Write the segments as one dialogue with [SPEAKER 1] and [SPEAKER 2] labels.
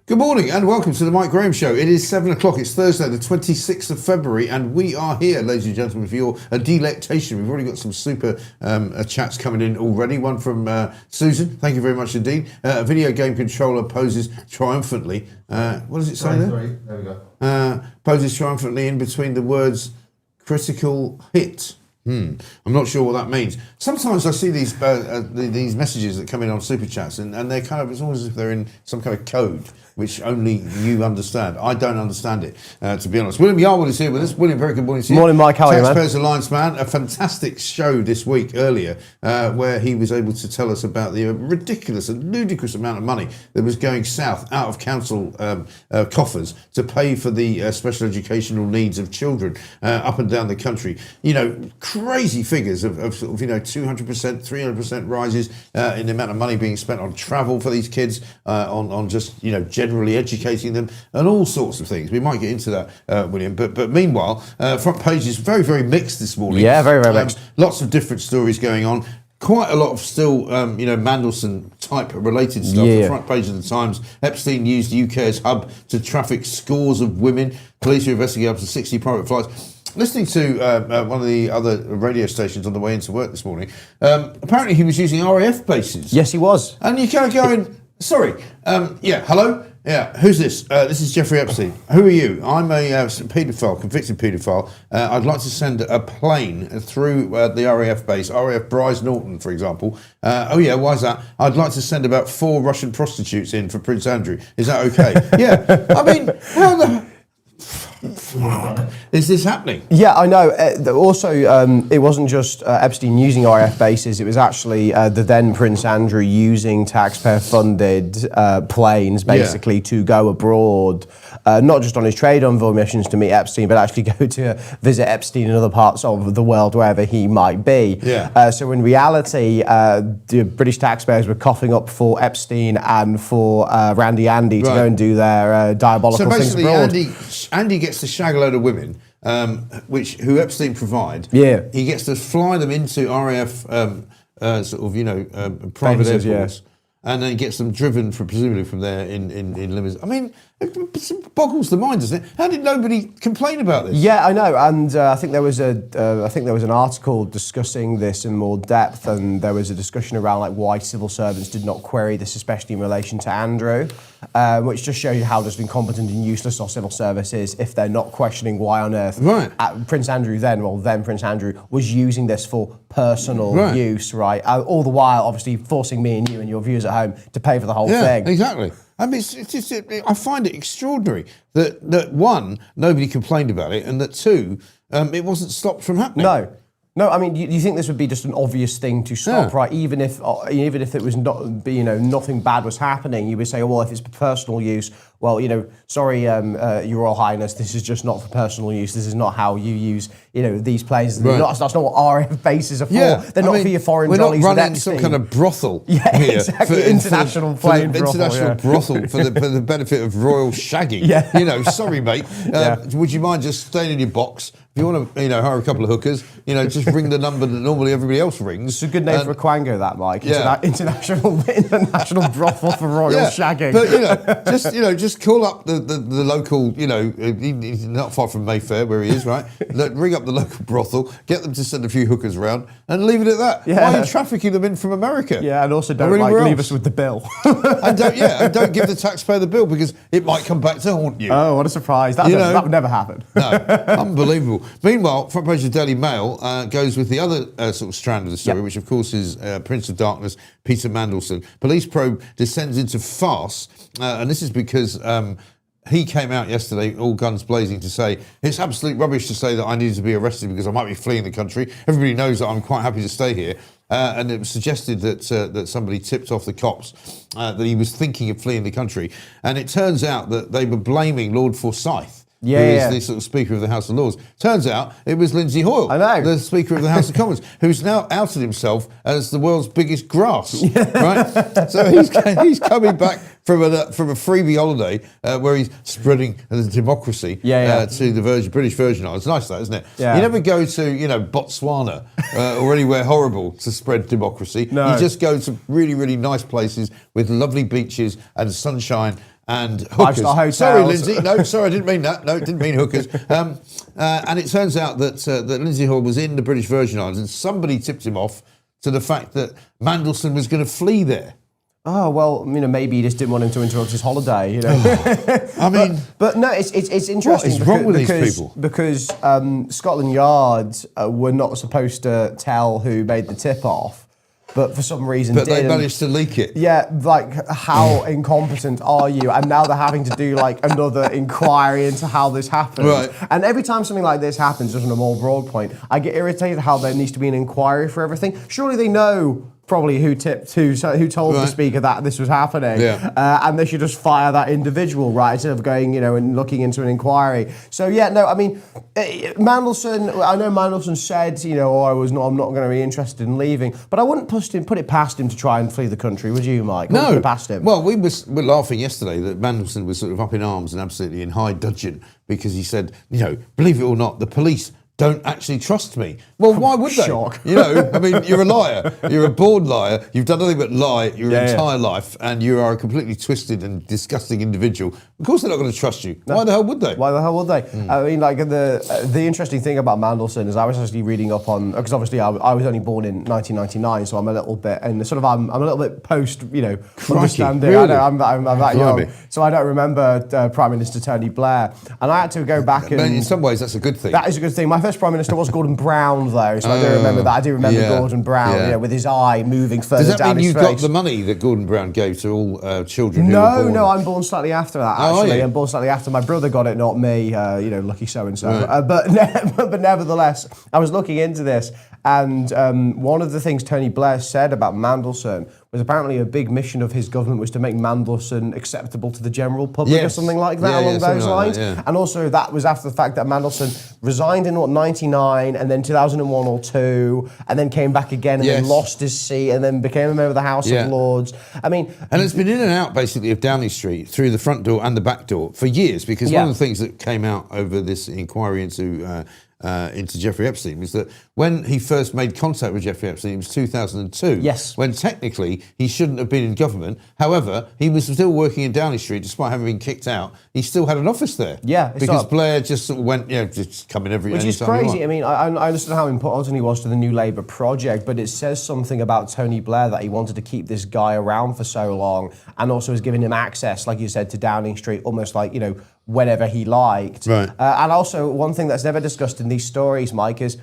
[SPEAKER 1] Good morning and welcome to the Mike Graham Show. It is 7 o'clock. It's Thursday, the 26th of February, and we are here, ladies and gentlemen, for your delectation. We've already got some super chats coming in already. One from Susan. Thank you very much indeed. A video game controller poses triumphantly. What does it say there?
[SPEAKER 2] Sorry, there we go.
[SPEAKER 1] Poses triumphantly in between the words critical hit. I'm not sure what that means. Sometimes I see these messages that come in on super chats, and they're kind of, it's almost as if they're in some kind of code which only you understand. I don't understand it, to be honest. William Yarwood is here with us. William, very good morning to you.
[SPEAKER 3] Morning, Mike. How are you, man?
[SPEAKER 1] Taxpayer's Alliance man. A fantastic show this week earlier where he was able to tell us about the ridiculous and ludicrous amount of money that was going south out of council coffers to pay for the special educational needs of children up and down the country. You know, crazy figures of sort of, 200%, 300% rises in the amount of money being spent on travel for these kids, on just, generally educating them and all sorts of things. We might get into that, William. But meanwhile, front page is very, very mixed this morning.
[SPEAKER 3] Yeah, very, very mixed.
[SPEAKER 1] Lots of different stories going on. Quite a lot of still, Mandelson type related stuff.
[SPEAKER 3] Yeah.
[SPEAKER 1] The front page of the Times. Epstein used the UK as hub to traffic scores of women. Police are investigating up to 60 private flights. Listening to one of the other radio stations on the way into work this morning, apparently he was using RAF bases.
[SPEAKER 3] Yes, he was.
[SPEAKER 1] And you kind of going, sorry, hello? Yeah, who's this? This is Jeffrey Epstein. Who are you? I'm a paedophile, convicted paedophile. I'd like to send a plane through the RAF base, RAF Bryce Norton, for example. Why is that? I'd like to send about 4 Russian prostitutes in for Prince Andrew. Is that okay? Yeah, I mean, how the... Is this happening?
[SPEAKER 3] Yeah, I know. Also, it wasn't just Epstein using RAF bases. It was actually the then Prince Andrew using taxpayer-funded planes, basically, to go abroad, not just on his trade envoy missions to meet Epstein, but actually go to visit Epstein in other parts of the world, wherever he might be.
[SPEAKER 1] Yeah.
[SPEAKER 3] So in reality, the British taxpayers were coughing up for Epstein and for Randy Andy to go and do their diabolical things abroad.
[SPEAKER 1] So basically, Andy gets to shag a load of women, who Epstein provide.
[SPEAKER 3] Yeah.
[SPEAKER 1] He gets to fly them into RAF private airports, and then gets them driven presumably from there in limousines. I mean, it boggles the mind, doesn't it? How did nobody complain about this?
[SPEAKER 3] Yeah, I know, and I think there was an article discussing this in more depth, and there was a discussion around why civil servants did not query this, especially in relation to Andrew, which just shows you how just incompetent and useless our civil service is if they're not questioning why on earth Prince Andrew then Prince Andrew was using this for personal use, right? All the while, obviously, forcing me and you and your viewers at home to pay for the whole thing.
[SPEAKER 1] Yeah, exactly. I mean, I find it extraordinary that one, nobody complained about it, and that two, it wasn't stopped from happening.
[SPEAKER 3] No, I mean, you think this would be just an obvious thing to stop, right? Even if it was not, nothing bad was happening, you would say, well, if it's for personal use, well, sorry, Your Royal Highness, this is just not for personal use. This is not how you use, these planes. That's not what RAF bases are for.
[SPEAKER 1] Yeah,
[SPEAKER 3] They're not for your foreign
[SPEAKER 1] we're
[SPEAKER 3] jollies.
[SPEAKER 1] We're not running some kind of brothel
[SPEAKER 3] here.
[SPEAKER 1] Exactly.
[SPEAKER 3] International plane brothel.
[SPEAKER 1] International brothel for the benefit of royal shagging.
[SPEAKER 3] Yeah.
[SPEAKER 1] Sorry, mate. Would you mind just staying in your box? If you want to, hire a couple of hookers, just ring the number that normally everybody else rings.
[SPEAKER 3] It's a good name for a quango, that, Mike. International international brothel for royal shagging.
[SPEAKER 1] But just call up the local, he's not far from Mayfair where he is, right? Ring up the local brothel, get them to send a few hookers around, and leave it at that.
[SPEAKER 3] Yeah.
[SPEAKER 1] Why are you trafficking them in from America?
[SPEAKER 3] Yeah, and also don't leave us with the bill.
[SPEAKER 1] and don't give the taxpayer the bill because it might come back to haunt you.
[SPEAKER 3] Oh, what a surprise! That would never happen.
[SPEAKER 1] No, unbelievable. Meanwhile, front page of the Daily Mail goes with the other sort of strand of the story, which of course is Prince of Darkness, Peter Mandelson. Police probe descends into farce, and this is because he came out yesterday, all guns blazing, to say it's absolute rubbish to say that I needed to be arrested because I might be fleeing the country. Everybody knows that I'm quite happy to stay here. And it was suggested that somebody tipped off the cops that he was thinking of fleeing the country. And it turns out that they were blaming Lord Forsyth, who is the sort of Speaker of the House of Lords. Turns out it was Lindsay Hoyle, the Speaker of the House of Commons, who's now outed himself as the world's biggest grass. Right? So he's coming back from a freebie holiday where he's spreading the democracy to the British Virgin Islands. It's nice, that, isn't it?
[SPEAKER 3] Yeah.
[SPEAKER 1] You never go to Botswana or anywhere horrible to spread democracy.
[SPEAKER 3] No.
[SPEAKER 1] You just go to really, really nice places with lovely beaches and sunshine and hookers.
[SPEAKER 3] Five-star hotels.
[SPEAKER 1] Sorry, Lindsay. No, sorry, I didn't mean that. No, didn't mean hookers. And it turns out that that Lindsay Hall was in the British Virgin Islands, and somebody tipped him off to the fact that Mandelson was going to flee there.
[SPEAKER 3] Oh, well, maybe he just didn't want him to interrupt his holiday,
[SPEAKER 1] I mean...
[SPEAKER 3] But no, it's interesting.
[SPEAKER 1] What is wrong with these people?
[SPEAKER 3] Because Scotland Yard were not supposed to tell who made the tip-off, but for some reason
[SPEAKER 1] But
[SPEAKER 3] didn't.
[SPEAKER 1] they managed to leak it.
[SPEAKER 3] Yeah, like, how incompetent are you? And now they're having to do, like, another inquiry into how this happened.
[SPEAKER 1] Right.
[SPEAKER 3] And every time something like this happens, just on a more broad point, I get irritated how there needs to be an inquiry for everything. Surely they know probably who told the speaker that this was happening.
[SPEAKER 1] Yeah.
[SPEAKER 3] And they should just fire that individual, right, instead of going, and looking into an inquiry. So, yeah, no, I mean, Mandelson, I know Mandelson said, I'm not going to be interested in leaving, but I wouldn't put it past him to try and flee the country, would you, Mike?
[SPEAKER 1] No.
[SPEAKER 3] Put it past him.
[SPEAKER 1] Well, we were laughing yesterday that Mandelson was sort of up in arms and absolutely in high dudgeon because he said, believe it or not, the police don't actually trust me. Well, why would they?
[SPEAKER 3] Shock.
[SPEAKER 1] I mean, you're a liar. You're a born liar. You've done nothing but lie your entire life, and you are a completely twisted and disgusting individual. Of course they're not going to trust you. No. Why the hell would they?
[SPEAKER 3] Why the hell would they? I mean, like, the interesting thing about Mandelson is I was actually reading up on, because obviously I was only born in 1999, so I'm a little bit, and sort of I'm a little bit post, understanding.
[SPEAKER 1] Really?
[SPEAKER 3] I know, I'm that young, so I don't remember Prime Minister Tony Blair, and I had to go back and...
[SPEAKER 1] In some ways, that's a good thing.
[SPEAKER 3] That is a good thing. My first Prime Minister was Gordon Brown, though, so I do remember that. I do remember Gordon Brown, with his eye moving further down his face.
[SPEAKER 1] Does that mean you got the money that Gordon Brown gave to all children who were born?
[SPEAKER 3] No, I'm born slightly after that, actually. I'm born slightly after. My brother got it, not me, lucky so-and-so. Right. But nevertheless, I was looking into this, and one of the things Tony Blair said about Mandelson was apparently a big mission of his government was to make Mandelson acceptable to the general public or something like that, along those lines. Like that, And also that was after the fact that Mandelson resigned in, 99, and then 2001 or 2, and then came back again and then lost his seat and then became a member of the House of Lords. I mean... And
[SPEAKER 1] it's been in and out, basically, of Downing Street through the front door and the back door for years, because one of the things that came out over this inquiry into Jeffrey Epstein was that when he first made contact with Jeffrey Epstein, it was 2002.
[SPEAKER 3] Yes.
[SPEAKER 1] When technically he shouldn't have been in government. However, he was still working in Downing Street, despite having been kicked out. He still had an office there.
[SPEAKER 3] Yeah.
[SPEAKER 1] Because Blair just sort of went, just come in every
[SPEAKER 3] Which is crazy. I mean, I understand how important he was to the New Labour project, but it says something about Tony Blair that he wanted to keep this guy around for so long, and also has given him access, like you said, to Downing Street, almost like, whenever he liked.
[SPEAKER 1] Right.
[SPEAKER 3] And also, one thing that's never discussed in these stories, Mike, is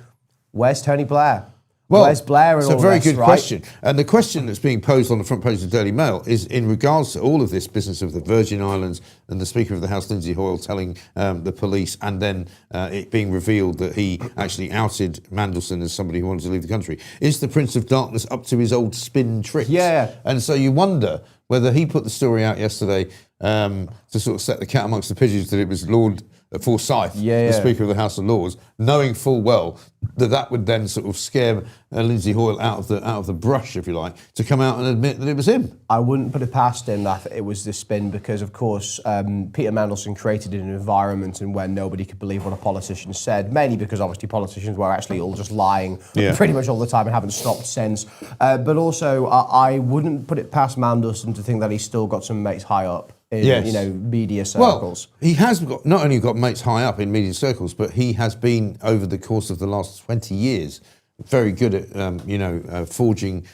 [SPEAKER 3] where's Tony Blair? Where's Blair and all this,
[SPEAKER 1] It's a very good question. And the question that's being posed on the front page of the Daily Mail is in regards to all of this business of the Virgin Islands and the Speaker of the House, Lindsay Hoyle, telling the police, and then it being revealed that he actually outed Mandelson as somebody who wanted to leave the country. Is the Prince of Darkness up to his old spin tricks?
[SPEAKER 3] Yeah.
[SPEAKER 1] And so you wonder whether he put the story out yesterday to sort of set the cat amongst the pigeons that it was Lord Forsyth, the Speaker of the House of Lords, knowing full well that would then sort of scare Lindsay Hoyle out of the brush, if you like, to come out and admit that it was him.
[SPEAKER 3] I wouldn't put it past him that it was this spin because, of course, Peter Mandelson created an environment in where nobody could believe what a politician said, mainly because obviously politicians were actually all just lying pretty much all the time and haven't stopped since. But also, I wouldn't put it past Mandelson to think that he's still got some mates high up in media circles.
[SPEAKER 1] Well, he has not only got mates high up in media circles, but he has been, over the course of the last 20 years, very good at forging,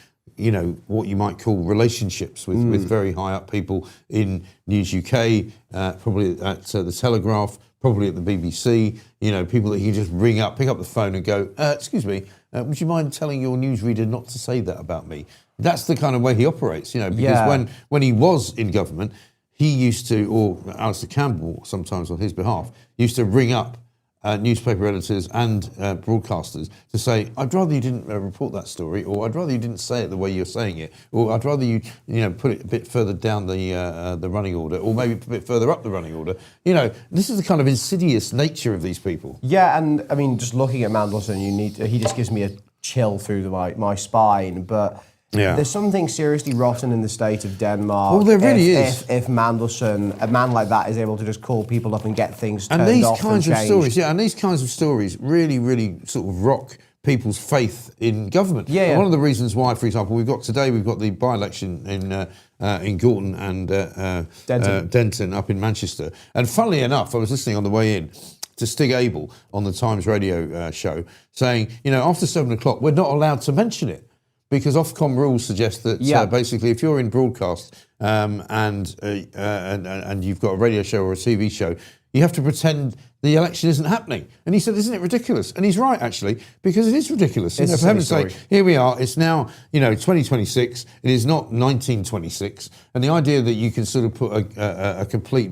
[SPEAKER 1] what you might call relationships with very high up people in News UK, probably at the Telegraph, probably at the BBC. People that you just pick up the phone and go, "Excuse me, would you mind telling your newsreader not to say that about me?" That's the kind of way he operates. Because when he was in government, he used to, or Alistair Campbell sometimes on his behalf, used to ring up newspaper editors and broadcasters to say, "I'd rather you didn't report that story," or "I'd rather you didn't say it the way you're saying it," or "I'd rather you put it a bit further down the running order, or maybe a bit further up the running order." This is the kind of insidious nature of these people.
[SPEAKER 3] Yeah, and I mean, just looking at Mandelson, he just gives me a chill through my spine, but...
[SPEAKER 1] Yeah.
[SPEAKER 3] There's something seriously rotten in the state of Denmark.
[SPEAKER 1] Well, there really is.
[SPEAKER 3] If Mandelson, a man like that, is able to just call people up and get things turned
[SPEAKER 1] and these
[SPEAKER 3] off
[SPEAKER 1] kinds
[SPEAKER 3] and
[SPEAKER 1] of
[SPEAKER 3] changed.
[SPEAKER 1] stories, and these kinds of stories really, really sort of rock people's faith in government.
[SPEAKER 3] Yeah,
[SPEAKER 1] And
[SPEAKER 3] yeah.
[SPEAKER 1] one of the reasons why, for example, we've got the by-election in Gorton and Denton up in Manchester. And funnily enough, I was listening on the way in to Stig Abel on the Times radio show saying, after 7 o'clock, we're not allowed to mention it because Ofcom rules suggest that basically if you're in broadcast and you've got a radio show or a TV show, you have to pretend the election isn't happening. And he said, isn't it ridiculous? And he's right, actually, because it is ridiculous.
[SPEAKER 3] It's a
[SPEAKER 1] For heaven's
[SPEAKER 3] silly
[SPEAKER 1] sake,
[SPEAKER 3] story.
[SPEAKER 1] here we are. It's now, 2026. It is not 1926. And the idea that you can sort of put a complete,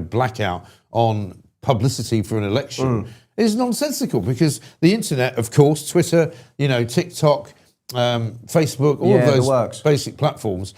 [SPEAKER 1] blackout on publicity for an election is nonsensical because the internet, of course, Twitter, TikTok, Facebook, all of those basic platforms,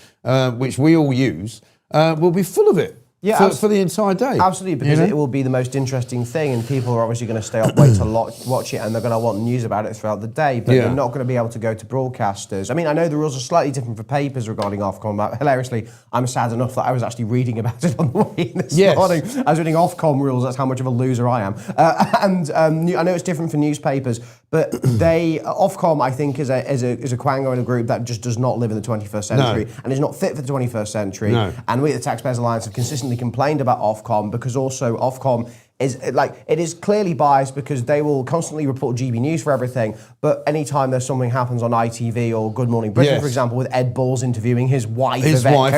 [SPEAKER 1] which we all use, will be full of it. For the entire day.
[SPEAKER 3] Absolutely, because it will be the most interesting thing and people are obviously going to stay up late to watch it and they're going to want news about it throughout the day, but they're not going to be able to go to broadcasters. I mean, I know the rules are slightly different for papers regarding Ofcom, but hilariously, I'm sad enough that I was actually reading about it on the way in this morning. I was reading Ofcom rules, that's how much of a loser I am. I know it's different for newspapers, but Ofcom, I think, is a quango in a group that just does not live in the 21st century and is not fit for the 21st century.
[SPEAKER 1] No.
[SPEAKER 3] And we at the Taxpayers Alliance have consistently complained about Ofcom because also Ofcom it is clearly biased because they will constantly report GB News for everything, but anytime there's something happens on ITV or Good Morning Britain, for example, with Ed Balls interviewing his wife, Cooper,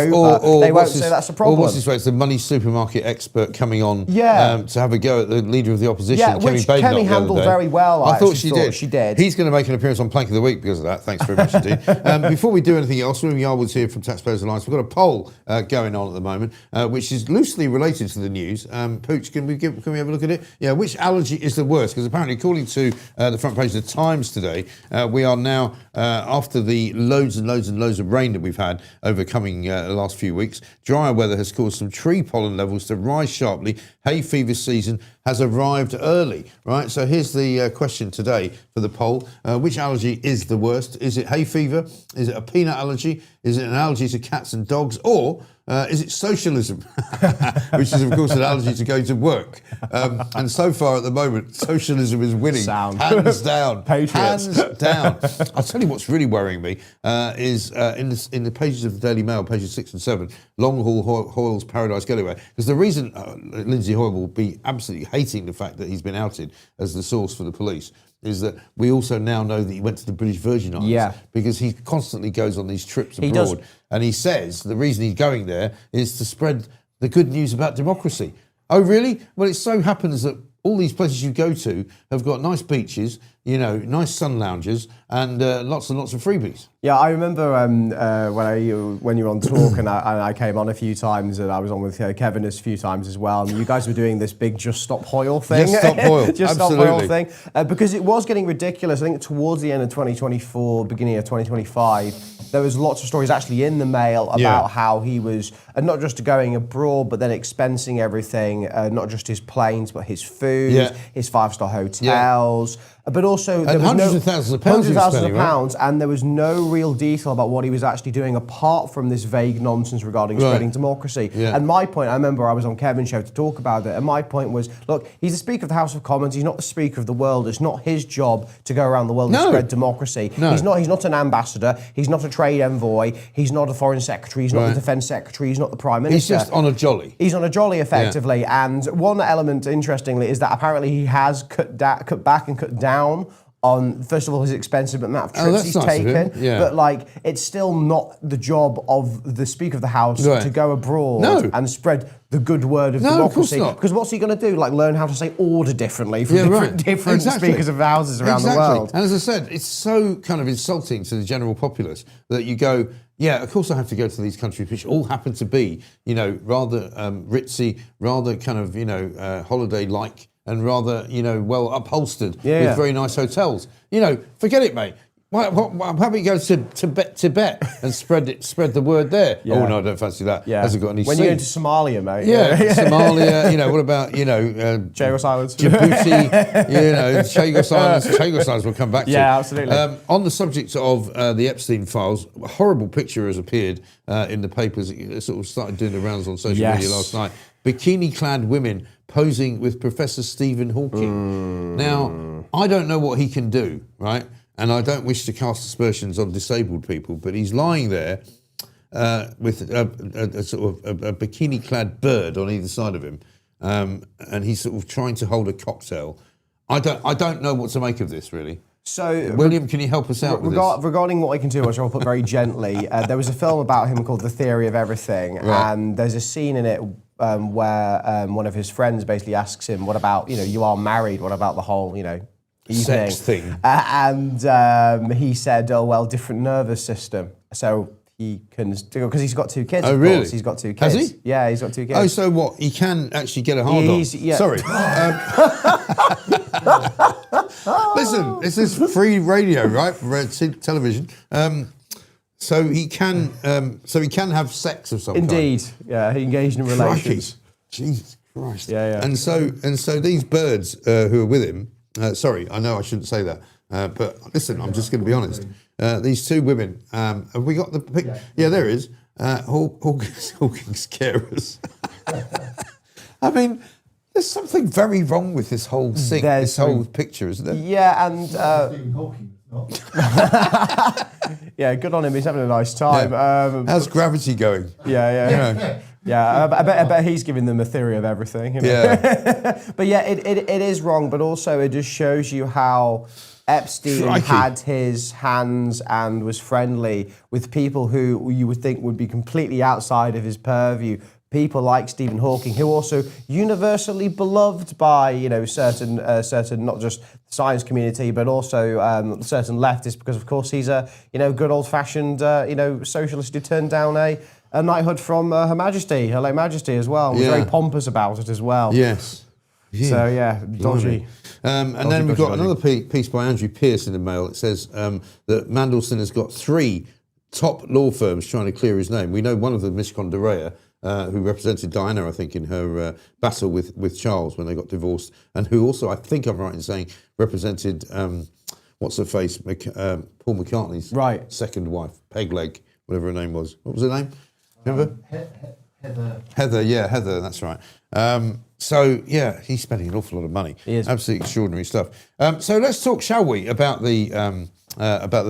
[SPEAKER 3] they won't say that's a problem.
[SPEAKER 1] Or what's his face, the money supermarket expert coming on to have a go at the leader of the opposition,
[SPEAKER 3] which Kemi handled very well.
[SPEAKER 1] I thought she did.
[SPEAKER 3] She did.
[SPEAKER 1] He's going to make an appearance on Plank of the Week because of that. Thanks very much indeed. Before we do anything else, William Yarwood's here from Taxpayers Alliance. We've got a poll going on at the moment, which is loosely related to the news. Pooch, can we have a look at it? Yeah, which allergy is the worst? Because apparently, according to the front page of the Times today, we are now, after the loads and loads and loads of rain that we've had over coming the last few weeks, drier weather has caused some tree pollen levels to rise sharply. Hay fever season has arrived early, right? So here's the question today for the poll. Which allergy is the worst? Is it hay fever? Is it a peanut allergy? Is it an allergy to cats and dogs? Or is it socialism? Which is, of course, an allergy to go to work. And so far at the moment, socialism is winning. Hands down.
[SPEAKER 3] Patriots.
[SPEAKER 1] Hands down. I'll tell you what's really worrying me is in the pages of the Daily Mail, pages 6 and 7, Long Haul Hoyle's Paradise Getaway. Because the reason Lindsay Hoyle will be absolutely hating the fact that he's been outed as the source for the police is that we also now know that he went to the British Virgin Islands because he constantly goes on these trips abroad. And he says the reason he's going there is to spread the good news about democracy. Oh, really? Well, it so happens that all these places you go to have got nice beaches, nice sun lounges, and lots and lots of freebies.
[SPEAKER 3] Yeah, I remember when you were on talk and I came on a few times and I was on with Kevin a few times as well, and you guys were doing this big Just Stop Hoyle thing.
[SPEAKER 1] Just Stop Hoyle,
[SPEAKER 3] Just
[SPEAKER 1] absolutely.
[SPEAKER 3] Stop Hoyle thing. Because it was getting ridiculous. I think towards the end of 2024, beginning of 2025, there was lots of stories actually in the Mail about how he was not just going abroad, but then expensing everything, not just his planes, but his food, his five-star hotels. But also, there was
[SPEAKER 1] hundreds of thousands of pounds.
[SPEAKER 3] Hundreds of thousands of pounds, and there was no real detail about what he was actually doing apart from this vague nonsense regarding spreading democracy. And my point, I remember I was on Kevin's show to talk about it, and my point was, look, he's the Speaker of the House of Commons, he's not the Speaker of the world, it's not his job to go around the world and spread democracy. He's not an ambassador, he's not a trade envoy, he's not a foreign secretary, he's not the defence secretary, he's not the prime minister.
[SPEAKER 1] He's just on a jolly.
[SPEAKER 3] He's on a jolly, effectively, and one element, interestingly, is that apparently he has cut back and cut down on, first of all, his expensive amount of trips he's taken, but it's still not the job of the Speaker of the House to go abroad and spread the good word of democracy.
[SPEAKER 1] Of course not.
[SPEAKER 3] Because what's he going to do? Learn how to say order differently from different Speakers of Houses around the world.
[SPEAKER 1] And as I said, it's so kind of insulting to the general populace that you go, yeah, of course I have to go to these countries which all happen to be, rather ritzy, rather kind of, holiday-like, and rather, well upholstered with very nice hotels. Forget it, mate. How about you go to Tibet and spread the word there? Oh no, I don't fancy that. Hasn't got any.
[SPEAKER 3] When you go to Somalia, mate.
[SPEAKER 1] Somalia. What about
[SPEAKER 3] Chagos Islands,
[SPEAKER 1] Djibouti? Chagos Islands. Chagos Islands. We'll come back to.
[SPEAKER 3] Yeah, absolutely.
[SPEAKER 1] On the subject of the Epstein files, a horrible picture has appeared in the papers. It sort of started doing the rounds on social media last night. Bikini-clad women posing with Professor Stephen Hawking. Now, I don't know what he can do, right? and I don't wish to cast aspersions on disabled people, but he's lying there with a sort of a bikini-clad bird on either side of him, and he's sort of trying to hold a cocktail. I don't know what to make of this, really.
[SPEAKER 3] So,
[SPEAKER 1] William, can you help us out with this?
[SPEAKER 3] Regarding what I can do, which I'll put very gently, there was a film about him called The Theory of Everything, and there's a scene in it where one of his friends basically asks him, what about, you are married, what about the whole, evening?
[SPEAKER 1] Sex thing.
[SPEAKER 3] And he said, oh, well, different nervous system. So he can, because he's got 2 kids,
[SPEAKER 1] of
[SPEAKER 3] course.
[SPEAKER 1] Really?
[SPEAKER 3] He's got 2 kids.
[SPEAKER 1] Has he?
[SPEAKER 3] Yeah, he's got 2 kids.
[SPEAKER 1] Oh, so what? He can actually get a hard on.
[SPEAKER 3] Yeah.
[SPEAKER 1] Sorry. Listen, this is free radio, right? Television. So he can have sex of some kind.
[SPEAKER 3] Indeed. Yeah, he engaged in relations.
[SPEAKER 1] Jesus Christ.
[SPEAKER 3] Yeah.
[SPEAKER 1] And so these birds who are with him. Sorry, I know I shouldn't say that. But listen, I'm just going to be honest. These 2 women. Have we got the pic? Yeah, there is. Hawkins carers. I mean, there's something very wrong with this whole thing, this whole picture, isn't there?
[SPEAKER 3] Yeah, and yeah, good on him. He's having a nice time.
[SPEAKER 1] Yeah. How's gravity going?
[SPEAKER 3] Yeah. Yeah, I bet he's giving them a theory of everything.
[SPEAKER 1] Yeah.
[SPEAKER 3] But yeah, it is wrong, but also it just shows you how Epstein had his hands and was friendly with people who you would think would be completely outside of his purview. People like Stephen Hawking, who also universally beloved by certain not just science community, but also certain leftists, because of course he's a good old fashioned socialist who turned down a knighthood from Her Majesty, Her late Majesty as well. And was very pompous about it as well.
[SPEAKER 1] Yes. Yeah.
[SPEAKER 3] So yeah, dodgy.
[SPEAKER 1] And then we've got another piece by Andrew Pearce in the Mail. It says that Mandelson has got 3 top law firms trying to clear his name. We know one of them, Miss Condorea, who represented Diana, I think, in her battle with Charles when they got divorced, and who also, I think I'm right in saying, represented what's-her-face, Paul McCartney's second wife, Pegleg, whatever her name was. What was her name? Remember? Heather, Heather, that's right. So, yeah, he's spending an awful lot of money.
[SPEAKER 3] He is.
[SPEAKER 1] Absolutely extraordinary stuff. So let's talk, shall we, about the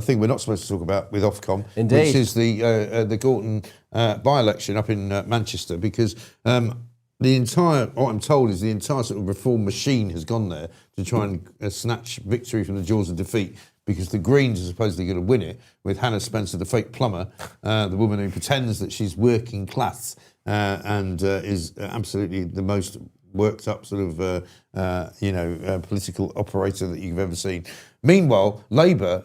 [SPEAKER 1] thing we're not supposed to talk about with Ofcom,
[SPEAKER 3] Indeed.
[SPEAKER 1] which is the Gorton by-election up in Manchester, because what I'm told is the entire sort of reform machine has gone there to try and snatch victory from the jaws of defeat, because the Greens are supposedly going to win it with Hannah Spencer, the fake plumber, the woman who pretends that she's working class and is absolutely the most worked up sort of, political operator that you've ever seen. Meanwhile, Labour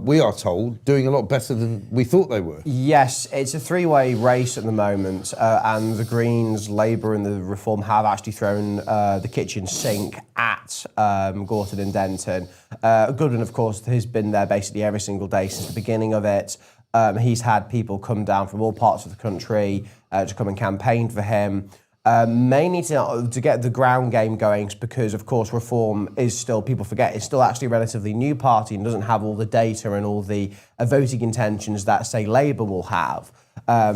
[SPEAKER 1] we are told, doing a lot better than we thought they were.
[SPEAKER 3] Yes, it's a 3-way race at the moment, and the Greens, Labour and the Reform have actually thrown the kitchen sink at Gorton and Denton. Goodwin, of course, has been there basically every single day since the beginning of it. He's had people come down from all parts of the country to come and campaign for him. Mainly to get the ground game going, because of course Reform is still, people forget, it's still actually a relatively new party and doesn't have all the data and all the voting intentions that, say, Labour will have.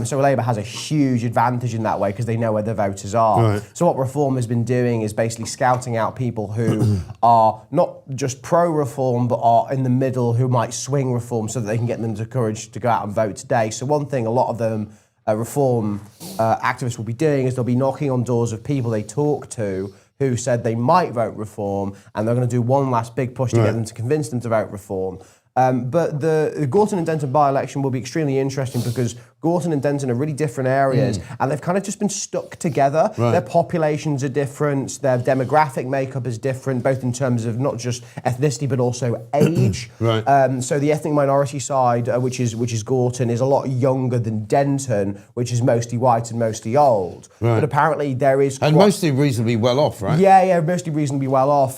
[SPEAKER 3] So Labour has a huge advantage in that way because they know where the voters are.
[SPEAKER 1] Right.
[SPEAKER 3] So what Reform has been doing is basically scouting out people who are not just pro-Reform but are in the middle, who might swing Reform, so that they can get them to courage to go out and vote today. So one thing a lot of them Reform activists will be doing is they'll be knocking on doors of people they talk to who said they might vote Reform, and they're going to do one last big push to get them to convince them to vote Reform. But the Gorton and Denton by-election will be extremely interesting because Gorton and Denton are really different areas and they've kind of just been stuck together. Their populations are different, their demographic makeup is different, both in terms of not just ethnicity but also age. So the ethnic minority side, which is Gorton, is a lot younger than Denton, which is mostly white and mostly old. But apparently there is...
[SPEAKER 1] And mostly reasonably well off, right?
[SPEAKER 3] Yeah, mostly reasonably well off.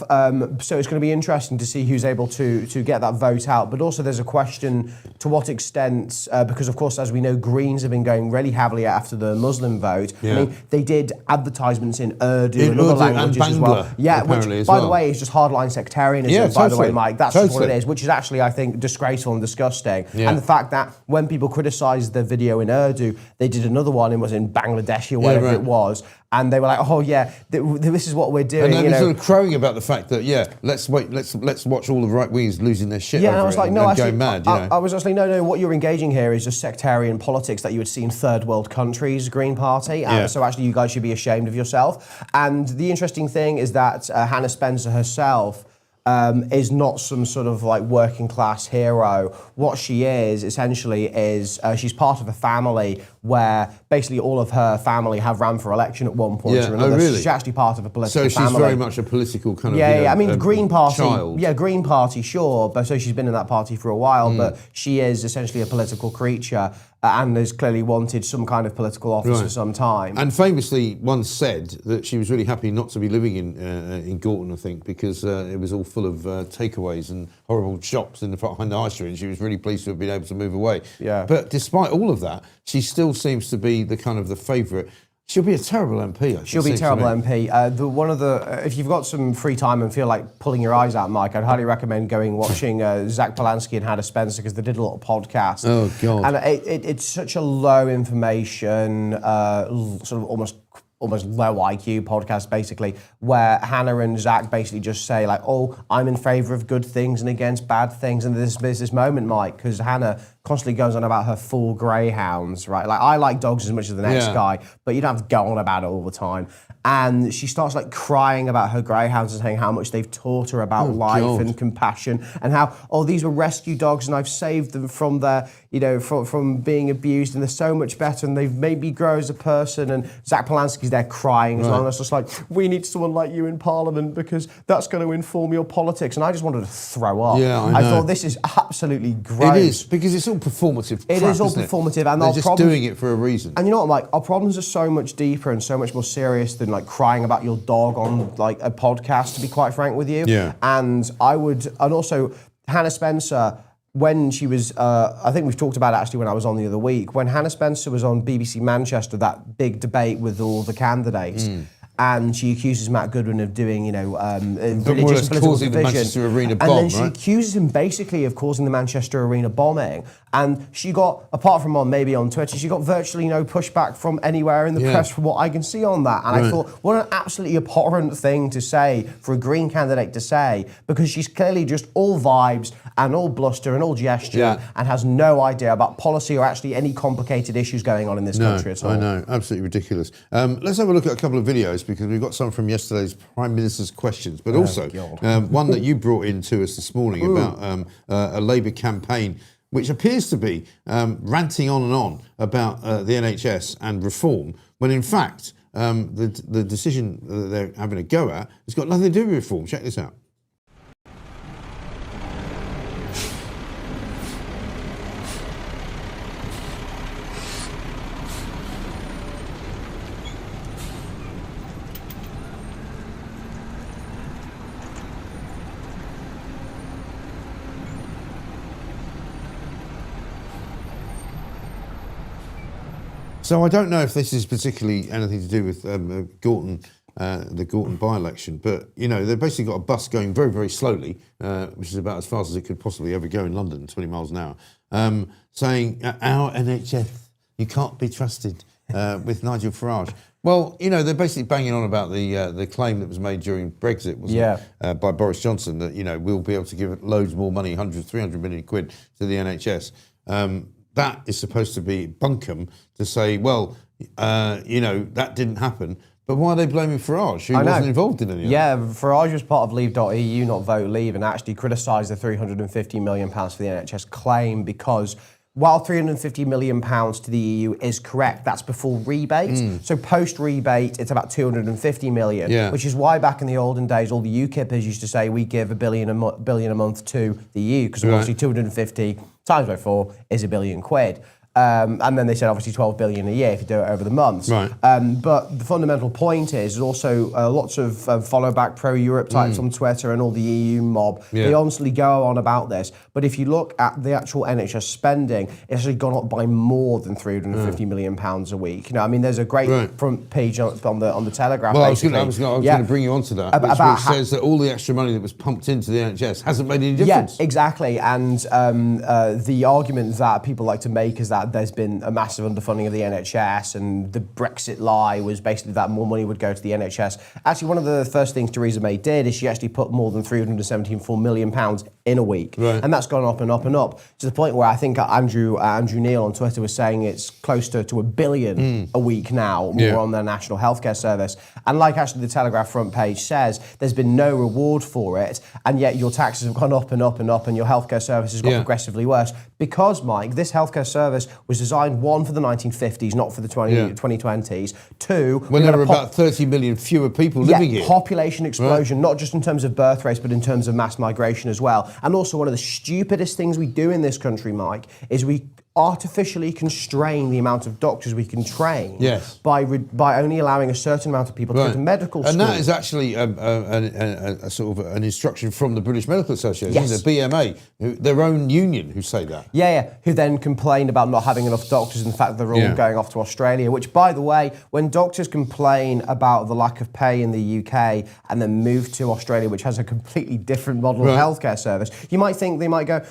[SPEAKER 3] So it's going to be interesting to see who's able to get that vote out. But also there's a question to what extent, because of course, as we know, Greens have been going really heavily after the Muslim vote. I mean, they did advertisements in Urdu and other languages as well. Yeah, which, by the way, is just hardline sectarianism, by the way, Mike. That's just what it is, which is actually, I think, disgraceful and disgusting. And the fact that when people criticised the video in Urdu, they did another one, it was in Bangladeshi or whatever it was, and they were like, "Oh yeah, this is what we're doing."
[SPEAKER 1] And they were sort of crowing about the fact that let's watch all the right wings losing their shit.
[SPEAKER 3] Yeah,
[SPEAKER 1] over
[SPEAKER 3] and I was like,
[SPEAKER 1] and
[SPEAKER 3] no, actually,
[SPEAKER 1] going mad.
[SPEAKER 3] I was actually no. What you're engaging here is just sectarian politics that you would see in third world countries. Green Party. So actually, you guys should be ashamed of yourself. And the interesting thing is that Hannah Spencer herself is not some sort of like working class hero. What she is essentially is she's part of a family where basically all of her family have ran for election at one point or another.
[SPEAKER 1] Oh, really?
[SPEAKER 3] She's actually part of a political
[SPEAKER 1] family. So she's very much a political kind of I mean, the
[SPEAKER 3] Green Party.
[SPEAKER 1] Child.
[SPEAKER 3] Yeah, Green Party, sure. But so she's been in that party for a while, but she is essentially a political creature. And has clearly wanted some kind of political office for some time.
[SPEAKER 1] And famously once said that she was really happy not to be living in Gorton, I think, because it was all full of takeaways and horrible shops behind the high street, and she was really pleased to have been able to move away.
[SPEAKER 3] Yeah.
[SPEAKER 1] But despite all of that, she still seems to be the kind of the favourite. She'll be a terrible MP.
[SPEAKER 3] She'll be a terrible MP. If you've got some free time and feel like pulling your eyes out, Mike, I'd highly recommend watching Zach Polanski and Hannah Spencer, because they did a little podcast.
[SPEAKER 1] Oh God!
[SPEAKER 3] And it's such a low information, sort of almost low IQ podcast, basically, where Hannah and Zach basically just say like, "Oh, I'm in favour of good things and against bad things." And there's this moment, Mike, because Hannah constantly goes on about her full greyhounds, right? Like, I like dogs as much as the next guy, but you don't have to go on about it all the time. And she starts like crying about her greyhounds and saying how much they've taught her about life and compassion, and how, these were rescue dogs and I've saved them from their, from being abused, and they're so much better and they've made me grow as a person. And Zach Polanski's there crying as well. And it's just like, we need someone like you in Parliament because that's going to inform your politics. And I just wanted to throw up.
[SPEAKER 1] Yeah, I know.
[SPEAKER 3] thought this is absolutely gross.
[SPEAKER 1] It is, because it's all performative.
[SPEAKER 3] It is all performative, and
[SPEAKER 1] they're just doing it for a reason.
[SPEAKER 3] And you know what, Mike? Our problems are so much deeper and so much more serious than like crying about your dog on like a podcast, to be quite frank with you.
[SPEAKER 1] Yeah.
[SPEAKER 3] And also Hannah Spencer, when she was, I think we've talked about it actually when I was on the other week, when Hannah Spencer was on BBC Manchester, that big debate with all the candidates. And she accuses Matt Goodwin of doing, religious and political
[SPEAKER 1] causing the Manchester Arena bomb,
[SPEAKER 3] and then she
[SPEAKER 1] right?
[SPEAKER 3] accuses him basically of causing the Manchester Arena bombing. And she got, apart from maybe on Twitter, she got virtually no pushback from anywhere in the press from what I can see on that. And I thought, what an absolutely abhorrent thing to say for a Green candidate to say, because she's clearly just all vibes and all bluster and all gesture and has no idea about policy or actually any complicated issues going on in this country at all.
[SPEAKER 1] I know, absolutely ridiculous. Let's have a look at a couple of videos, because we've got some from yesterday's Prime Minister's questions, but also one that you brought in to us this morning about a Labour campaign which appears to be ranting on and on about the NHS and reform, when in fact the decision that they're having a go at has got nothing to do with reform. Check this out. So I don't know if this is particularly anything to do with Gorton, the Gorton by-election, but they've basically got a bus going very, very slowly, which is about as fast as it could possibly ever go in London, 20 miles an hour, saying, our NHS, you can't be trusted, with Nigel Farage. Well, they're basically banging on about the claim that was made during Brexit, wasn't it, by Boris Johnson, that, we'll be able to give loads more money, 300 million quid to the NHS. That is supposed to be bunkum to say, well, that didn't happen. But why are they blaming Farage, who wasn't involved in any of that?
[SPEAKER 3] Yeah, Farage was part of Leave.eu, not Vote Leave, and actually criticised the £350 million for the NHS claim, because while £350 million to the EU is correct, that's before rebate. So post-rebate, it's about £250 million, which is why back in the olden days, all the UKIPers used to say we give £1 billion a month to the EU, because obviously 250 times by 4 is £1 billion. And then they said obviously 12 billion a year if you do it over the months.
[SPEAKER 1] Right.
[SPEAKER 3] But the fundamental point is also lots of follow back pro-Europe types on Twitter and all the EU mob. They honestly go on about this. But if you look at the actual NHS spending, it's actually gone up by more than £350 million a week. There's a great front page on the Telegraph.
[SPEAKER 1] Well, I was going to bring you onto that, which says that all the extra money that was pumped into the NHS hasn't made any difference.
[SPEAKER 3] Yeah, exactly. And the argument that people like to make is that that there's been a massive underfunding of the NHS, and the Brexit lie was basically that more money would go to the NHS. Actually, one of the first things Theresa May did is she actually put more than £374 million in a week.
[SPEAKER 1] Right.
[SPEAKER 3] And that's gone up and up and up to the point where I think Andrew Neil on Twitter was saying it's close to £1 billion a week now, more on their national healthcare service. And like actually the Telegraph front page says, there's been no reward for it, and yet your taxes have gone up and up and up, and your healthcare service has got progressively worse. Because, Mike, this healthcare service was designed, one, for the 1950s, not for the 2020s. Two,
[SPEAKER 1] when there were about 30 million fewer people living here.
[SPEAKER 3] Population explosion, not just in terms of birth rates, but in terms of mass migration as well. And also, one of the stupidest things we do in this country, Mike, is we artificially constrain the amount of doctors we can train by only allowing a certain amount of people to go to medical school.
[SPEAKER 1] And that is actually a sort of an instruction from the British Medical Association, the BMA, their own union, who say that.
[SPEAKER 3] Who then complain about not having enough doctors and the fact that they're all going off to Australia, which, by the way, when doctors complain about the lack of pay in the UK and then move to Australia, which has a completely different model of healthcare service, you might think they might go,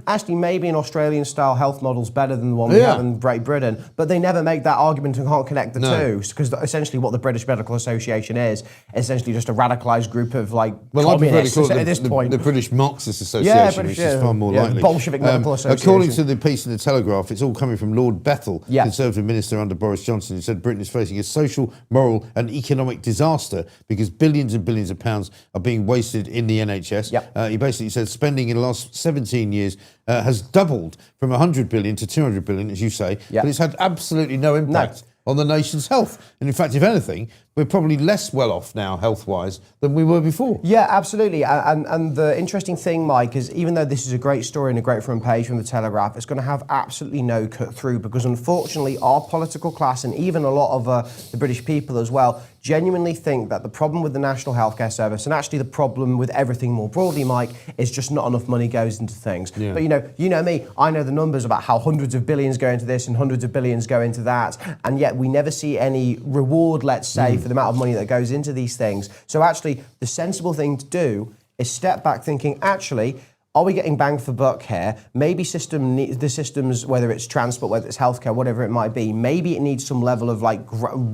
[SPEAKER 3] actually maybe an Australian-style health model's better than the one we have in Great Britain, but they never make that argument and can't connect the two, because essentially what the British Medical Association is essentially just a radicalised group of communists at this point.
[SPEAKER 1] The British Marxist Association, which is far more likely.
[SPEAKER 3] Bolshevik Medical Association.
[SPEAKER 1] According to the piece in the Telegraph, it's all coming from Lord Bethell, Conservative Minister under Boris Johnson, who said Britain is facing a social, moral and economic disaster because billions and billions of pounds are being wasted in the NHS. He basically said spending in the last 17 years has doubled from 100 billion to 200 billion, as you say, but it's had absolutely no impact on the nation's health. And in fact, if anything, we're probably less well off now health-wise than we were before. Yeah, absolutely. And the interesting thing, Mike, is even though this is a great story and a great front page from the Telegraph, it's going to have absolutely no cut through, because unfortunately our political class and even a lot of the British people as well genuinely think that the problem with the National Healthcare Service, and actually the problem with everything more broadly, Mike, is just not enough money goes into things. But you know me, I know the numbers about how hundreds of billions go into this and hundreds of billions go into that, and yet we never see any reward, let's say, for the amount of money that goes into these things. So actually, the sensible thing to do is step back thinking, actually, are we getting bang for buck here? Maybe the systems, whether it's transport, whether it's healthcare, whatever it might be, maybe it needs some level of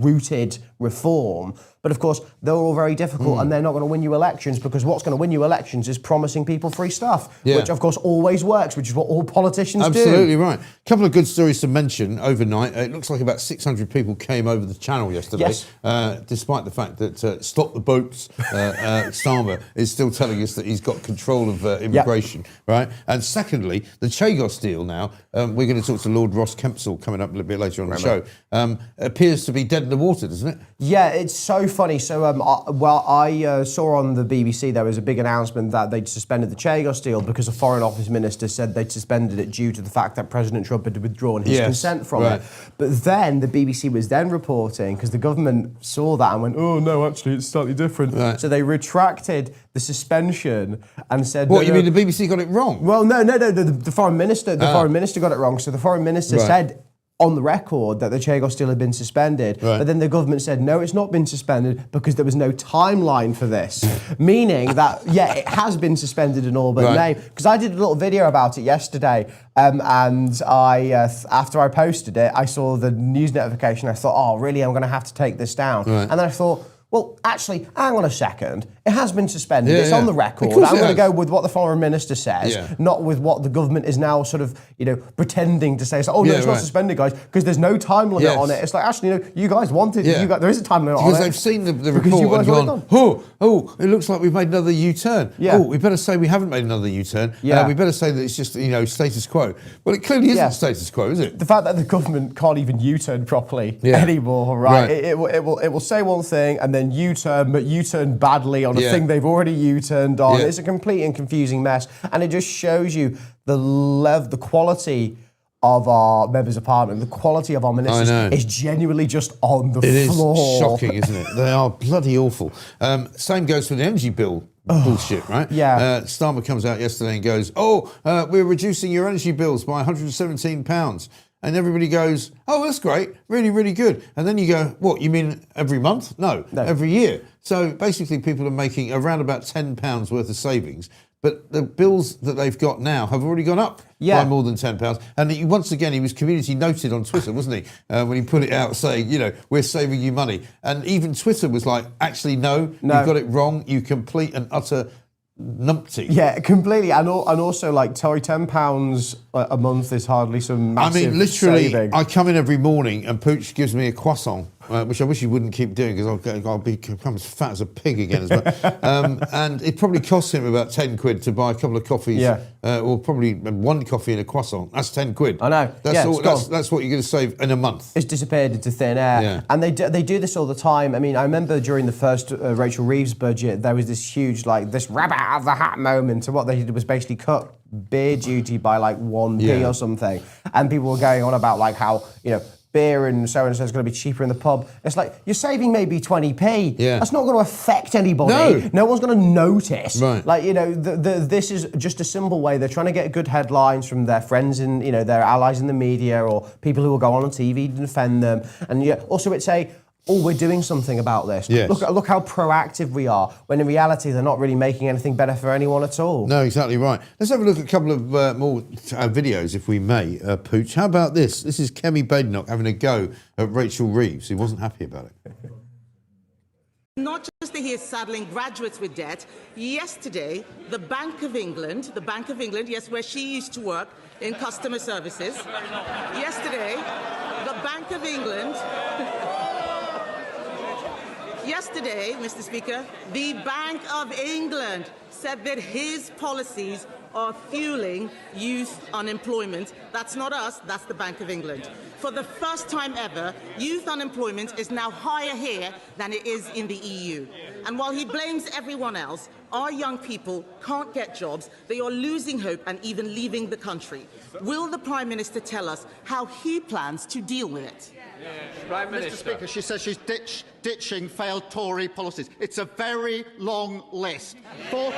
[SPEAKER 1] rooted reform. But of course, they're all very difficult and they're not going to win you elections, because what's going to win you elections is promising people free stuff, which of course always works, which is what all politicians do. Absolutely right. A couple of good stories to mention overnight. It looks like about 600 people came over the channel yesterday, despite the fact that Stop the Boats, Starmer, is still telling us that he's got control of immigration, right? And secondly, the Chagos deal now, we're going to talk to Lord Ross Kempsall coming up a little bit later on the show, appears to be dead in the water, doesn't it? Yeah, it's so funny. So, I saw on the BBC there was a big announcement that they'd suspended the Chagos deal because a Foreign Office minister said they'd suspended it due to the fact that President Trump had withdrawn his consent from it. But then the BBC was then reporting, because the government saw that and went, oh no, actually it's slightly different. So they retracted the suspension and said, what, you mean the BBC got it wrong? Well, no, the foreign minister got it wrong. So the foreign minister said on the record that the Chagos deal had been suspended, but then the government said, no, it's not been suspended because there was no timeline for this. Meaning that, it has been suspended in all but name. Because I did a little video about it yesterday, and I after I posted it, I saw the news notification. I thought, oh, really, I'm going to have to take this down. And then I thought, well, actually, hang on a second. It has been suspended. It's on the record. I'm going to go with what the foreign minister says, not with what the government is now sort of, pretending to say. It's like, oh, no, it's not suspended, guys, because there's no time limit on it. It's like, actually, you guys wanted it. There is a time limit on it. Because they've seen the report and gone, oh, it looks like we've made another U-turn. Oh, we better say we haven't made another U-turn. We better say that it's just, status quo. Well, it clearly isn't status quo, is it? The fact that the government can't even U-turn properly anymore, right? It will say one thing and then U-turn, but U-turn badly on a thing they've already U-turned on. It's a complete and confusing mess, and it just shows you the quality of our members of parliament, the quality of our ministers is genuinely just on the floor. It is shocking, isn't it? They are bloody awful. Same goes for the energy bill. Bullshit, right? Starmer comes out yesterday and goes, we're reducing your energy bills by £117. And everybody goes, oh, that's great, really, really good. And then you go, what, you mean every month? No, every year. So basically people are making around about £10 worth of savings but the bills that they've got now have already gone up by more than £10. And once again, he was community noted on Twitter, wasn't he? When he put it out saying, we're saving you money. And even Twitter was like, actually, no, you've got it wrong. You complete and utter numpty.
[SPEAKER 3] Yeah, completely. And also, like, £10 a month is hardly some massive
[SPEAKER 1] literally,
[SPEAKER 3] saving.
[SPEAKER 1] I come in every morning and Pooch gives me a croissant, which I wish he wouldn't keep doing because I'll become as fat as a pig again as well. And it probably costs him about 10 quid to buy a couple of coffees, or probably one coffee and a croissant. That's 10 quid.
[SPEAKER 3] I know.
[SPEAKER 1] That's what you're going to save in a month.
[SPEAKER 3] It's disappeared into thin air.
[SPEAKER 1] Yeah.
[SPEAKER 3] And they do this all the time. I mean, I remember during the first Rachel Reeves budget, there was this huge, like, this rabbit out of the hat moment. So what they did was basically cut beer duty by like 1p or something. And people were going on about like how, beer and so is going to be cheaper in the pub. It's like, you're saving maybe 20p. Yeah. That's not going to affect anybody. No one's going to notice.
[SPEAKER 1] Right.
[SPEAKER 3] Like, this is just a simple way. They're trying to get good headlines from their friends and, their allies in the media or people who will go on TV to defend them. And also it's we're doing something about this.
[SPEAKER 1] Yes.
[SPEAKER 3] Look how proactive we are, when in reality they're not really making anything better for anyone at all.
[SPEAKER 1] No, exactly right. Let's have a look at a couple of more videos, if we may, Pooch. How about this? This is Kemi Badenoch having a go at Rachel Reeves, who wasn't happy about it.
[SPEAKER 2] Not just that he is saddling graduates with debt. Yesterday, the Bank of England, yes, where she used to work in customer services. Yesterday, the Bank of England... Yesterday, Mr. Speaker, the Bank of England said that his policies are fueling youth unemployment. That's not us, that's the Bank of England. For the first time ever, youth unemployment is now higher here than it is in the EU. And while he blames everyone else, our young people can't get jobs, they are losing hope and even leaving the country. Will the Prime Minister tell us how he plans to deal with it?
[SPEAKER 4] Prime Minister. Mr. Speaker, she says she's ditching failed Tory policies. It's a very long list, 14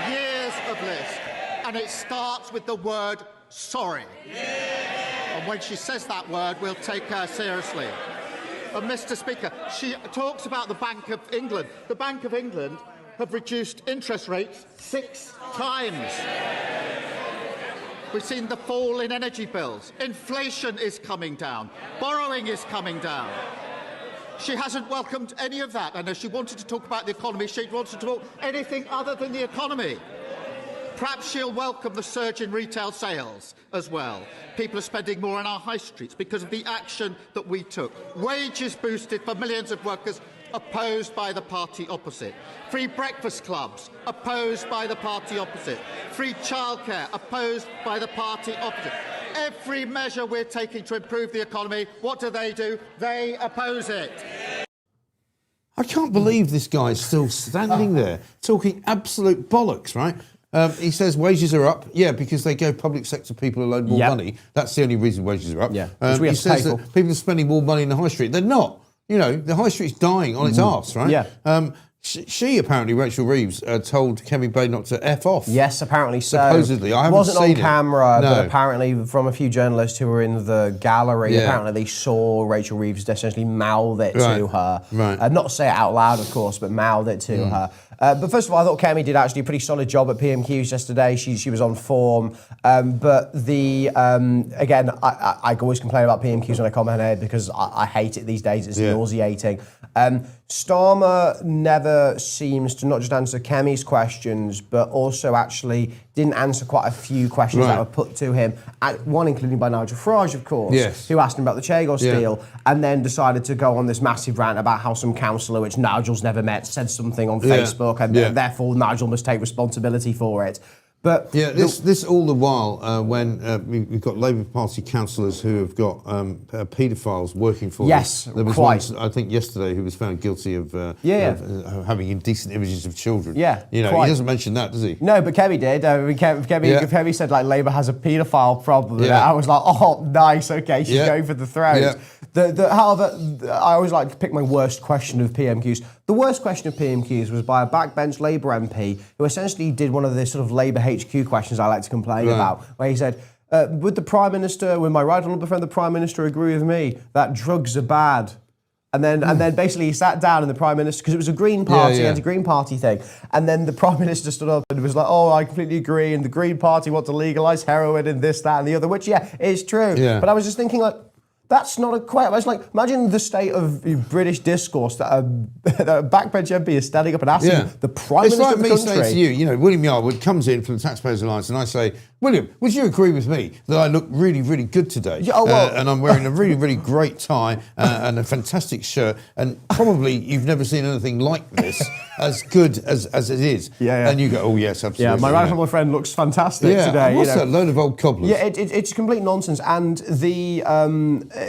[SPEAKER 4] years of list, and it starts with the word sorry. And when she says that word, we'll take her seriously. And Mr. Speaker, she talks about the Bank of England. The Bank of England have reduced interest rates 6 times. We've seen the fall in energy bills. Inflation is coming down. Borrowing is coming down. She hasn't welcomed any of that. And if she wanted to talk about the economy, she wanted to talk anything other than the economy. Perhaps she'll welcome the surge in retail sales as well. People are spending more on our high streets because of the action that we took. Wages boosted for millions of workers, opposed by the party opposite. Free breakfast clubs, opposed by the party opposite. Free childcare, opposed by the party opposite. Every measure we're taking to improve the economy, what do? They oppose it.
[SPEAKER 1] I can't believe this guy's still standing there talking absolute bollocks, right? He says wages are up, because they gave public sector people a load more money. That's the only reason wages are up. He says that people are spending more money in the high street. They're not. The high street's dying on its arse, right?
[SPEAKER 3] Yeah.
[SPEAKER 1] She apparently, Rachel Reeves, told Kemi Badenoch to F off.
[SPEAKER 3] Yes, apparently so.
[SPEAKER 1] Supposedly. I haven't
[SPEAKER 3] wasn't
[SPEAKER 1] seen
[SPEAKER 3] on camera,
[SPEAKER 1] No.
[SPEAKER 3] but apparently from a few journalists who were in the gallery, apparently they saw Rachel Reeves essentially mouth it to her.
[SPEAKER 1] Right.
[SPEAKER 3] Not say it out loud, of course, but mouth it to her. But first of all, I thought Kemi did actually a pretty solid job at PMQs yesterday. She was on form. But again, I always complain about PMQs when I comment on it because I hate it these days. It's nauseating. Starmer never seems to not just answer Kemi's questions, but also actually didn't answer quite a few questions that were put to him. One including by Nigel Farage, of course, who asked him about the Chagos deal, and then decided to go on this massive rant about how some councillor, which Nigel's never met, said something on Facebook, and therefore Nigel must take responsibility for it. But
[SPEAKER 1] this all the while when we've got Labour Party councillors who have got paedophiles working for them.
[SPEAKER 3] Yes,
[SPEAKER 1] there was
[SPEAKER 3] quite.
[SPEAKER 1] one, I think yesterday, who was found guilty of having indecent images of children.
[SPEAKER 3] Yeah,
[SPEAKER 1] he doesn't mention that, does he?
[SPEAKER 3] No, but Kemi did. Kemi said like Labour has a paedophile problem.
[SPEAKER 1] Yeah.
[SPEAKER 3] I was like, oh, nice, okay, she's going for the throat.
[SPEAKER 1] Yeah.
[SPEAKER 3] However, I always like to pick my worst question of PMQs. The worst question of PMQs was by a backbench Labour MP who essentially did one of the sort of Labour HQ questions I like to complain about, where he said, would my right honourable friend, the Prime Minister, agree with me that drugs are bad? And then basically he sat down and the Prime Minister, because it was a Green Party,
[SPEAKER 1] yeah.
[SPEAKER 3] it was a Green Party thing. And then the Prime Minister stood up and was like, oh, I completely agree. And the Green Party want to legalise heroin and this, that and the other, which, is true.
[SPEAKER 1] Yeah.
[SPEAKER 3] But I was just thinking, like, that's not a question. I was like, imagine the state of British discourse that a backbench MP is standing up and asking the Prime Minister
[SPEAKER 1] like
[SPEAKER 3] of the
[SPEAKER 1] me
[SPEAKER 3] country.
[SPEAKER 1] saying to you, William Yarwood comes in from the Taxpayers Alliance and I say, William, would you agree with me that I look really, really good today?
[SPEAKER 3] Yeah,
[SPEAKER 1] and I'm wearing a really, really great tie and a fantastic shirt, and probably you've never seen anything like this as good as it is.
[SPEAKER 3] Yeah.
[SPEAKER 1] And you go, oh yes, absolutely.
[SPEAKER 3] Yeah, my radical friend looks fantastic today.
[SPEAKER 1] And what's that load of old cobblers?
[SPEAKER 3] Yeah, it's complete nonsense. And the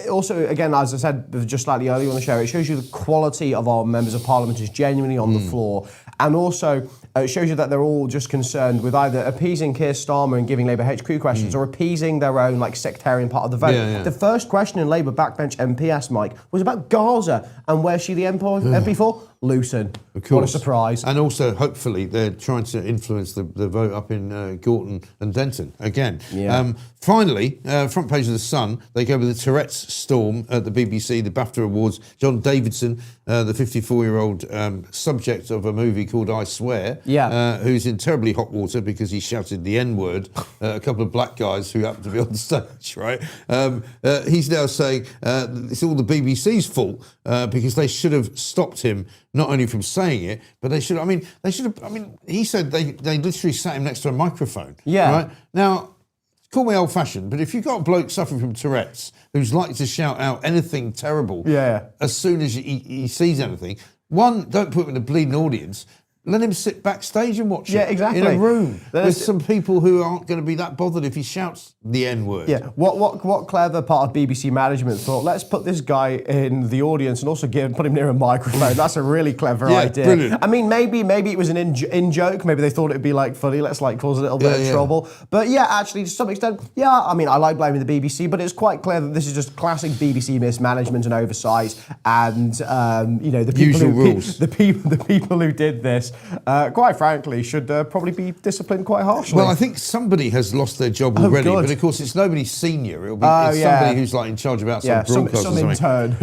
[SPEAKER 3] also, again, as I said just slightly earlier on the show, it shows you the quality of our members of Parliament is genuinely on the floor. And also, it shows you that they're all just concerned with either appeasing Keir Starmer and giving Labour HQ questions or appeasing their own sectarian part of the vote.
[SPEAKER 1] Yeah.
[SPEAKER 3] The first question in Labour backbench MP asked Mike was about Gaza and where's she the MP for? Luton.
[SPEAKER 1] Of course.
[SPEAKER 3] What a surprise.
[SPEAKER 1] And also, hopefully, they're trying to influence the vote up in Gorton and Denton again.
[SPEAKER 3] Yeah.
[SPEAKER 1] Finally, front page of The Sun, they go with the Tourette's storm at the BBC, the BAFTA Awards. John Davidson, the 54-year-old subject of a movie called I Swear, who's in terribly hot water because he shouted the N-word at a couple of black guys who happened to be on stage, right? He's now saying it's all the BBC's fault because they should have stopped him not only from saying it, but he said they literally sat him next to a microphone.
[SPEAKER 3] Yeah.
[SPEAKER 1] Right? Now, call me old-fashioned, but if you've got a bloke suffering from Tourette's who's likely to shout out anything terrible as soon as he sees anything, one, don't put him in a bleeding audience. Let him sit backstage and watch it.
[SPEAKER 3] Yeah, exactly.
[SPEAKER 1] In a room with some people who aren't going to be that bothered if he shouts the N-word.
[SPEAKER 3] Yeah. What clever part of BBC management thought, let's put this guy in the audience and also put him near a microphone. That's a really clever idea.
[SPEAKER 1] Brilliant.
[SPEAKER 3] I mean, maybe it was an in joke. Maybe they thought it'd be funny. Let's cause a little bit of trouble. But actually, to some extent, I mean, I like blaming the BBC, but it's quite clear that this is just classic BBC mismanagement and oversight. And the people the people who did this, quite frankly, should probably be disciplined quite harshly.
[SPEAKER 1] Well, I think somebody has lost their job already, but of course it's nobody senior. It'll be somebody who's in charge of outside broadcast
[SPEAKER 3] some
[SPEAKER 1] or something.
[SPEAKER 3] intern.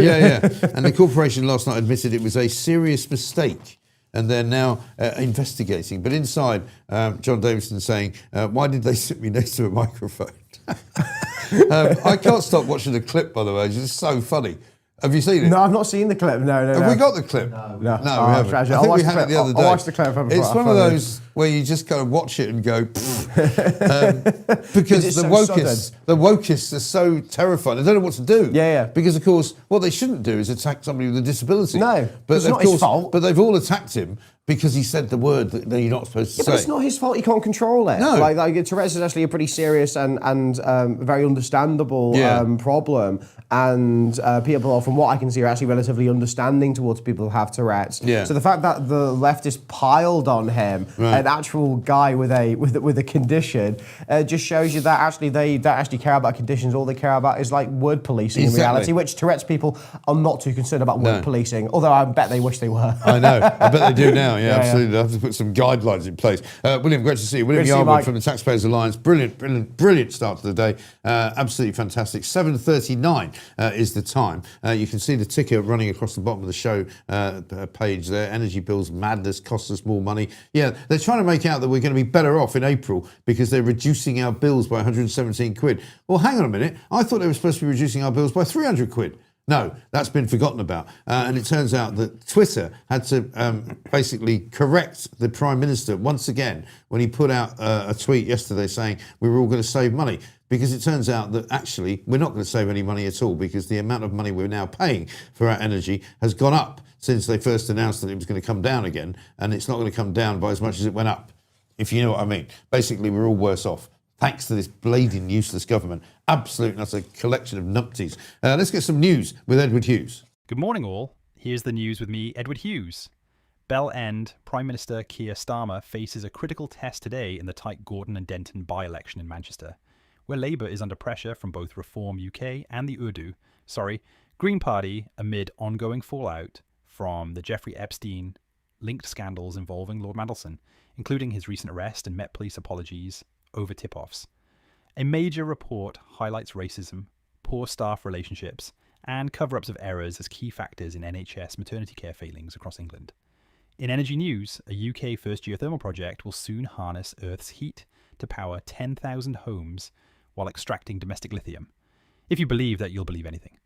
[SPEAKER 1] And the corporation last night admitted it was a serious mistake, and they're now investigating. But inside, John Davidson saying, "Why did they sit me next to a microphone?" I can't stop watching the clip, by the way. It's just so funny. Have you seen it?
[SPEAKER 3] No, I've not seen the clip. No.
[SPEAKER 1] Have we got the clip? No, we haven't.
[SPEAKER 3] Tragic.
[SPEAKER 1] I think we had it the other day.
[SPEAKER 3] I'll watch the clip.
[SPEAKER 1] It's one of those where you just kind of watch it and go, because the wokeists are so terrified. They don't know what to do.
[SPEAKER 3] Yeah.
[SPEAKER 1] Because of course, what they shouldn't do is attack somebody with a disability.
[SPEAKER 3] No,
[SPEAKER 1] but
[SPEAKER 3] it's not his fault.
[SPEAKER 1] But they've all attacked him because he said the word that you're not supposed to say.
[SPEAKER 3] But it's not his fault. He can't control it.
[SPEAKER 1] No.
[SPEAKER 3] Tourette's is actually a pretty serious and very understandable problem. And people, from what I can see, are actually relatively understanding towards people who have Tourette's.
[SPEAKER 1] Yeah.
[SPEAKER 3] So the fact that the leftists piled on him, an actual guy with a condition, just shows you that actually they don't actually care about conditions. All they care about is word policing in reality, which Tourette's people are not too concerned about word policing. Although I bet they wish they were.
[SPEAKER 1] I know. I bet they do now. Yeah, absolutely. They have to put some guidelines in place. William, great to see you. William Yarwood from the Taxpayers Alliance. Brilliant start to the day. Absolutely fantastic. 7:39 is the time. You can see the ticker running across the bottom of the show page there. Energy bills, madness, costs us more money. Yeah, they're trying to make out that we're going to be better off in April because they're reducing our bills by 117 quid. Well, hang on a minute. I thought they were supposed to be reducing our bills by 300 quid. No, that's been forgotten about. And it turns out that Twitter had to basically correct the Prime Minister once again when he put out a tweet yesterday saying we were all going to save money. Because it turns out that actually we're not going to save any money at all because the amount of money we're now paying for our energy has gone up since they first announced that it was going to come down again. And it's not going to come down by as much as it went up, if you know what I mean. Basically, we're all worse off. Thanks to this bleeding useless government. Absolute and utter collection of numpties. Let's get some news with Edward Hughes.
[SPEAKER 5] Good morning, all. Here's the news with me, Edward Hughes. Bell End Prime Minister Keir Starmer faces a critical test today in the tight Gorton and Denton by-election in Manchester, where Labour is under pressure from both Reform UK and the Green Party amid ongoing fallout from the Jeffrey Epstein linked scandals involving Lord Mandelson, including his recent arrest and Met Police apologies over tip-offs. A major report highlights racism, poor staff relationships, and cover-ups of errors as key factors in NHS maternity care failings across England. In energy news, a UK first geothermal project will soon harness Earth's heat to power 10,000 homes while extracting domestic lithium. If you believe that, you'll believe anything.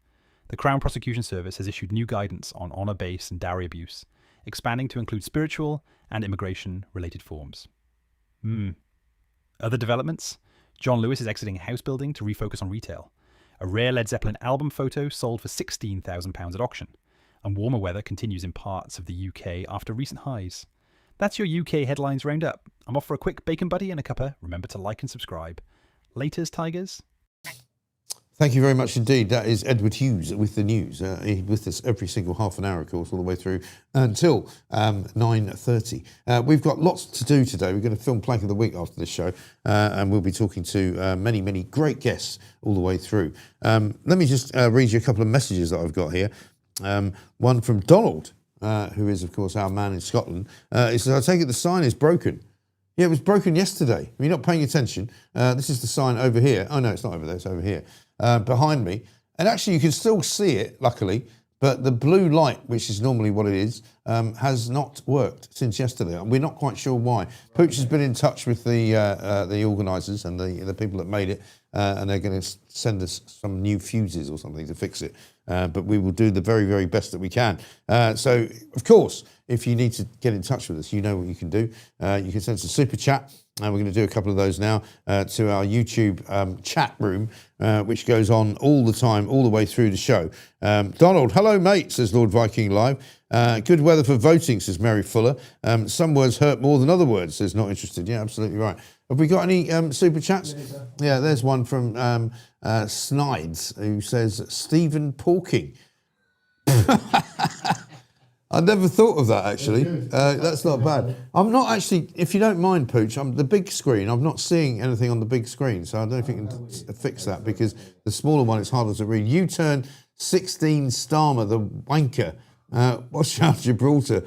[SPEAKER 5] The Crown Prosecution Service has issued new guidance on honour-based and dowry abuse, expanding to include spiritual and immigration-related forms. Other developments? John Lewis is exiting house building to refocus on retail. A rare Led Zeppelin album photo sold for £16,000 at auction. And warmer weather continues in parts of the UK after recent highs. That's your UK headlines roundup. I'm off for a quick bacon buddy and a cuppa. Remember to like and subscribe. Laters, Tigers.
[SPEAKER 1] Thank you very much indeed. That is Edward Hughes with the news. He's with us every single half an hour, of course, all the way through until 9:30. We've got lots to do today. We're going to film Plank of the Week after this show, and we'll be talking to many, many great guests all the way through. Let me just read you a couple of messages that I've got here. One from Donald, who is, of course, our man in Scotland. He says, I take it the sign is broken. Yeah, it was broken yesterday. You're not paying attention. This is the sign over here. Oh, no, it's not over there. It's over here. Behind me. And actually, you can still see it, luckily, but the blue light, which is normally what it is, has not worked since yesterday. And we're not quite sure why. Pooch has been in touch with the organisers and the people that made it, and they're going to send us some new fuses or something to fix it. But we will do the very, very best that we can. So, of course, if you need to get in touch with us, you know what you can do. You can send us a super chat, and we're going to do a couple of those now to our YouTube chat room, which goes on all the time, all the way through the show. Donald, hello, mate, says Lord Viking Live. Good weather for voting, says Mary Fuller. Some words hurt more than other words, says Not Interested. Yeah, absolutely right. Have we got any super chats? Yeah, there's one from Snides, who says, Stephen Porking. I never thought of that, actually. That's not bad. I'm not actually, if you don't mind, Pooch, I'm the big screen. I'm not seeing anything on the big screen, so I don't know if you can fix that, because the smaller one, it's harder to read. U-turn 16 Starmer, the wanker. Watch out, Gibraltar.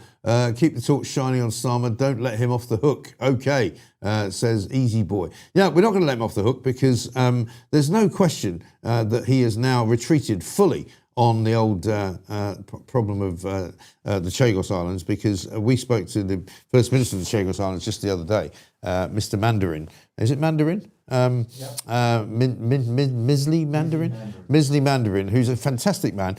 [SPEAKER 1] Keep the torch shining on Starmer. Don't let him off the hook. Okay, says Easy Boy. Yeah, we're not going to let him off the hook, because there's no question that he has now retreated fully on the old problem of the Chagos Islands, because we spoke to the First Minister of the Chagos Islands just the other day, Mr. Mandarin. Is it Mandarin? Misley Mandarin? Misley Mandarin, who's a fantastic man.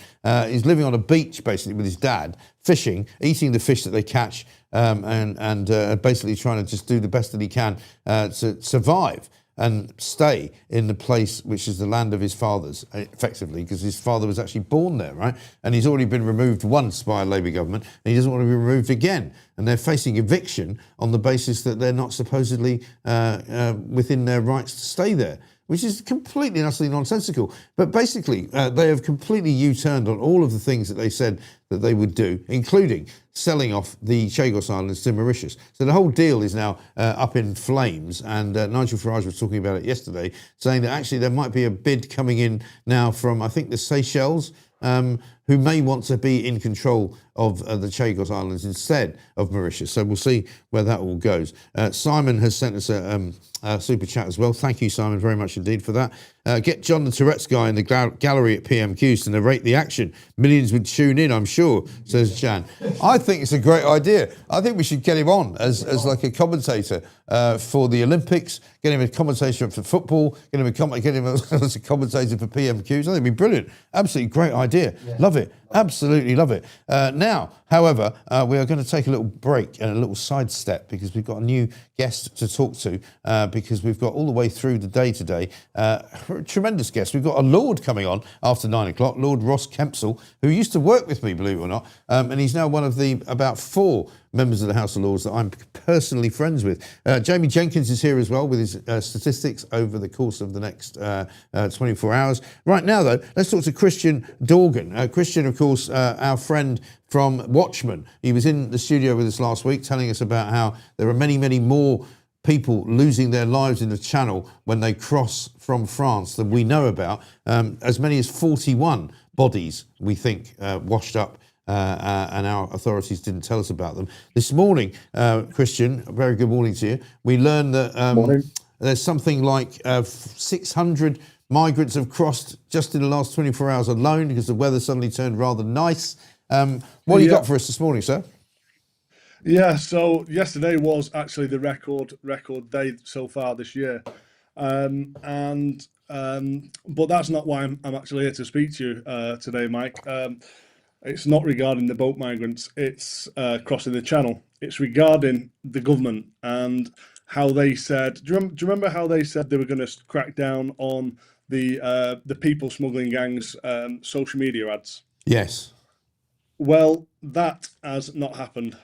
[SPEAKER 1] He's living on a beach, basically, with his dad, fishing, eating the fish that they catch, and basically trying to just do the best that he can to survive and stay in the place which is the land of his fathers, effectively, because his father was actually born there, right? And he's already been removed once by a Labour government, and he doesn't want to be removed again. And they're facing eviction on the basis that they're not supposedly within their rights to stay there, which is completely and utterly nonsensical. But basically, they have completely U-turned on all of the things that they said that they would do, including selling off the Chagos Islands to Mauritius. So the whole deal is now up in flames, and Nigel Farage was talking about it yesterday, saying that actually there might be a bid coming in now from, I think, the Seychelles, who may want to be in control of the Chagos Islands instead of Mauritius. So we'll see where that all goes. Simon has sent us a super chat as well. Thank you, Simon, very much indeed for that. Get John the Tourette's guy in the gallery at PMQs to narrate the action. Millions would tune in, I'm sure, says Jan. I think it's a great idea. I think we should get him on as like a commentator for the Olympics, get him a commentator for football, get him as a commentator for PMQs. I think it'd be brilliant. Absolutely great idea. Yeah. Love it. Absolutely love it. Now, however, we are going to take a little break and a little sidestep, because we've got a new guest to talk to, because we've got all the way through the day today. Tremendous guest. We've got a Lord coming on after 9 o'clock, Lord Ross Kempsell, who used to work with me, believe it or not, and he's now one of the about 4 members of the House of Lords that I'm personally friends with. Jamie Jenkins is here as well with his statistics over the course of the next 24 hours. Right now, though, let's talk to Christian Dorgan. Christian, of course, our friend from Watchmen. He was in the studio with us last week telling us about how there are many, many more people losing their lives in the Channel when they cross from France than we know about. As many as 41 bodies, we think, washed up, and our authorities didn't tell us about them. This morning, Christian, a very good morning to you, we learned that there's something like 600 migrants have crossed just in the last 24 hours alone because the weather suddenly turned rather nice. What do you got for us this morning, sir?
[SPEAKER 6] Yeah, so yesterday was actually the record day so far this year, but that's not why I'm actually here to speak to you today, Mike. It's not regarding the boat migrants. It's crossing the channel. It's regarding the government and how they said. Do you remember how they said they were going to crack down on the people smuggling gangs' social media ads?
[SPEAKER 1] Yes.
[SPEAKER 6] Well, that has not happened.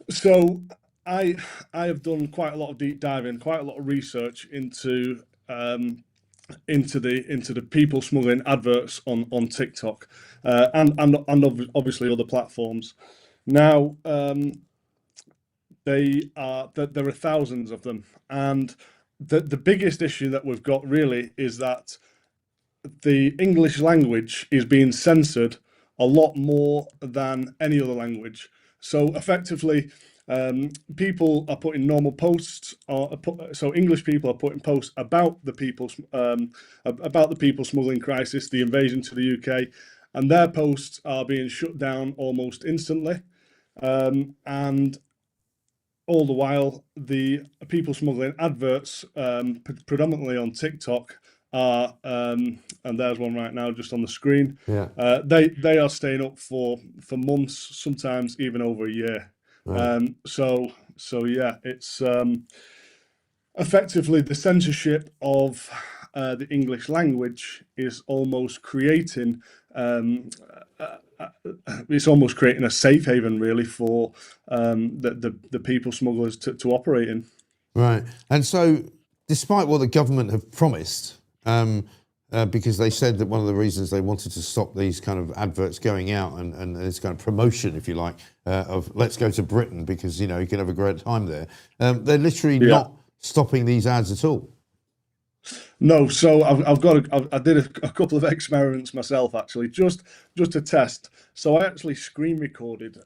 [SPEAKER 6] So I have done quite a lot of deep diving, quite a lot of research into the people smuggling adverts on TikTok and obviously other platforms. Now there are thousands of them, and the biggest issue that we've got really is that the English language is being censored a lot more than any other language. So effectively, people are putting normal posts, so English people are putting posts about the people smuggling crisis, the invasion to the UK, and their posts are being shut down almost instantly. And all the while, the people smuggling adverts, predominantly on TikTok, are and there's one right now just on the screen.
[SPEAKER 1] Yeah.
[SPEAKER 6] They are staying up for months, sometimes even over a year.
[SPEAKER 1] Right.
[SPEAKER 6] So yeah, it's effectively the censorship of the English language is almost creating it's almost creating a safe haven really for the people smugglers to operate in.
[SPEAKER 1] Right. And so, despite what the government have promised, because they said that one of the reasons they wanted to stop these kind of adverts going out and this kind of promotion, if you like, of let's go to Britain because, you know, you can have a great time there. They're literally not stopping these ads at all.
[SPEAKER 6] No, so I did a couple of experiments myself actually, just to test. So I actually screen recorded.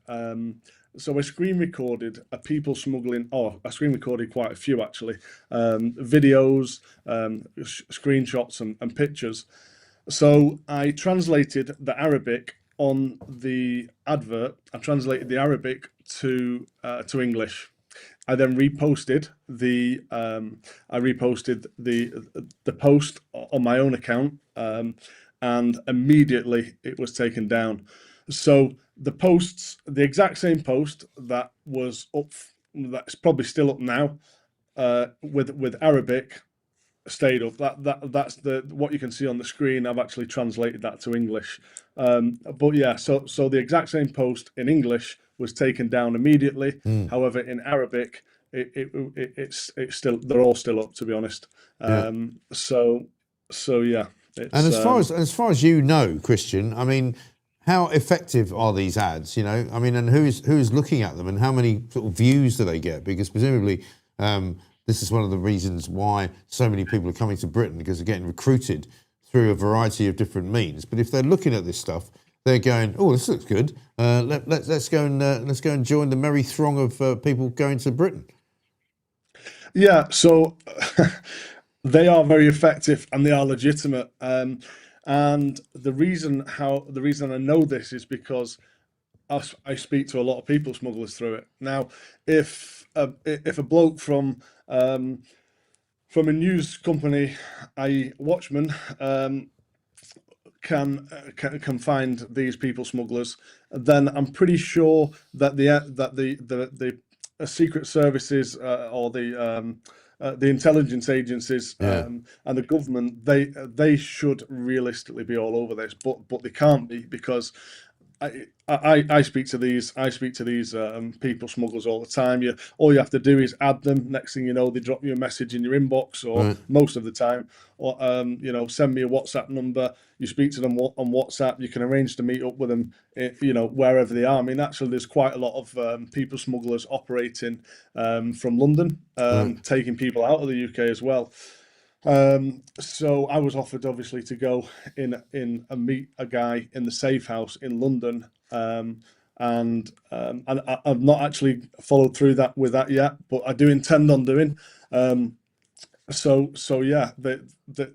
[SPEAKER 6] So I screen recorded a people smuggling. Oh, I screen recorded quite a few actually, videos, screenshots, and pictures. So I translated the Arabic on the advert. I translated the Arabic to English. I then reposted the post on my own account, and immediately it was taken down. So the exact same post that was up, that's probably still up now, with Arabic, stayed up. That's what you can see on the screen. I've actually translated that to English. But yeah, so the exact same post in English was taken down immediately. However, in Arabic, it's still, they're all still up, to be honest. So yeah.
[SPEAKER 1] And as far as you know, Christian, I mean, how effective are these ads? You know, I mean, and who's looking at them, and how many sort of views do they get? Because presumably, this is one of the reasons why so many people are coming to Britain, because they're getting recruited through a variety of different means. But if they're looking at this stuff, they're going, "Oh, this looks good. Let's go and join the merry throng of people going to Britain."
[SPEAKER 6] Yeah, so they are very effective and they are legitimate. And the reason I know this is because I speak to a lot of people smugglers through it. Now, if a bloke from a news company, i.e. Watchman, can find these people smugglers, then I'm pretty sure that the secret services or the intelligence agencies and the government, they should realistically be all over this, but they can't be, because I speak to these people smugglers all the time. All you have to do is add them. Next thing you know, they drop you a message in your inbox, or most of the time, or send me a WhatsApp number. You speak to them on WhatsApp. You can arrange to meet up with them, wherever they are. I mean, actually, there's quite a lot of people smugglers operating from London, taking people out of the UK as well. So I was offered, obviously, to go in and meet a guy in the safe house in London, and I've not actually followed through with that yet, but I do intend on doing. So yeah, the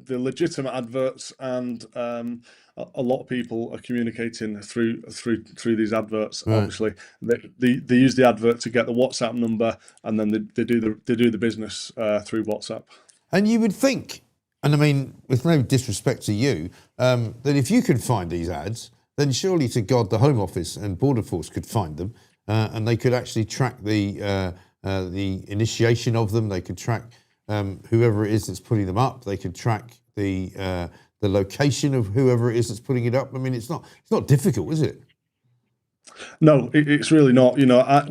[SPEAKER 6] legitimate adverts, and a lot of people are communicating through these adverts.
[SPEAKER 1] Right.
[SPEAKER 6] Obviously, they use the advert to get the WhatsApp number, and then they do the business through WhatsApp.
[SPEAKER 1] And you would think, and I mean, with no disrespect to you, that if you could find these ads, then surely to God the Home Office and Border Force could find them, and they could actually track the initiation of them. They could track whoever it is that's putting them up. They could track the location of whoever it is that's putting it up. I mean, it's not difficult, is it?
[SPEAKER 6] No, it's really not.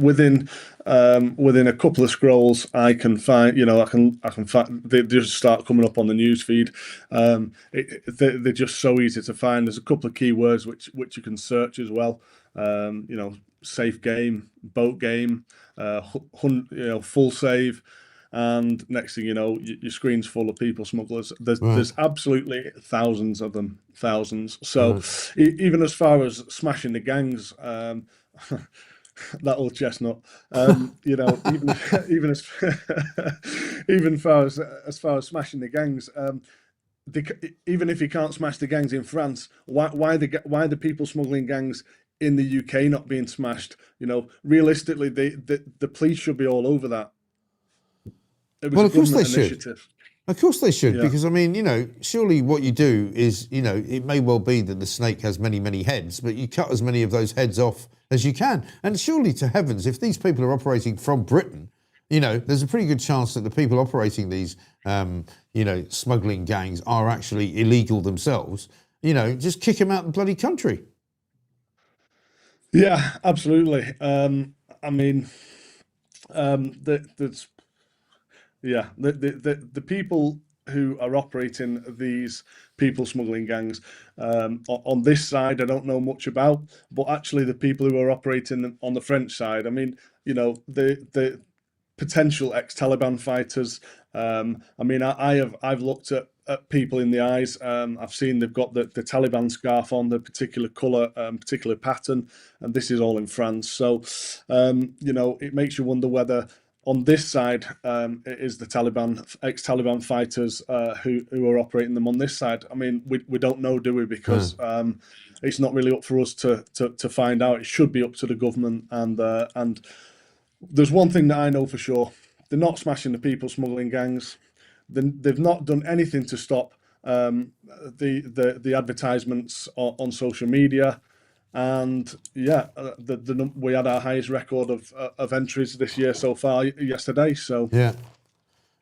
[SPEAKER 6] Within a couple of scrolls, I can find. I can find. They just start coming up on the news feed. They're just so easy to find. There's a couple of keywords which you can search as well. Safe game, boat game, full save. And next thing you know, your screen's full of people smugglers. There's absolutely thousands of them, thousands. So even as far as smashing the gangs, that old chestnut, even as even as far as smashing the gangs, even if you can't smash the gangs in France, why the people smuggling gangs in the UK not being smashed? Realistically, the police should be all over that.
[SPEAKER 1] Well, of course they should. Of course they should,
[SPEAKER 6] Yeah.
[SPEAKER 1] because I mean, surely what you do is, it may well be that the snake has many, many heads, but you cut as many of those heads off as you can. And surely to heavens, if these people are operating from Britain, there's a pretty good chance that the people operating these, smuggling gangs are actually illegal themselves. Just kick them out of the bloody country.
[SPEAKER 6] Yeah, absolutely. I mean, there's yeah, the people who are operating these people smuggling gangs on this side, I don't know much about, but actually the people who are operating on the French side, I mean, the potential ex-Taliban fighters. I mean, I've looked at people in the eyes. I've seen they've got the Taliban scarf on, the particular colour, particular pattern, and this is all in France. So, it makes you wonder whether on this side it is the ex-Taliban fighters who are operating them on this side. I mean, we don't know, do we? Because it's not really up for us to find out. It should be up to the government. And there's one thing that I know for sure: they're not smashing the people smuggling gangs. They've not done anything to stop the advertisements on social media. And yeah, we had our highest record of entries this year so far yesterday. So
[SPEAKER 1] yeah.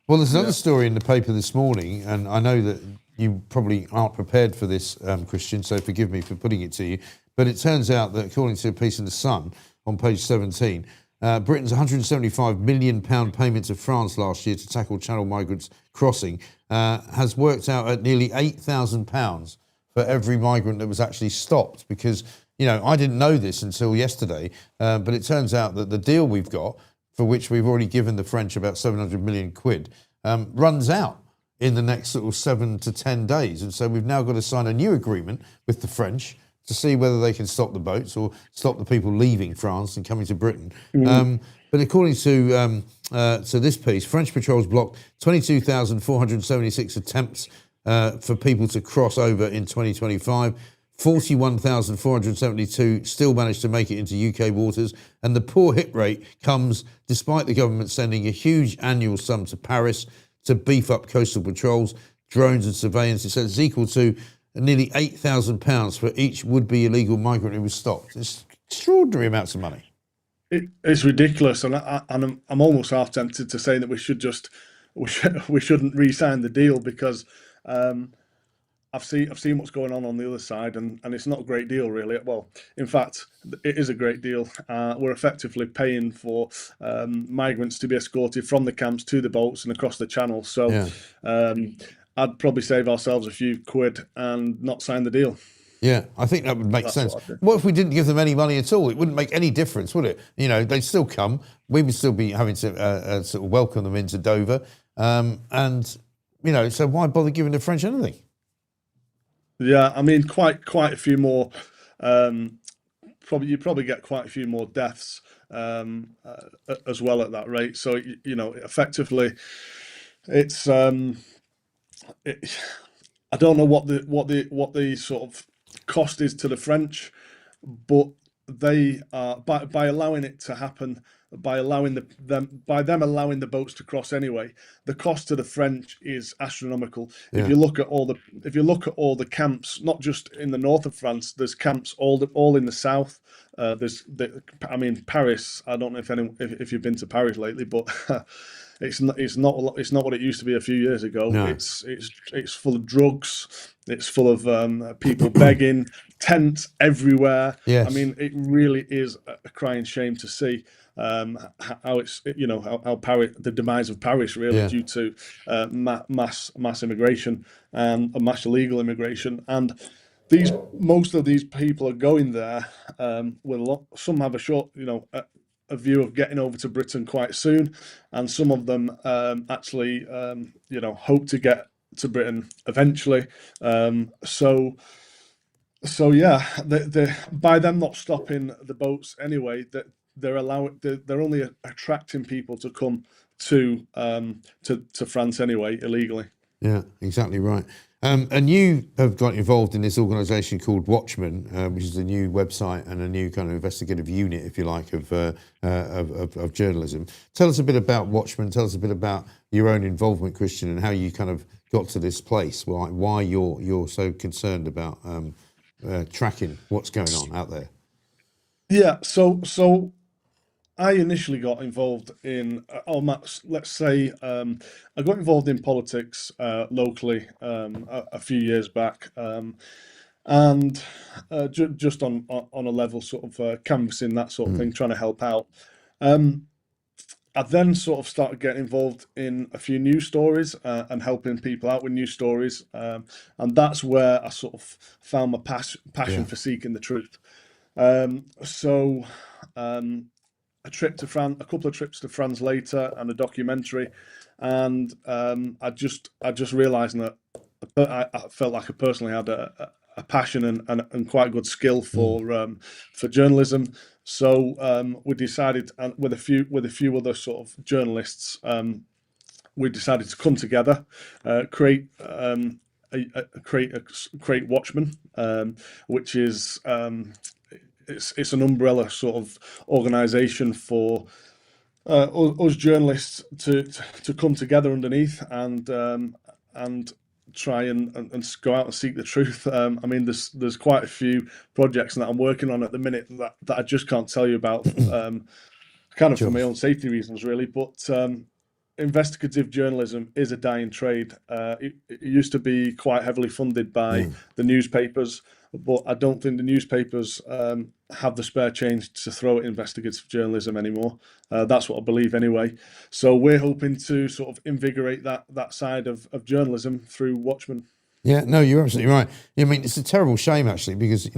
[SPEAKER 1] Well, there's another story in the paper this morning, and I know that you probably aren't prepared for this, Christian, so forgive me for putting it to you. But it turns out that according to a piece in The Sun on page 17, Britain's £175 million payment to France last year to tackle Channel migrants crossing has worked out at nearly £8,000 for every migrant that was actually stopped, because I didn't know this until yesterday, but it turns out that the deal we've got, for which we've already given the French about 700 million quid, runs out in the next sort of 7 to 10 days. And so we've now got to sign a new agreement with the French to see whether they can stop the boats or stop the people leaving France and coming to Britain. But according to this piece, French patrols blocked 22,476 attempts for people to cross over in 2025. 41,472 still managed to make it into UK waters, and the poor hit rate comes despite the government sending a huge annual sum to Paris to beef up coastal patrols, drones and surveillance. It says it's equal to nearly £8,000 for each would-be illegal migrant who was stopped. It's extraordinary amounts of money.
[SPEAKER 6] It's ridiculous, and I'm almost half tempted to say that we shouldn't re-sign the deal, because I've seen what's going on the other side, and it's not a great deal, really. Well, in fact, it is a great deal. We're effectively paying for migrants to be escorted from the camps to the boats and across the channel. So I'd probably save ourselves a few quid and not sign the deal.
[SPEAKER 1] Yeah, I think that would make sense. What if we didn't give them any money at all? It wouldn't make any difference, would it? They'd still come. We would still be having to sort of welcome them into Dover. So why bother giving the French anything?
[SPEAKER 6] Yeah, I mean, quite a few more. You probably get quite a few more deaths as well at that rate. So effectively, it's it, I don't know what the sort of cost is to the French, but they are by allowing it to happen, by allowing them allowing the boats to cross anyway. The cost to the French is astronomical.
[SPEAKER 1] Yeah.
[SPEAKER 6] If you look at all the camps, not just in the north of France, there's camps all in the south. Paris. I don't know if you've been to Paris lately, but it's not what it used to be a few years ago.
[SPEAKER 1] No.
[SPEAKER 6] It's full of drugs. It's full of people begging, tents everywhere.
[SPEAKER 1] Yes.
[SPEAKER 6] I mean, it really is a crying shame to see how it's how Paris, the demise of Paris, really,
[SPEAKER 1] Yeah.
[SPEAKER 6] due to mass immigration and mass illegal immigration. And most of these people are going there some have a view of getting over to Britain quite soon, and some of them actually hope to get to Britain eventually. So yeah, by them not stopping the boats anyway, that they're only attracting people to come to France anyway illegally.
[SPEAKER 1] Yeah, exactly right. And you have got involved in this organisation called Watchmen, which is a new website and a new kind of investigative unit, if you like, of journalism. Tell us a bit about Watchmen. Tell us a bit about your own involvement, Christian, and how you kind of got to this place. Why you're so concerned about tracking what's going on out there.
[SPEAKER 6] Yeah. So I initially got involved in, let's say, I got involved in politics locally a few years back, and just on a level sort of canvassing, that sort of thing, trying to help out. I then sort of started getting involved in a few news stories and helping people out with news stories, and that's where I sort of found my passion for seeking the truth. A trip to France, a couple of trips to France later, and a documentary, and I just realised that I felt like I personally had a passion and quite a good skill for journalism. So we decided, and with a few other sort of journalists, we decided to come together, create Watchmen, which is. It's an umbrella sort of organisation for us journalists to come together underneath and try and go out and seek the truth. I mean, there's quite a few projects that I'm working on at the minute that I just can't tell you about, kind of for my own safety reasons, really. But investigative journalism is a dying trade. It used to be quite heavily funded by the newspapers, but I don't think the newspapers have the spare change to throw at investigative journalism anymore. That's what I believe anyway. So we're hoping to sort of invigorate that side of journalism through Watchmen.
[SPEAKER 1] Yeah, no, you're absolutely right. I mean, it's a terrible shame, actually, because,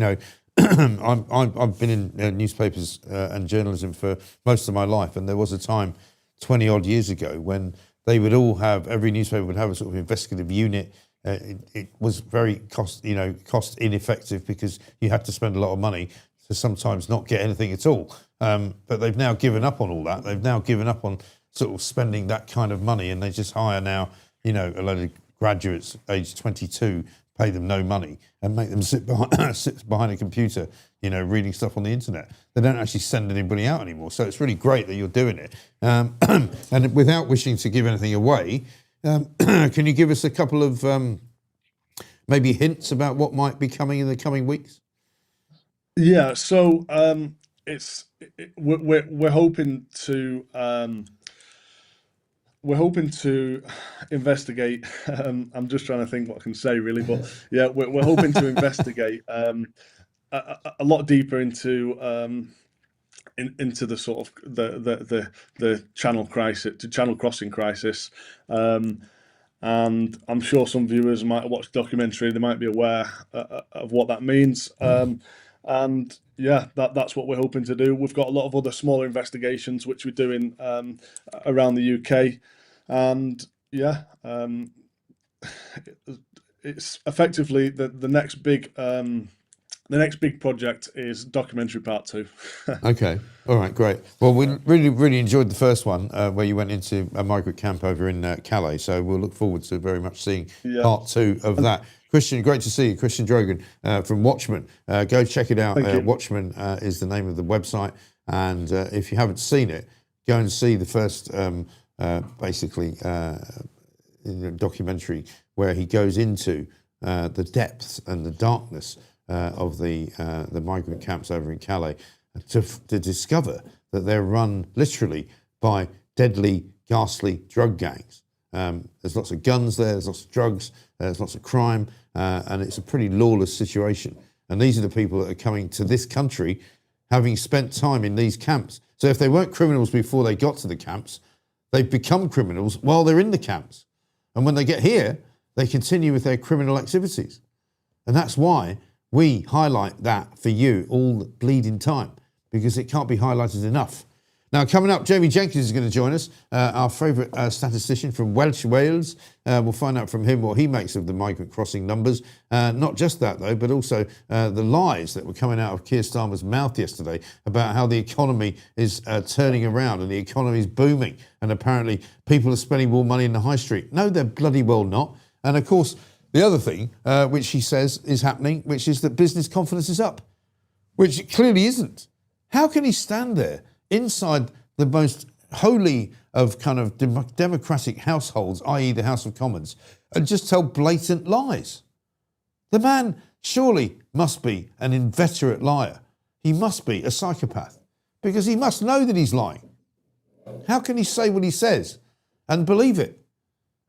[SPEAKER 1] I've been in newspapers and journalism for most of my life, and there was a time 20 odd years ago when they would all have, every newspaper would have a sort of investigative unit. It was very cost ineffective because you had to spend a lot of money to sometimes not get anything at all. But they've now given up on all that. They've now given up on sort of spending that kind of money, and they just hire now, a load of graduates aged 22, pay them no money and make them sit behind a computer, reading stuff on the internet. They don't actually send anybody out anymore. So it's really great that you're doing it. And without wishing to give anything away, can you give us a couple of maybe hints about what might be coming in the coming weeks?
[SPEAKER 6] Yeah, so we're hoping to investigate. I'm just trying to think what I can say really, but yeah, we're hoping to investigate a lot deeper into the sort of the channel crisis, the channel crossing crisis. And I'm sure some viewers might watch the documentary, they might be aware of what that means. And yeah, that's what we're hoping to do. We've got a lot of other smaller investigations which we're doing around the UK. And yeah, it's effectively the next big The next big project is documentary part 2.
[SPEAKER 1] Okay. All right, great. Well, we really enjoyed the first one where you went into a migrant camp over in Calais. So we'll look forward to very much seeing part 2 of that. Christian, great to see you. Christian Drogan from Watchmen. Go check it out. Watchmen is the name of the website. And if you haven't seen it, go and see the first, documentary where he goes into the depths and the darkness of the migrant camps over in Calais to discover that they're run literally by deadly, ghastly drug gangs. There's lots of guns there, there's lots of drugs, there's lots of crime, and it's a pretty lawless situation. And these are the people that are coming to this country having spent time in these camps. So if they weren't criminals before they got to the camps, they've become criminals while they're in the camps. And when they get here, they continue with their criminal activities. And that's why we highlight that for you all the bleeding time, because it can't be highlighted enough. Now, coming up, Jamie Jenkins is going to join us, our favourite statistician from Wales. We'll find out from him what he makes of the migrant crossing numbers. Not just that, though, but also the lies that were coming out of Keir Starmer's mouth yesterday about how the economy is turning around and the economy is booming and apparently people are spending more money in the high street. No, they're bloody well not. And, of course, the other thing, which he says is happening, which is that business confidence is up, which it clearly isn't. How can he stand there inside the most holy of kind of democratic households, i.e. the House of Commons, and just tell blatant lies? The man surely must be an inveterate liar. He must be a psychopath because he must know that he's lying. How can he say what he says and believe it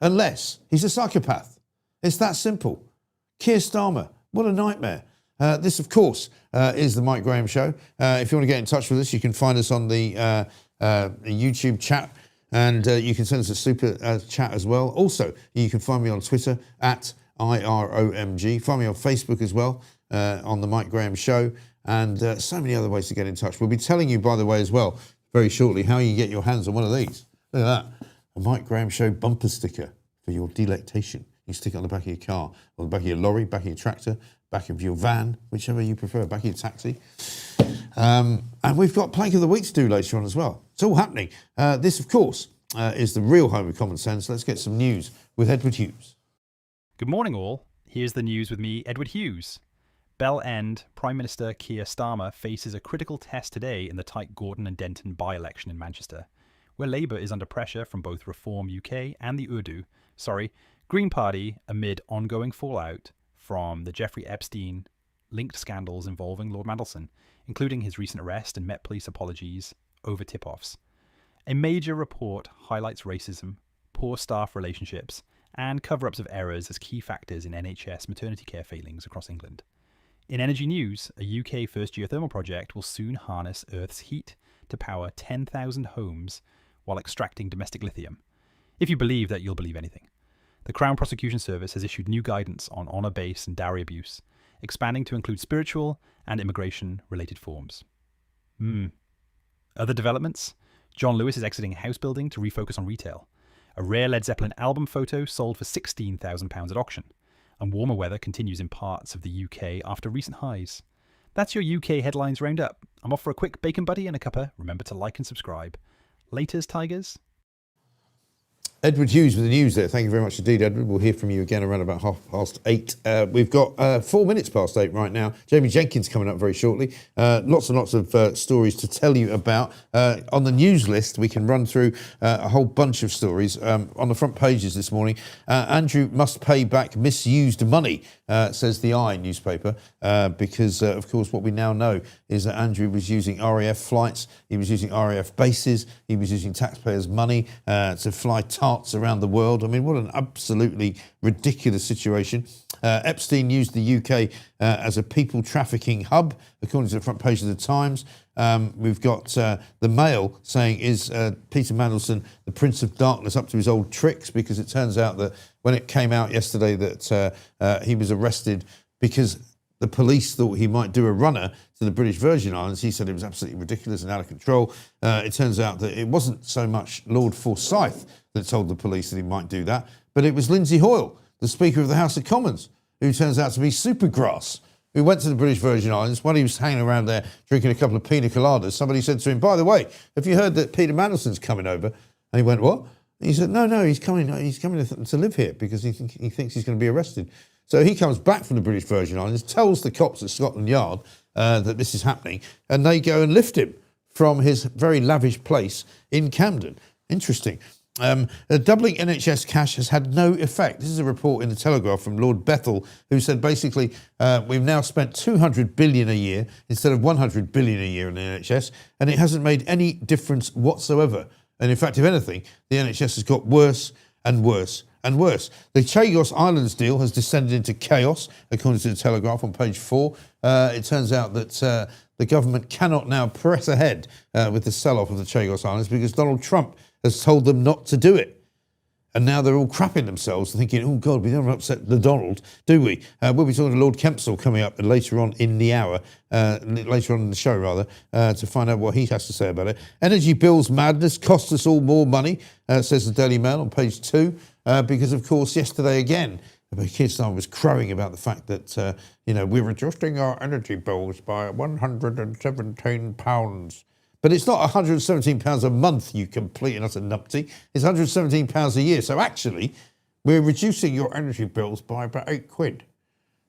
[SPEAKER 1] unless he's a psychopath? It's that simple. Keir Starmer, what a nightmare. This, of course, is the Mike Graham Show. If you want to get in touch with us, you can find us on the YouTube chat, and you can send us a super chat as well. Also, you can find me on Twitter at IROMG. Find me on Facebook as well, on the Mike Graham Show, and so many other ways to get in touch. We'll be telling you, by the way, as well, very shortly, how you get your hands on one of these. Look at that. A Mike Graham Show bumper sticker for your delectation. You stick it on the back of your car, or the back of your lorry, back of your tractor, back of your van, whichever you prefer, back of your taxi. And we've got Plank of the Week to do later on as well. It's all happening. This, of course, is the real home of common sense. Let's get some news with Edward Hughes.
[SPEAKER 5] Good morning, all. Here's the news with me, Edward Hughes. Bell End, Prime Minister Keir Starmer faces a critical test today in the tight Gorton and Denton by-election in Manchester, where Labour is under pressure from both Reform UK and the Green Party amid ongoing fallout from the Jeffrey Epstein linked scandals involving Lord Mandelson, including his recent arrest and Met Police apologies over tip-offs. A major report highlights racism, poor staff relationships, and cover-ups of errors as key factors in NHS maternity care failings across England. In energy news, a UK first geothermal project will soon harness Earth's heat to power 10,000 homes while extracting domestic lithium. If you believe that, you'll believe anything. The Crown Prosecution Service has issued new guidance on honour-based and dowry abuse, expanding to include spiritual and immigration-related forms. Other developments? John Lewis is exiting house building to refocus on retail. A rare Led Zeppelin album photo sold for £16,000 at auction. And warmer weather continues in parts of the UK after recent highs. That's your UK headlines roundup. I'm off for a quick bacon buddy and a cuppa. Remember to like and subscribe. Laters, Tigers.
[SPEAKER 1] Edward Hughes with the news there. Thank you very much indeed, Edward. We'll hear from you again around about 8:30. We've got 4 minutes past 8 right now. Jamie Jenkins coming up very shortly. Lots and lots of stories to tell you about. On the news list, we can run through a whole bunch of stories. On the front pages this morning, Andrew must pay back misused money, says the I newspaper, because, of course, what we now know is that Andrew was using RAF flights, he was using RAF bases, he was using taxpayers' money to fly tarts around the world. I mean, what an absolutely ridiculous situation. Epstein used the UK as a people trafficking hub, according to the front page of the Times. We've got the Mail saying, is Peter Mandelson the Prince of Darkness up to his old tricks? Because it turns out that when it came out yesterday that he was arrested because the police thought he might do a runner to the British Virgin Islands, he said it was absolutely ridiculous and out of control. It turns out that it wasn't so much Lord Forsyth that told the police that he might do that, but it was Lindsay Hoyle, the Speaker of the House of Commons, who turns out to be Supergrass. who went to the British Virgin Islands. While he was hanging around there drinking a couple of pina coladas, somebody said to him, by the way, have you heard that Peter Mandelson's coming over? And he went, what? And he said, no, he's coming to live here because he thinks he's going to be arrested. So he comes back from the British Virgin Islands, tells the cops at Scotland Yard that this is happening, and they go and lift him from his very lavish place in Camden. Interesting. Doubling NHS cash has had no effect. This is a report in the Telegraph from Lord Bethel, who said basically we've now spent 200 billion a year instead of 100 billion a year in the NHS, and it hasn't made any difference whatsoever. And in fact, if anything, the NHS has got worse and worse and worse. The Chagos Islands deal has descended into chaos, according to the Telegraph on page 4. It turns out that the government cannot now press ahead with the sell-off of the Chagos Islands because Donald Trump has told them not to do it. And now they're all crapping themselves thinking, oh, God, we don't upset the Donald, do we? We'll be talking to Lord Kempsall coming up later on in the hour, later on in the show, rather, to find out what he has to say about it. Energy bills madness cost us all more money, says the Daily Mail on page 2, because, of course, yesterday again, Keir Starmer was crowing about the fact that, we're adjusting our energy bills by £117. But it's not £117 a month, you complete and utter numpty. It's £117 a year. So actually, we're reducing your energy bills by about £8.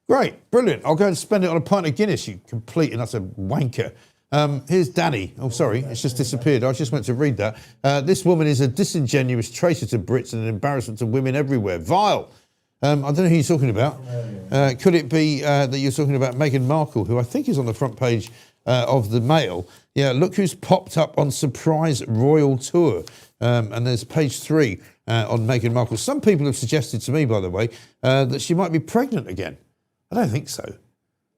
[SPEAKER 1] Great, brilliant. I'll go and spend it on a pint of Guinness, you complete and utter wanker. Here's Danny. Oh, sorry, it's just disappeared. I just went to read that. This woman is a disingenuous traitor to Brits and an embarrassment to women everywhere. Vile. I don't know who you're talking about. Could it be that you're talking about Meghan Markle, who I think is on the front page of the Mail? Yeah, look who's popped up on surprise royal tour. And there's page 3 on Meghan Markle. Some people have suggested to me, by the way, that she might be pregnant again. I don't think so.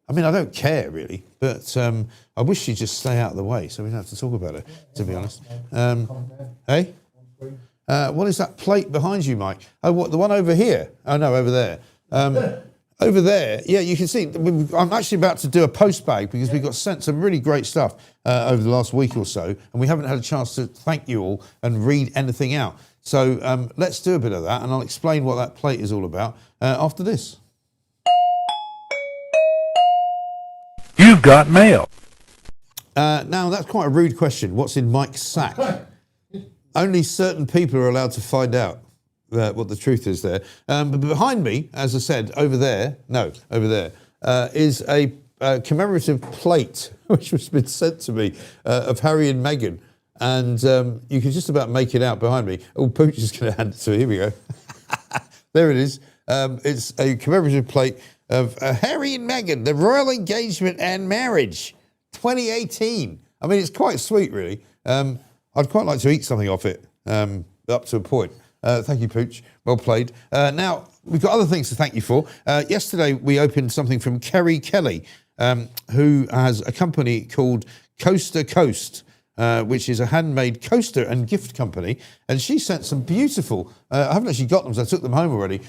[SPEAKER 1] I mean, I don't care, really. But I wish she'd just stay out of the way so we don't have to talk about her, to be honest. Hey? What is that plate behind you, Mike? Oh, what, the one over here? Oh, no, over there. Over there, yeah, you can see, I'm actually about to do a postbag because we got sent some really great stuff over the last week or so, and we haven't had a chance to thank you all and read anything out. So let's do a bit of that, and I'll explain what that plate is all about after this.
[SPEAKER 7] You've got mail.
[SPEAKER 1] Now, that's quite a rude question. What's in Mike's sack? Only certain people are allowed to find out what the truth is there. But behind me, as I said, over there, is a commemorative plate which has been sent to me of Harry and Meghan. And you can just about make it out behind me. Oh, Pooch is going to hand it to me. Here we go. There it is. It's a commemorative plate of Harry and Meghan, the royal engagement and marriage, 2018. I mean, it's quite sweet, really. I'd quite like to eat something off it, up to a point. Thank you, Pooch. Well played. Now, we've got other things to thank you for. Yesterday, we opened something from Kerry Kelly, who has a company called Coast to Coast, which is a handmade coaster and gift company. And she sent some beautiful, I haven't actually got them, so I took them home already,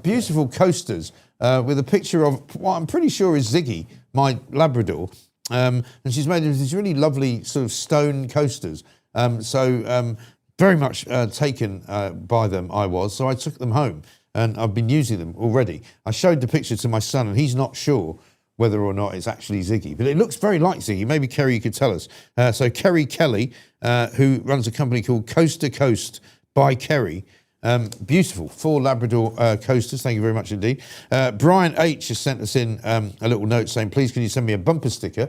[SPEAKER 1] beautiful coasters with a picture of what I'm pretty sure is Ziggy, my Labrador. And she's made these really lovely sort of stone coasters. Very much taken by them, I was. So I took them home and I've been using them already. I showed the picture to my son and he's not sure whether or not it's actually Ziggy. But it looks very like Ziggy. Maybe Kerry, you could tell us. So Kerry Kelly, who runs a company called Coast to Coast by Kerry. Beautiful. 4 Labrador coasters. Thank you very much indeed. Brian H. has sent us in a little note saying, please can you send me a bumper sticker?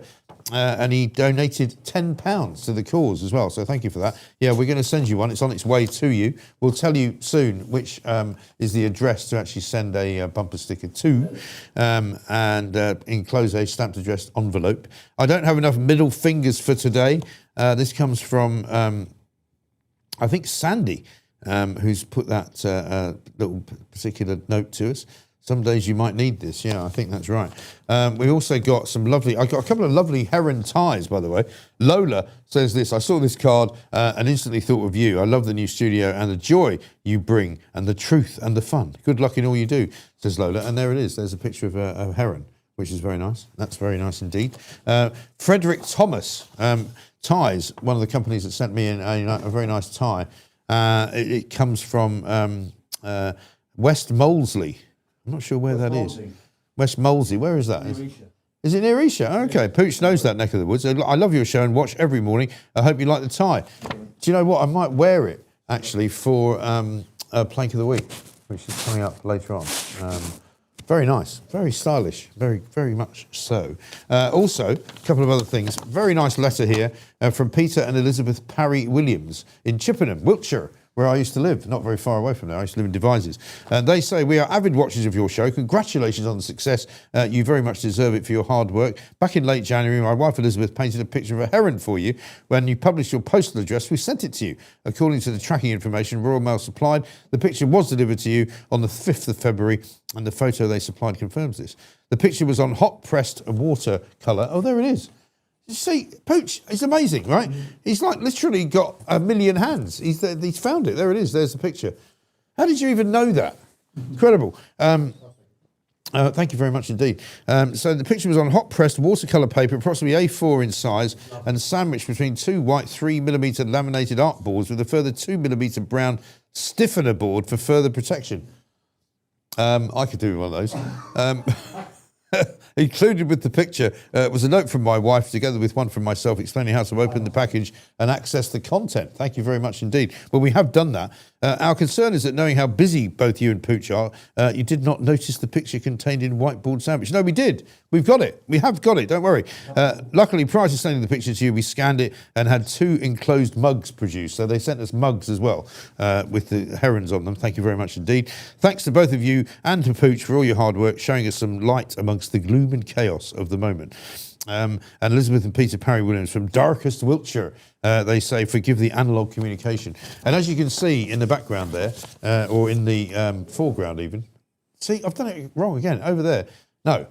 [SPEAKER 1] And he donated £10 to the cause as well. So thank you for that. Yeah, we're going to send you one. It's on its way to you. We'll tell you soon which is the address to actually send a bumper sticker to, and enclose a stamped addressed envelope. I don't have enough middle fingers for today. This comes from, I think, Sandy, who's put that little particular note to us. Some days you might need this. Yeah, I think that's right. We also got some lovely... I got a couple of lovely heron ties, by the way. Lola says this: I saw this card and instantly thought of you. I love the new studio and the joy you bring and the truth and the fun. Good luck in all you do, says Lola. And there it is. There's a picture of a heron, which is very nice. That's very nice indeed. Frederick Thomas Ties, one of the companies that sent me in a very nice tie. It comes from West Molesey. I'm not sure where that is. West Molesey. Where is that? Is it near Esher? Okay, Pooch knows that neck of the woods. I love your show and watch every morning. I hope you like the tie. Do you know what? I might wear it, actually, for a Plank of the Week, which is coming up later on. Very nice, very stylish, very, very much so. Also, a couple of other things. Very nice letter here from Peter and Elizabeth Parry Williams in Chippenham, Wiltshire, where I used to live, not very far away from there. I used to live in Devizes. They say, we are avid watchers of your show. Congratulations on the success. You very much deserve it for your hard work. Back in late January, my wife Elizabeth painted a picture of a heron for you. When you published your postal address, we sent it to you. According to the tracking information Royal Mail supplied, the picture was delivered to you on the 5th of February, and the photo they supplied confirms this. The picture was on hot-pressed watercolour. Oh, there it is. You see, Pooch is amazing, right? He's like literally got a million hands. He's found it. There it is. There's the picture. How did you even know that? Incredible. Thank you very much indeed. So the picture was on hot-pressed watercolour paper, approximately A4 in size, and sandwiched between two white 3mm laminated art boards with a further 2mm brown stiffener board for further protection. I could do one of those. Included with the picture was a note from my wife, together with one from myself, explaining how to open the package and access the content. Thank you very much indeed. Well, we have done that. Our concern is that knowing how busy both you and Pooch are, you did not notice the picture contained in whiteboard sandwich. No, we did. We've got it. We have got it. Don't worry. Luckily, prior to sending the picture to you, we scanned it and had 2 enclosed mugs produced. So they sent us mugs as well with the herons on them. Thank you very much indeed. Thanks to both of you and to Pooch for all your hard work, showing us some light amongst the gloom and chaos of the moment. And Elizabeth and Peter Parry Williams from darkest Wiltshire, they say, forgive the analogue communication. And as you can see in the background there, or in the foreground even, see, I've done it wrong again, over there. No.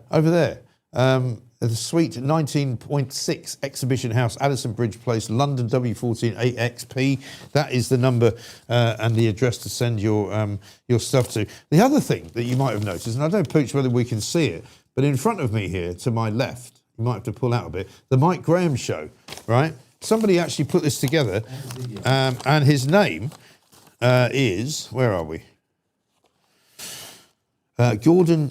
[SPEAKER 1] Over there. The suite 19.6 Exhibition House, Addison Bridge Place, London W14 8XP. That is the number and the address to send your stuff to. The other thing that you might have noticed, and I don't, Pooch, whether we can see it, but in front of me here, to my left, you might have to pull out a bit, the Mike Graham Show, right? Somebody actually put this together, and his name is, where are we? Gorton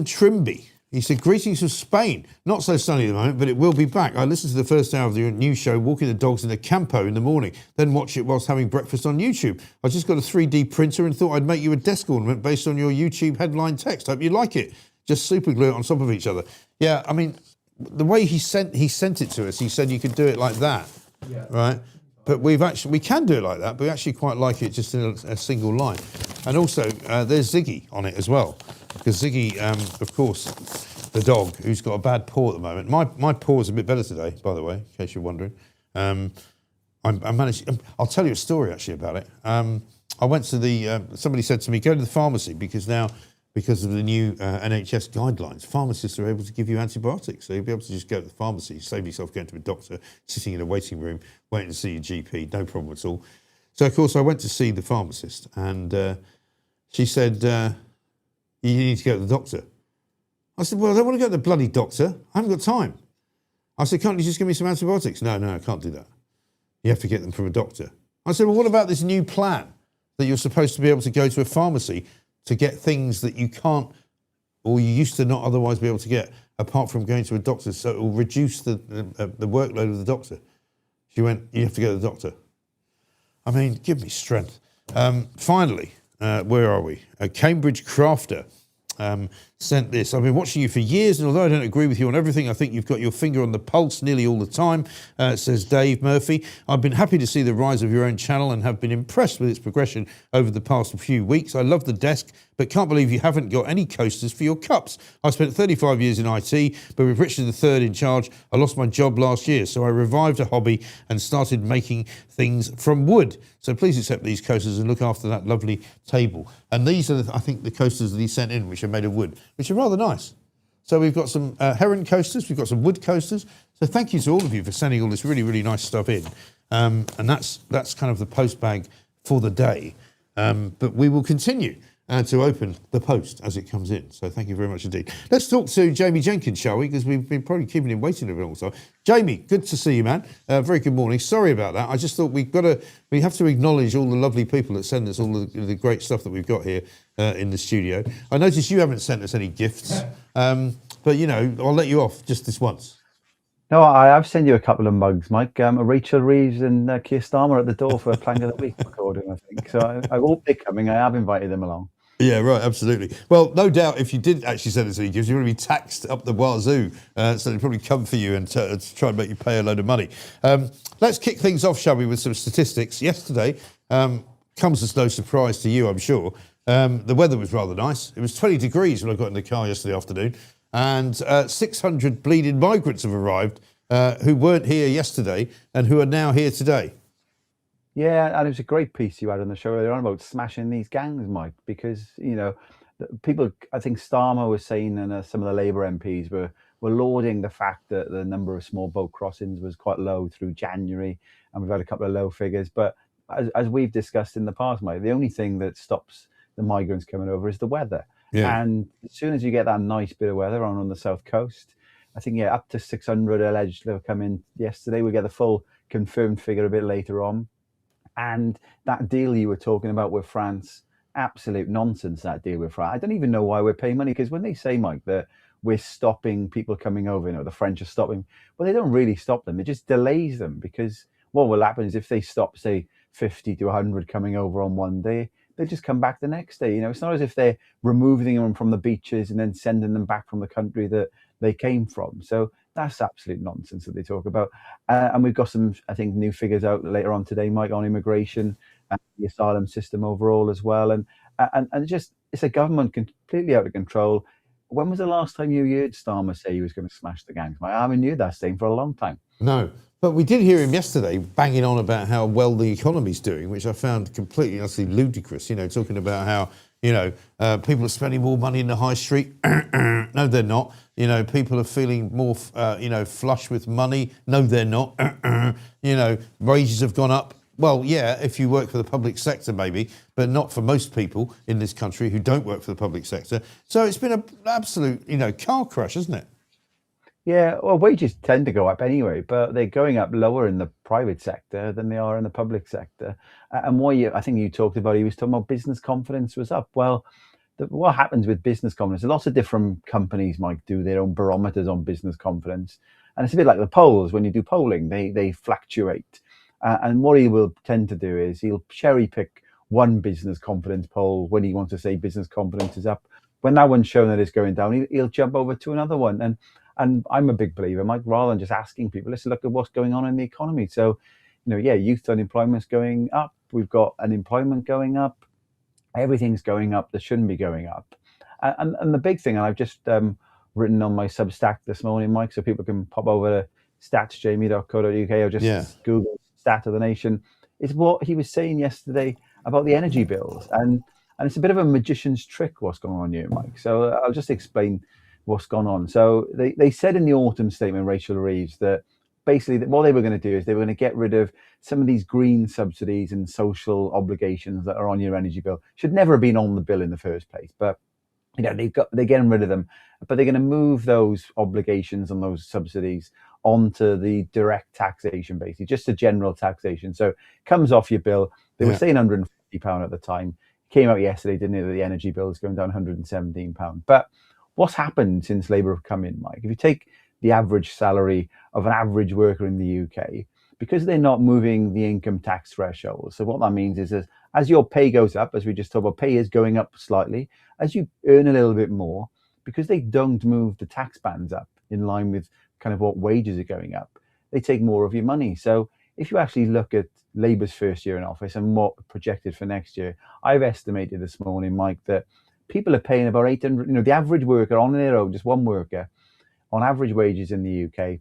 [SPEAKER 1] Trimby. He said, greetings from Spain. Not so sunny at the moment, but it will be back. I listened to the first hour of your new show, walking the dogs in the campo in the morning, then watch it whilst having breakfast on YouTube. I just got a 3D printer and thought I'd make you a desk ornament based on your YouTube headline text. Hope you like it. Just super glue it on top of each other. Yeah, I mean, the way he sent it to us, he said you could do it like that, right? But we can do it like that, but we actually quite like it just in a single line. And also, there's Ziggy on it as well. Because Ziggy, of course, the dog, who's got a bad paw at the moment. My paw's a bit better today, by the way, in case you're wondering. I managed. I'll tell you a story actually about it. I went to somebody said to me, go to the pharmacy because of the new NHS guidelines, pharmacists are able to give you antibiotics. So you'll be able to just go to the pharmacy, save yourself going to a doctor, sitting in a waiting room, waiting to see your GP, no problem at all. So, of course, I went to see the pharmacist and she said, you need to go to the doctor. I said, well, I don't want to go to the bloody doctor. I haven't got time. I said, can't you just give me some antibiotics? No, I can't do that. You have to get them from a doctor. I said, well, what about this new plan that you're supposed to be able to go to a pharmacy to get things that you can't, or you used to not otherwise be able to get, apart from going to a doctor, so it will reduce the workload of the doctor. She went, you have to go to the doctor. I mean, give me strength. Finally, where are we? A Cambridge crafter sent this. I've been watching you for years, and although I don't agree with you on everything, I think you've got your finger on the pulse nearly all the time, says Dave Murphy. I've been happy to see the rise of your own channel and have been impressed with its progression over the past few weeks. I love the desk, but can't believe you haven't got any coasters for your cups. I spent 35 years in IT, but with Richard III in charge, I lost my job last year, so I revived a hobby and started making things from wood. So please accept these coasters and look after that lovely table. And these are, I think, the coasters that he sent in, which are made of wood, which are rather nice. So we've got some heron coasters, we've got some wood coasters. So thank you to all of you for sending all this really, really nice stuff in. And that's kind of the post bag for the day. But we will continue to open the post as it comes in. So thank you very much indeed. Let's talk to Jamie Jenkins, shall we? Because we've been probably keeping him waiting a bit long time. Jamie, good to see you, man. Very good morning. Sorry about that. I just thought we have to acknowledge all the lovely people that send us all the great stuff that we've got here in the studio. I noticed you haven't sent us any gifts. but I'll let you off just this once.
[SPEAKER 8] No, I've sent you a couple of mugs, Mike. Rachel Reeves and Keir Starmer at the door for a Plank of the Week recording, I think. So I hope they're coming. I have invited them along.
[SPEAKER 1] Yeah, right, absolutely. Well, no doubt if you did actually send us any gifts, you're going to be taxed up the wazoo. So they'd probably come for you and to try and make you pay a load of money. Let's kick things off, shall we, with some statistics. Yesterday, comes as no surprise to you, I'm sure, the weather was rather nice. It was 20 degrees when I got in the car yesterday afternoon. And 600 bleeding migrants have arrived who weren't here yesterday and who are now here today.
[SPEAKER 8] Yeah, and it was a great piece you had on the show earlier on about smashing these gangs, Mike, because, people, I think Starmer was saying, and some of the Labour MPs were lauding the fact that the number of small boat crossings was quite low through January, and we've had a couple of low figures. But as we've discussed in the past, Mike, the only thing that stops the migrants coming over is the weather. Yeah. And as soon as you get that nice bit of weather on the south coast, I think, up to 600 alleged have come in yesterday. We get the full confirmed figure a bit later on. And that deal you were talking about with France, absolute nonsense, that deal with France. I don't even know why we're paying money, because when they say, Mike, that we're stopping people coming over, the French are stopping, well, they don't really stop them. It just delays them, because what will happen is if they stop, say, 50 to 100 coming over on one day, they just come back the next day. It's not as if they're removing them from the beaches and then sending them back from the country that they came from. So that's absolute nonsense that they talk about. And we've got some, I think, new figures out later on today, Mike, on immigration and the asylum system overall as well. And it's a government completely out of control. When was the last time you heard Starmer say he was going to smash the gangs, Mike? I haven't heard that saying for a long time.
[SPEAKER 1] No. But we did hear him yesterday banging on about how well the economy's doing, which I found completely, honestly, ludicrous. Talking about how, people are spending more money in the high street. No, they're not. People are feeling more, flush with money. No, they're not. Wages have gone up. Well, yeah, if you work for the public sector, maybe, but not for most people in this country who don't work for the public sector. So it's been an absolute, car crash, hasn't it?
[SPEAKER 8] Yeah, well, wages tend to go up anyway, but they're going up lower in the private sector than they are in the public sector. And I think you talked about, he was talking about business confidence was up. Well, what happens with business confidence? Lots of different companies might do their own barometers on business confidence. And it's a bit like the polls. When you do polling, they fluctuate. And what he will tend to do is he'll cherry pick one business confidence poll when he wants to say business confidence is up. When that one's shown that it's going down, he'll jump over to another one. And I'm a big believer, Mike, rather than just asking people, let's look at what's going on in the economy. So, youth unemployment's going up. We've got unemployment going up. Everything's going up that shouldn't be going up. And the big thing, and I've just written on my Substack this morning, Mike, so people can pop over to statsjamie.co.uk or just Google Stat of the Nation, is what he was saying yesterday about the energy bills. And it's a bit of a magician's trick what's going on here, Mike. So I'll just explain what's gone on. So they said in the autumn statement, Rachel Reeves, that basically what they were going to do is they were going to get rid of some of these green subsidies and social obligations that are on your energy bill. Should never have been on the bill in the first place, but they're getting rid of them. But they're going to move those obligations and those subsidies onto the direct taxation, basically, just a general taxation. So it comes off your bill. They were saying £150 at the time. It came out yesterday, didn't it, that the energy bill is going down £117. But what's happened since Labour have come in, Mike? If you take the average salary of an average worker in the UK, because they're not moving the income tax threshold. So what that means is as your pay goes up, as we just talked about, pay is going up slightly, as you earn a little bit more, because they don't move the tax bands up in line with kind of what wages are going up, they take more of your money. So if you actually look at Labour's first year in office and what projected for next year, I've estimated this morning, Mike, that people are paying about 800, the average worker on their own, just one worker, on average wages in the UK,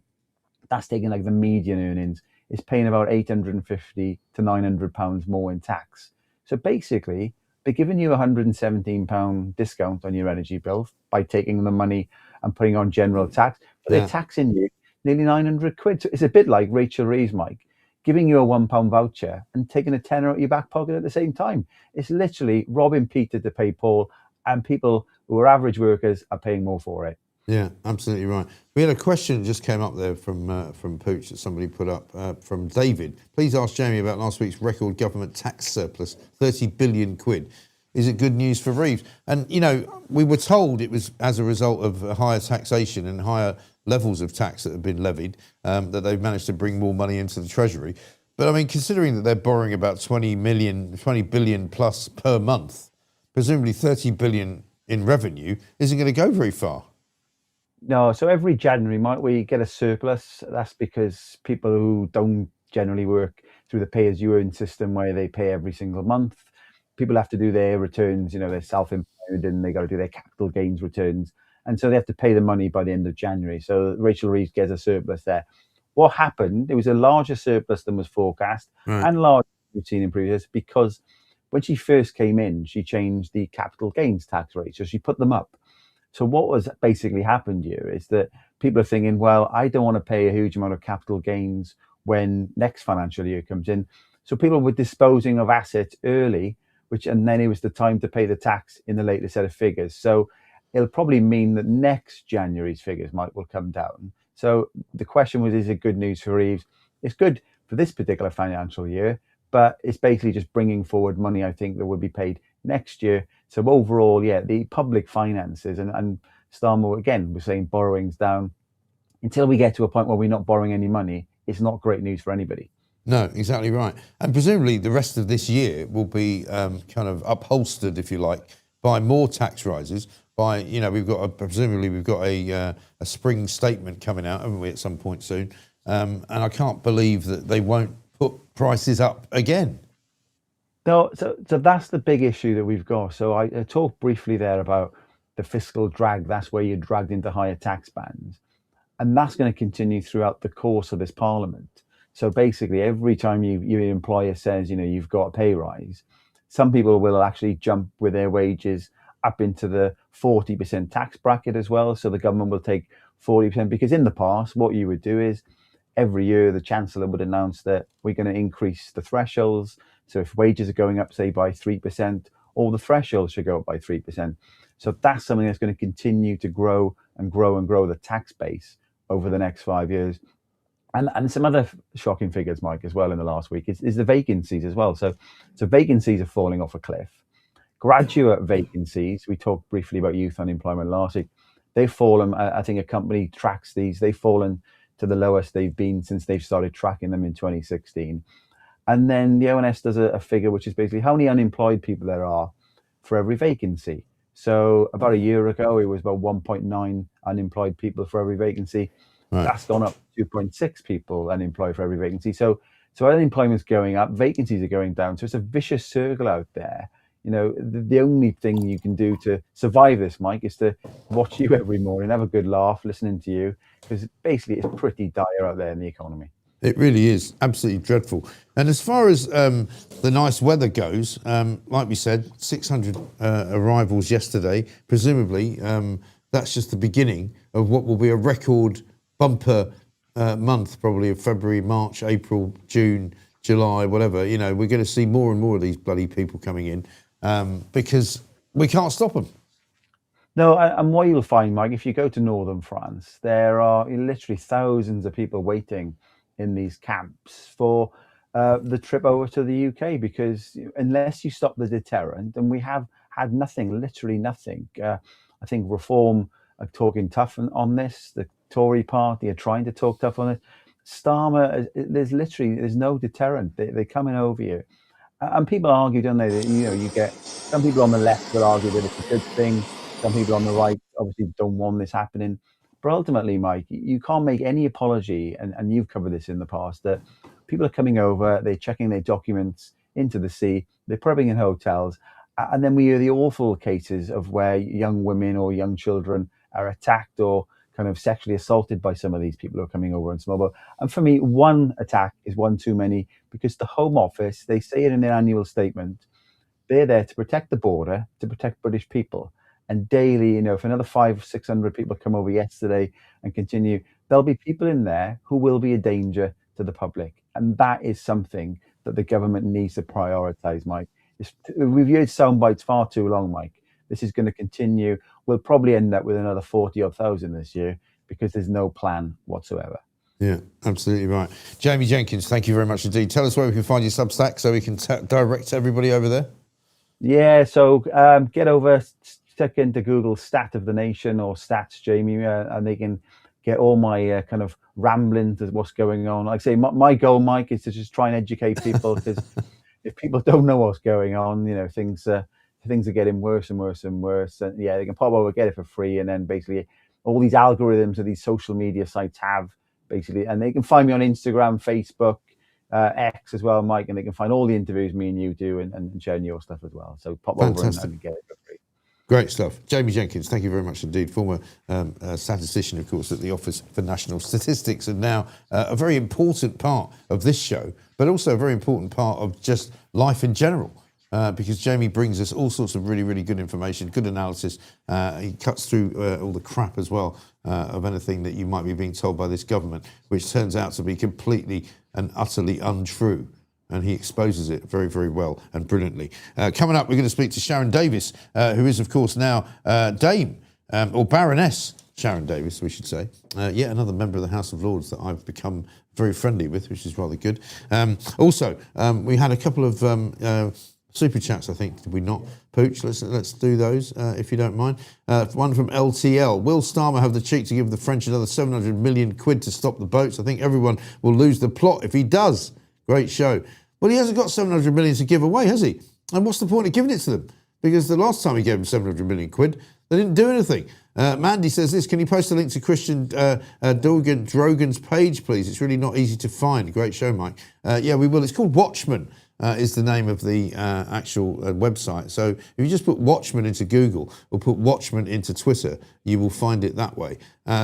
[SPEAKER 8] that's taking like the median earnings, is paying about £850 to £900 more in tax. So basically, they're giving you £117 discount on your energy bill by taking the money and putting on general tax, but they're taxing you nearly 900 quid. So it's a bit like Rachel Reeves, Mike, giving you a £1 voucher and taking a tenner out of your back pocket at the same time. It's literally robbing Peter to pay Paul, and people who are average workers are paying more for it.
[SPEAKER 1] Yeah, absolutely right. We had a question that just came up there from Pooch that somebody put up from David. Please ask Jamie about last week's record government tax surplus, 30 billion quid. is it good news for Reeves? And, you know, we were told it was as a result of higher taxation and higher levels of tax that have been levied, that they've managed to bring more money into the Treasury. But I mean, considering that they're borrowing about 20 billion plus per month, presumably 30 billion in revenue isn't going to go very far.
[SPEAKER 8] No, so every January, might we get a surplus? That's because people who don't generally work through the pay-as-you-earn system where they pay every single month, people have to do their returns, you know, they're self-employed and they got to do their capital gains returns. And so they have to pay the money by the end of January. So Rachel Reeves gets a surplus there. What happened, there was a larger surplus than was forecast and larger than we've seen in previous, because when she first came in, she changed the capital gains tax rate. So she put them up. So what was basically happened here is that people are thinking, well, I don't want to pay a huge amount of capital gains when next financial year comes in. So people were disposing of assets early, and then it was the time to pay the tax in the later set of figures. So it'll probably mean that next January's figures will come down. So the question was, is it good news for Reeves? It's good for this particular financial year, but it's basically just bringing forward money, I think, that will be paid next year. So overall, yeah, the public finances, and Starmer, again, was saying borrowing's down. Until we get to a point where we're not borrowing any money, it's not great news for anybody.
[SPEAKER 1] No, exactly right. And presumably the rest of this year will be kind of upholstered, if you like, by more tax rises. By, you know, presumably we've got a spring statement coming out, haven't we, at some point soon? And I can't believe that they won't put prices up again.
[SPEAKER 8] No, so that's the big issue that we've got. So I talked briefly there about the fiscal drag. That's where you're dragged into higher tax bands. And that's going to continue throughout the course of this parliament. So basically, every time your employer says, you know, you've got a pay rise, some people will actually jump with their wages up into the 40% tax bracket as well. So the government will take 40%, because in the past, what you would do is every year the Chancellor would announce that we're going to increase the thresholds. So if wages are going up, say, by 3%, all the thresholds should go up by 3%. So that's something that's going to continue to grow and grow and grow the tax base over the next 5 years. And some other shocking figures, Mike, as well in the last week is the vacancies as well. So vacancies are falling off a cliff. Graduate vacancies, we talked briefly about youth unemployment last week, they've fallen. I think a company tracks these. They've fallen to the lowest they've been since they've started tracking them in 2016. And then the ONS does a figure, which is basically how many unemployed people there are for every vacancy. So about a year ago, it was about 1.9 unemployed people for every vacancy. Right. That's gone up to 2.6 people unemployed for every vacancy. So unemployment's going up, vacancies are going down. So it's a vicious circle out there. You know, the only thing you can do to survive this, Mike, is to watch you every morning, have a good laugh, listening to you, because basically it's pretty dire out there in the economy.
[SPEAKER 1] It really is absolutely dreadful. And as far as the nice weather goes, like we said, 600 arrivals yesterday. Presumably, that's just the beginning of what will be a record bumper month, probably of February, March, April, June, July, whatever. You know, we're going to see more and more of these bloody people coming in because we can't stop them.
[SPEAKER 8] No, and what you'll find, Mike, if you go to northern France, there are literally thousands of people waiting in these camps for the trip over to the UK, because unless you stop the deterrent, and we have had nothing, literally nothing. I think Reform are talking tough on this. The Tory party are trying to talk tough on it. Starmer, there's no deterrent. They're coming over you. And people argue, don't they, that, you know, you get some people on the left will argue that it's a good thing. Some people on the right obviously don't want this happening. But ultimately, Mike, you can't make any apology, and you've covered this in the past, that people are coming over, they're checking their documents into the sea, they're prepping in hotels, and then we hear the awful cases of where young women or young children are attacked or kind of sexually assaulted by some of these people who are coming over in small boat. And for me, one attack is one too many, because the Home Office, they say it in their annual statement, they're there to protect the border, to protect British people. And daily, you know, if another 500-600 people come over yesterday and continue, there'll be people in there who will be a danger to the public. And that is something that the government needs to prioritise, Mike. We've used sound bites far too long, Mike. This is going to continue. We'll probably end up with another 40,000 this year because there's no plan whatsoever.
[SPEAKER 1] Yeah, absolutely right. Jamie Jenkins, thank you very much indeed. Tell us where we can find your Substack so we can direct everybody over there.
[SPEAKER 8] Yeah, so get over, stick into Google Stat of the Nation or Stats, Jamie, and they can get all my kind of ramblings of what's going on. Like I say, my goal, Mike, is to just try and educate people, because if people don't know what's going on, things are getting worse and worse and worse. And yeah, they can pop over, get it for free, and then basically all these algorithms that these social media sites have, basically, and they can find me on Instagram, Facebook, X as well, Mike, and they can find all the interviews me and you do, and sharing your stuff as well. So pop
[SPEAKER 1] Fantastic.
[SPEAKER 8] over and get it for free.
[SPEAKER 1] Great stuff. Jamie Jenkins, thank you very much indeed. Former statistician, of course, at the Office for National Statistics, and now a very important part of this show, but also a very important part of just life in general. Because Jamie brings us all sorts of really, really good information, good analysis. He cuts through all the crap as well of anything that you might be being told by this government, which turns out to be completely and utterly untrue. And he exposes it very, very well and brilliantly. Coming up, we're going to speak to Sharon Davis, who is, of course, now Dame, or Baroness Sharon Davis, we should say. Yet another member of the House of Lords that I've become very friendly with, which is rather good. Also, we had a couple of super chats, I think, did we not? Pooch, let's do those, if you don't mind. One from LTL. Will Starmer have the cheek to give the French another 700 million quid to stop the boats? I think everyone will lose the plot if he does. Great show. Well, he hasn't got 700 million to give away, has he? And what's the point of giving it to them? Because the last time he gave them 700 million quid, they didn't do anything. Mandy says this, can you post a link to Christian Drogan's page, please? It's really not easy to find. Great show, Mike. Yeah, we will. It's called Watchman. Is the name of the actual website. So if you just put Watchman into Google or put Watchman into Twitter, you will find it that way.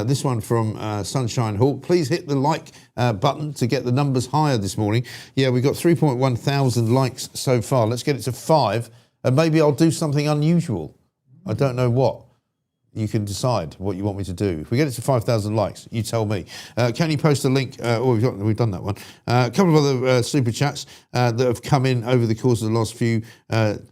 [SPEAKER 1] This one from Sunshine Hawk. Please hit the like button to get the numbers higher this morning. Yeah, we've got 3.1 thousand likes so far. Let's get it to 5, and maybe I'll do something unusual. I don't know what. You can decide what you want me to do. If we get it to 5,000 likes, you tell me. Can you post a link? We've done that one. A couple of other super chats that have come in over the course of the last few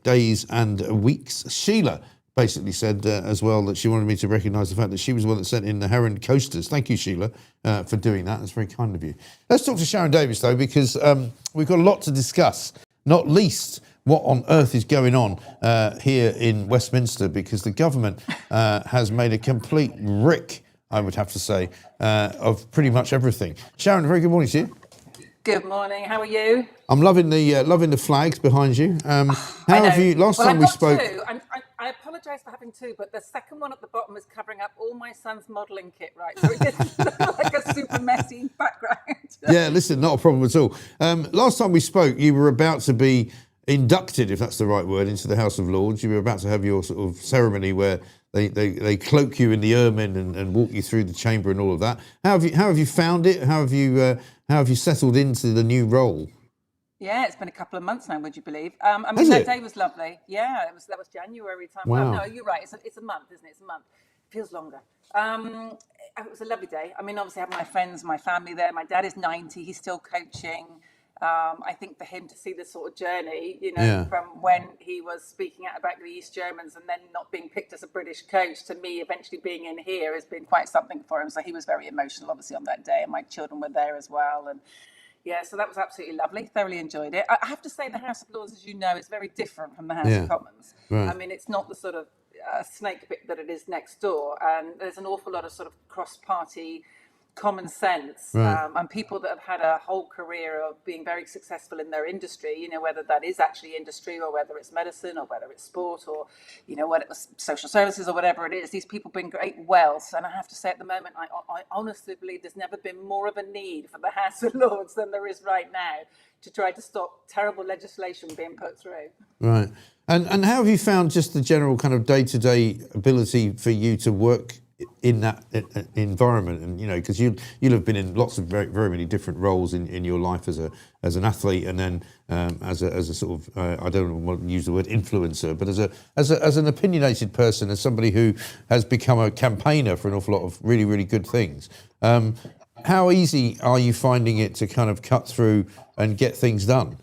[SPEAKER 1] days and weeks. Sheila basically said as well that she wanted me to recognise the fact that she was the one that sent in the Heron coasters. Thank you, Sheila, for doing that. That's very kind of you. Let's talk to Sharon Davis, though, because we've got a lot to discuss, not least what on earth is going on here in Westminster, because the government has made a complete rick, I would have to say, of pretty much everything. Sharon, very good morning to you.
[SPEAKER 9] Good morning. How are you?
[SPEAKER 1] I'm loving the flags behind you. How have you? Last time we spoke.
[SPEAKER 9] Two. I apologise for having two, but the second one at the bottom is covering up all my son's modelling kit, right? So it didn't look like a super messy background.
[SPEAKER 1] Yeah, listen, not a problem at all. Last time we spoke, you were about to be inducted, if that's the right word, into the House of Lords. You were about to have your sort of ceremony where they cloak you in the ermine and walk you through the chamber and all of that. How have you found it? How have you settled into the new role?
[SPEAKER 9] Yeah, it's been a couple of months now, would you believe? I mean, that day was lovely. Yeah, that was January time.
[SPEAKER 1] Wow.
[SPEAKER 9] Well, no, you're right. It's a month, isn't it? It's a month. It feels longer. It was a lovely day. I mean, obviously, I have my friends, my family there. My dad is 90. He's still coaching. I think for him to see this sort of journey, from when he was speaking out about the East Germans and then not being picked as a British coach to me eventually being in here has been quite something for him. So he was very emotional, obviously, on that day, and my children were there as well. And yeah, so that was absolutely lovely. Thoroughly enjoyed it. I have to say the House of Lords, as you know, is very different from the House of Commons. Right. I mean, it's not the sort of snake pit that it is next door. And there's an awful lot of sort of cross-party common sense, right. And people that have had a whole career of being very successful in their industry, whether that is actually industry or whether it's medicine or whether it's sport or, whether it's social services or whatever it is, these people bring great wealth. And I have to say at the moment, I honestly believe there's never been more of a need for the House of Lords than there is right now to try to stop terrible legislation being put through. Right.
[SPEAKER 1] And how have you found just the general kind of day-to-day ability for you to work in that environment? And because you'll have been in lots of very, very many different roles in your life as an athlete, and then as a sort of I don't want to use the word influencer, but as an opinionated person, as somebody who has become a campaigner for an awful lot of really, really good things. How easy are you finding it to kind of cut through and get things done?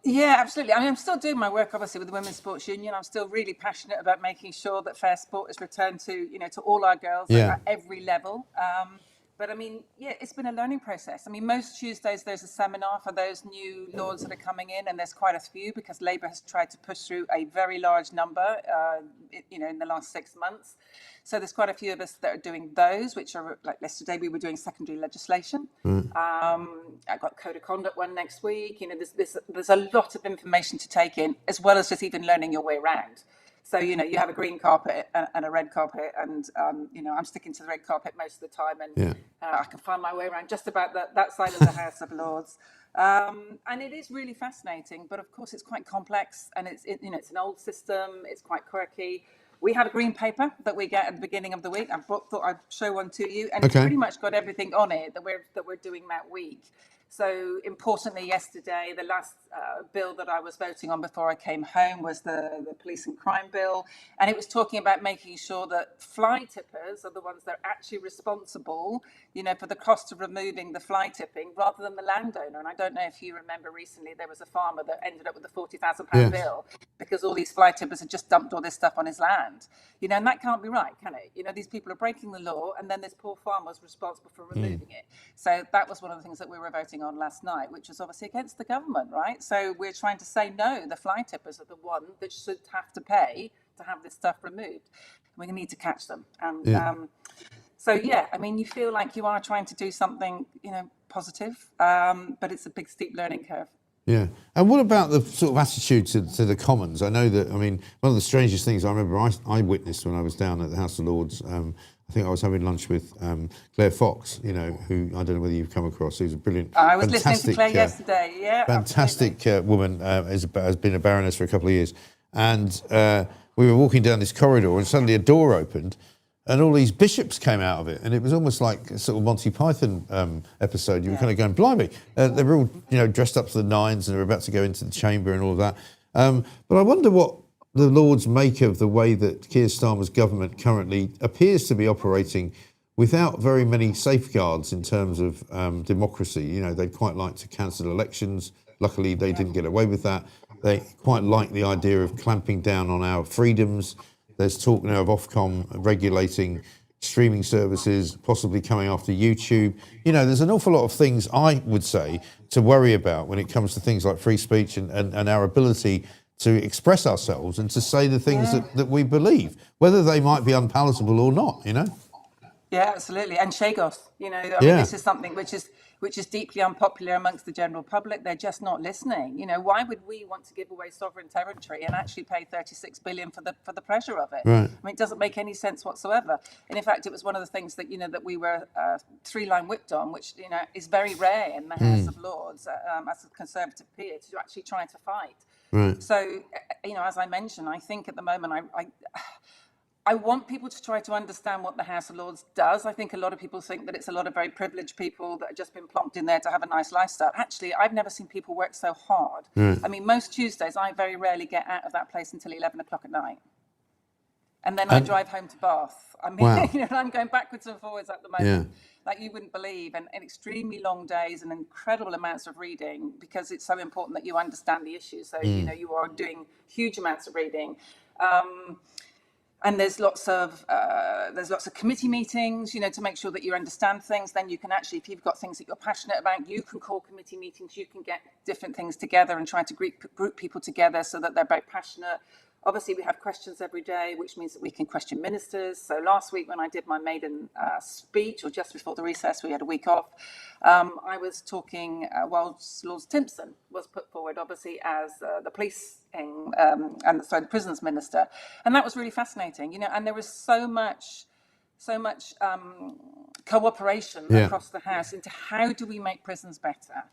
[SPEAKER 9] Yeah, absolutely. I mean, I'm still doing my work, obviously, with the Women's Sports Union. I'm still really passionate about making sure that fair sport is returned to, to all our girls at every level. But I mean, yeah, it's been a learning process. I mean, most Tuesdays there's a seminar for those new lords that are coming in, and there's quite a few because Labour has tried to push through a very large number, in the last 6 months. So there's quite a few of us that are doing those, which are like yesterday we were doing secondary legislation. I've got code of conduct one next week. There's a lot of information to take in, as well as just even learning your way around. So, you have a green carpet and a red carpet, and, I'm sticking to the red carpet most of the time, and I can find my way around just about that side of the House of Lords. And it is really fascinating, but of course it's quite complex, and it's an old system, it's quite quirky. We have a green paper that we get at the beginning of the week. I thought I'd show one to you, and it's pretty much got everything on it that we're doing that week. So importantly, yesterday, the last bill that I was voting on before I came home was the police and crime bill. And it was talking about making sure that fly tippers are the ones that are actually responsible, for the cost of removing the fly tipping rather than the landowner. And I don't know if you remember recently, there was a farmer that ended up with a £40,000 bill because all these fly tippers had just dumped all this stuff on his land. And that can't be right, can it? These people are breaking the law, and then this poor farmer's responsible for removing it. So that was one of the things that we were voting on last night, which was obviously against the government, right? So we're trying to say, no, the fly tippers are the one that should have to pay to have this stuff removed. We need to catch them. And you feel like you are trying to do something, positive, but it's a big, steep learning curve.
[SPEAKER 1] Yeah. And what about the sort of attitude to the Commons? I know that, one of the strangest things I remember I witnessed when I was down at the House of Lords, I think I was having lunch with Claire Fox, who I don't know whether you've come across, who's a brilliant,
[SPEAKER 9] I was listening to Claire yesterday, yeah.
[SPEAKER 1] Fantastic woman, has been a baroness for a couple of years. And we were walking down this corridor and suddenly a door opened and all these bishops came out of it. And it was almost like a sort of Monty Python episode. You were kind of going, blimey. They were all, dressed up to the nines and they were about to go into the chamber and all of that. But I wonder what the Lords make of the way that Keir Starmer's government currently appears to be operating without very many safeguards in terms of democracy. They'd quite like to cancel elections. Luckily, they didn't get away with that. They quite like the idea of clamping down on our freedoms. There's talk now of Ofcom regulating streaming services, possibly coming after YouTube. There's an awful lot of things, I would say, to worry about when it comes to things like free speech and our ability to express ourselves and to say the things that we believe, whether they might be unpalatable or not,
[SPEAKER 9] Yeah, absolutely. And Chagos, this is something which is deeply unpopular amongst the general public. They're just not listening. Why would we want to give away sovereign territory and actually pay 36 billion for the pleasure of it?
[SPEAKER 1] Right.
[SPEAKER 9] It doesn't make any sense whatsoever. And in fact, it was one of the things that that we were three-line whipped on, which is very rare in the House of Lords as a Conservative peer to actually try to fight.
[SPEAKER 1] Right.
[SPEAKER 9] So, as I mentioned, I think at the moment I want people to try to understand what the House of Lords does. I think a lot of people think that it's a lot of very privileged people that have just been plonked in there to have a nice lifestyle. Actually, I've never seen people work so hard. Most Tuesdays, I very rarely get out of that place until 11 o'clock at night. And then I drive home to Bath.
[SPEAKER 1] Wow.
[SPEAKER 9] I'm going backwards and forwards at the moment. Like you wouldn't believe, and extremely long days and incredible amounts of reading because it's so important that you understand the issues. So, you are doing huge amounts of reading. And there's lots of committee meetings, to make sure that you understand things. Then you can actually, if you've got things that you're passionate about, you can call committee meetings. You can get different things together and try to group people together so that they're very passionate. Obviously, we have questions every day, which means that we can question ministers. So last week when I did my maiden speech, or just before the recess, we had a week off, I was talking whilst Lord Timpson was put forward, obviously, as the the prisons minister. And that was really fascinating, and there was so much cooperation across the House into how do we make prisons better.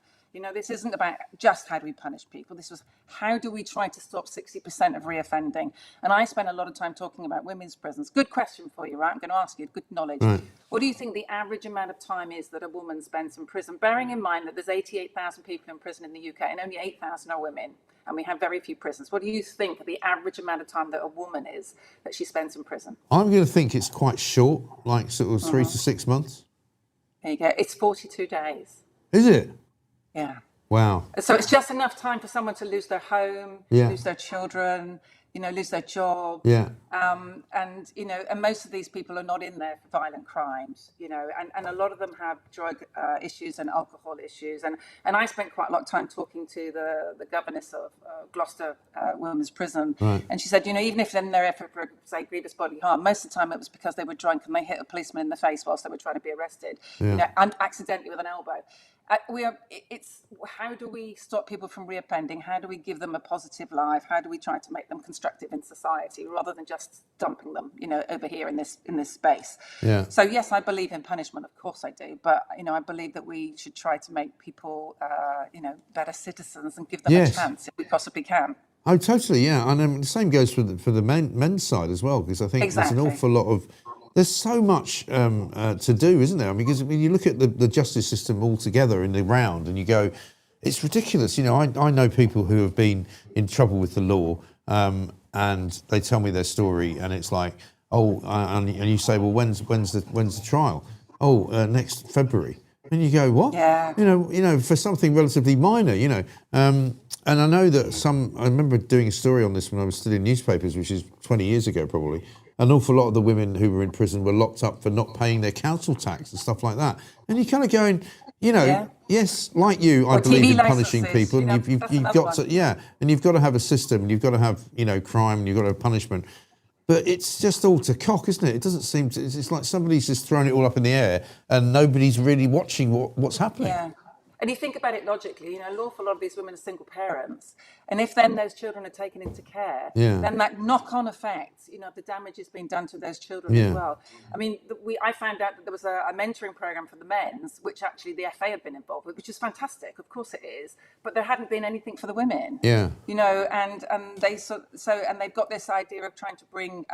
[SPEAKER 9] This isn't about just how do we punish people. This was how do we try to stop 60% of reoffending. And I spent a lot of time talking about women's prisons. Good question for you, right? I'm going to ask you, good knowledge. Right. What do you think the average amount of time is that a woman spends in prison? Bearing in mind that there's 88,000 people in prison in the UK and only 8,000 are women. And we have very few prisons. What do you think the average amount of time that a woman is that she spends in prison?
[SPEAKER 1] I'm going to think it's quite short, like sort of 3 to 6 months.
[SPEAKER 9] There you go. It's 42 days.
[SPEAKER 1] Is it?
[SPEAKER 9] Yeah.
[SPEAKER 1] Wow.
[SPEAKER 9] So it's just enough time for someone to lose their home, lose their children, lose their job.
[SPEAKER 1] Yeah.
[SPEAKER 9] And and most of these people are not in there for violent crimes, and a lot of them have drug issues and alcohol issues. And I spent quite a lot of time talking to the governess of Gloucester Women's Prison,
[SPEAKER 1] Right.
[SPEAKER 9] and she said, even if they're there for say grievous bodily harm, most of the time it was because they were drunk and they hit a policeman in the face whilst they were trying to be arrested, and accidentally with an elbow. It's how do we stop people from reoffending? How do we give them a positive life? How do we try to make them constructive in society rather than just dumping them, over here in this space?
[SPEAKER 1] Yeah.
[SPEAKER 9] So yes, I believe in punishment, of course I do, but I believe that we should try to make people, better citizens and give them a chance if we possibly can.
[SPEAKER 1] Oh, totally, yeah. And the same goes for the men's side as well, because I think there's an awful lot of. There's so much to do, isn't there? I mean, because when you look at the justice system altogether in the round, and you go, it's ridiculous. I know people who have been in trouble with the law, and they tell me their story, and it's like, and you say, well, when's the trial? Next February. And you go, what?
[SPEAKER 9] Yeah.
[SPEAKER 1] For something relatively minor, And I know that I remember doing a story on this when I was still in newspapers, which is 20 years ago probably. An awful lot of the women who were in prison were locked up for not paying their council tax and stuff like that. And you're kind of going, yes, like you, I believe in punishing people, and you've got to, and you've got to have a system, and you've got to have, crime, and you've got to have punishment. But it's just all to cock, isn't it? It doesn't seem to. It's like somebody's just thrown it all up in the air, and nobody's really watching what's happening.
[SPEAKER 9] Yeah. And you think about it logically, an awful lot of these women are single parents. And if then those children are taken into care, then that knock-on effect, the damage is being done to those children as well. I mean, I found out that there was a mentoring program for the men's, which actually the FA had been involved with, which is fantastic. Of course it is. But there hadn't been anything for the women.
[SPEAKER 1] Yeah.
[SPEAKER 9] And they've got this idea of trying to bring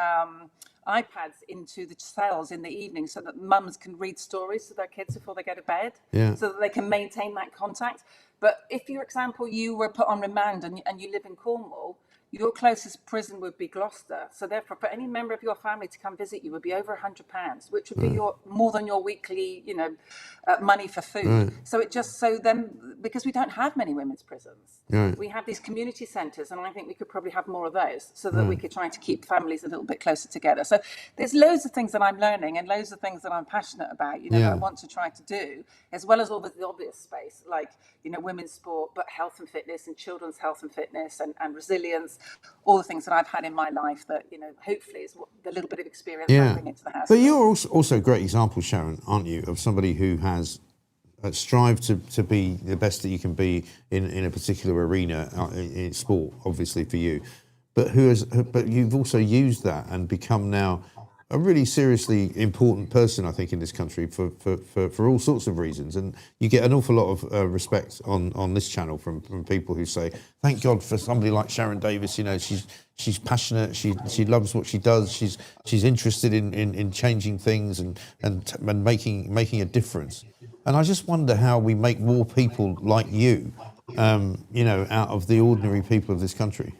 [SPEAKER 9] iPads into the cells in the evening so that mums can read stories to their kids before they go to bed, so that they can maintain that contact. But if, for example, you were put on remand and you live in Cornwall, your closest prison would be Gloucester. So therefore, for any member of your family to come visit you would be over £100, which would be more than your weekly, money for food. So then, because we don't have many women's prisons, we have these community centres, and I think we could probably have more of those so that we could try to keep families a little bit closer together. So there's loads of things that I'm learning and loads of things that I'm passionate about, that I want to try to do, as well as all the obvious space, like, women's sport, but health and fitness and children's health and fitness and resilience, all the things that I've had in my life that, hopefully is what the little bit of experience I bring into the house.
[SPEAKER 1] But you're also a great example, Sharon, aren't you, of somebody who has strived to be the best that you can be in a particular arena, in sport, obviously for you, but you've also used that and become now a really seriously important person, I think, in this country for all sorts of reasons. And you get an awful lot of respect on this channel from people who say, thank God for somebody like Sharon Davis. She's passionate. She loves what she does. She's interested in changing things and making a difference. And I just wonder how we make more people like you, out of the ordinary people of this country.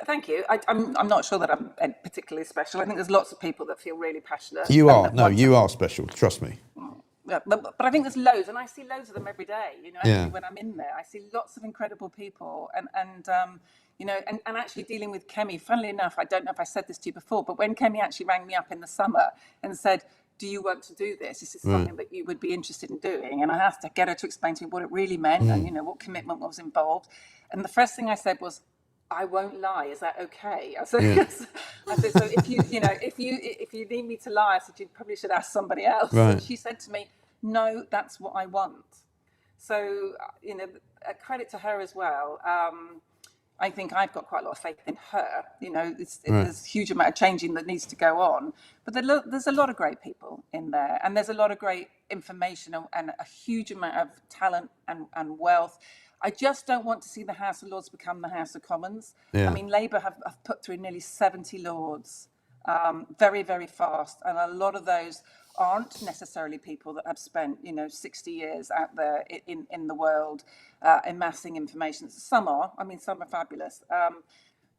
[SPEAKER 9] Thank you. I'm not sure that I'm particularly special. I think there's lots of people that feel really passionate.
[SPEAKER 1] You are. No, you are special. Trust me.
[SPEAKER 9] Yeah, but I think there's loads, and I see loads of them every day. Actually, when I'm in there, I see lots of incredible people, and actually dealing with Kemi. Funnily enough, I don't know if I said this to you before, but when Kemi actually rang me up in the summer and said, do you want to do this? Is this something that you would be interested in doing? And I had to get her to explain to me what it really meant and, what commitment was involved. And the first thing I said was, I won't lie. Is that okay? I said, yes. I said, so if you need me to lie, I said, you probably should ask somebody else.
[SPEAKER 1] Right.
[SPEAKER 9] And she said to me, no, that's what I want. So, a credit to her as well. I think I've got quite a lot of faith in her. There's a huge amount of changing that needs to go on. But there's a lot of great people in there. And there's a lot of great information and a huge amount of talent and wealth. I just don't want to see the House of Lords become the House of Commons.
[SPEAKER 1] Yeah.
[SPEAKER 9] I mean, Labour have put through nearly 70 Lords very, very fast. And a lot of those aren't necessarily people that have spent, 60 years out there in the world amassing information. Some are. I mean, some are fabulous.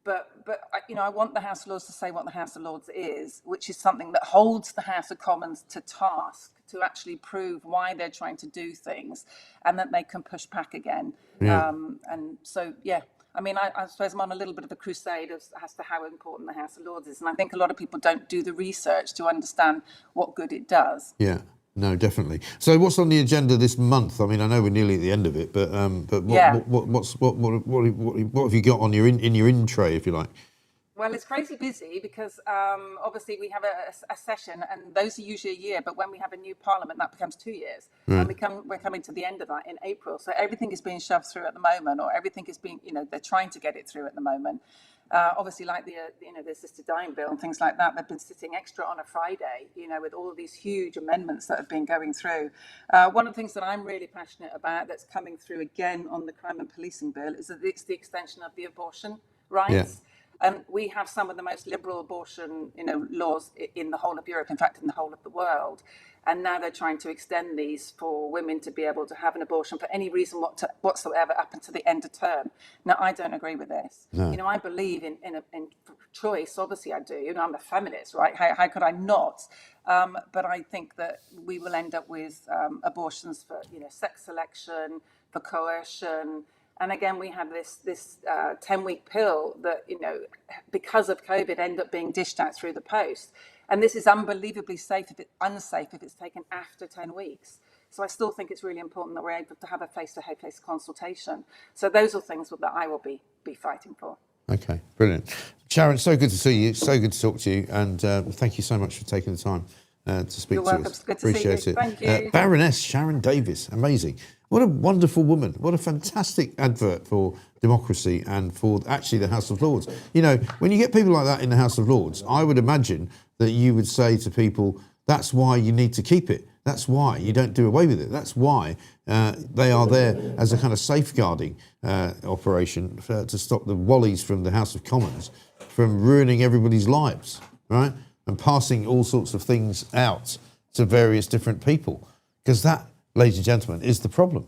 [SPEAKER 9] But I want the House of Lords to say what the House of Lords is, which is something that holds the House of Commons to task to actually prove why they're trying to do things and that they can push back again.
[SPEAKER 1] Yeah.
[SPEAKER 9] And so, yeah, I mean, I suppose I'm on a little bit of a crusade as to how important the House of Lords is. And I think a lot of people don't do the research to understand what good it does.
[SPEAKER 1] Yeah. No, definitely. So, what's on the agenda this month? I mean, I know we're nearly at the end of it, but what have you got on your in tray, if you like?
[SPEAKER 9] Well, it's crazy busy because obviously we have a session, and those are usually a year. But when we have a new parliament, that becomes 2 years, and we're coming to the end of that in April. So everything is being shoved through at the moment, or everything is being, they're trying to get it through at the moment. Obviously, like the assisted dying bill and things like that, they've been sitting extra on a Friday, with all of these huge amendments that have been going through. One of the things that I'm really passionate about that's coming through again on the crime and policing bill is that it's the extension of the abortion rights.
[SPEAKER 1] Yeah.
[SPEAKER 9] And we have some of the most liberal abortion, laws in the whole of Europe, in fact, in the whole of the world. And now they're trying to extend these for women to be able to have an abortion for any reason whatsoever up until the end of term. Now, I don't agree with this.
[SPEAKER 1] No.
[SPEAKER 9] I believe in choice. Obviously, I do. I'm a feminist, right? How could I not? But I think that we will end up with abortions for, sex selection, for coercion. And again, we have this 10-week pill that, because of COVID, end up being dished out through the post. And this is unbelievably unsafe if it's taken after 10 weeks. So I still think it's really important that we're able to have a face-to-face consultation. So those are things that I will be fighting for.
[SPEAKER 1] Okay, brilliant. Sharon, so good to see you. So good to talk to you. And thank you so much for taking the time to speak
[SPEAKER 9] You're
[SPEAKER 1] to
[SPEAKER 9] welcome.
[SPEAKER 1] us.
[SPEAKER 9] Good to see you.
[SPEAKER 1] Appreciate it.
[SPEAKER 9] Thank you.
[SPEAKER 1] Baroness Sharon Davis, amazing. What a wonderful woman. What a fantastic advert for democracy and for actually the House of Lords. When you get people like that in the House of Lords, I would imagine that you would say to people, that's why you need to keep it. That's why you don't do away with it. That's why they are there as a kind of safeguarding operation to stop the Wallies from the House of Commons from ruining everybody's lives, right? And passing all sorts of things out to various different people. Because that, ladies and gentlemen, is the problem.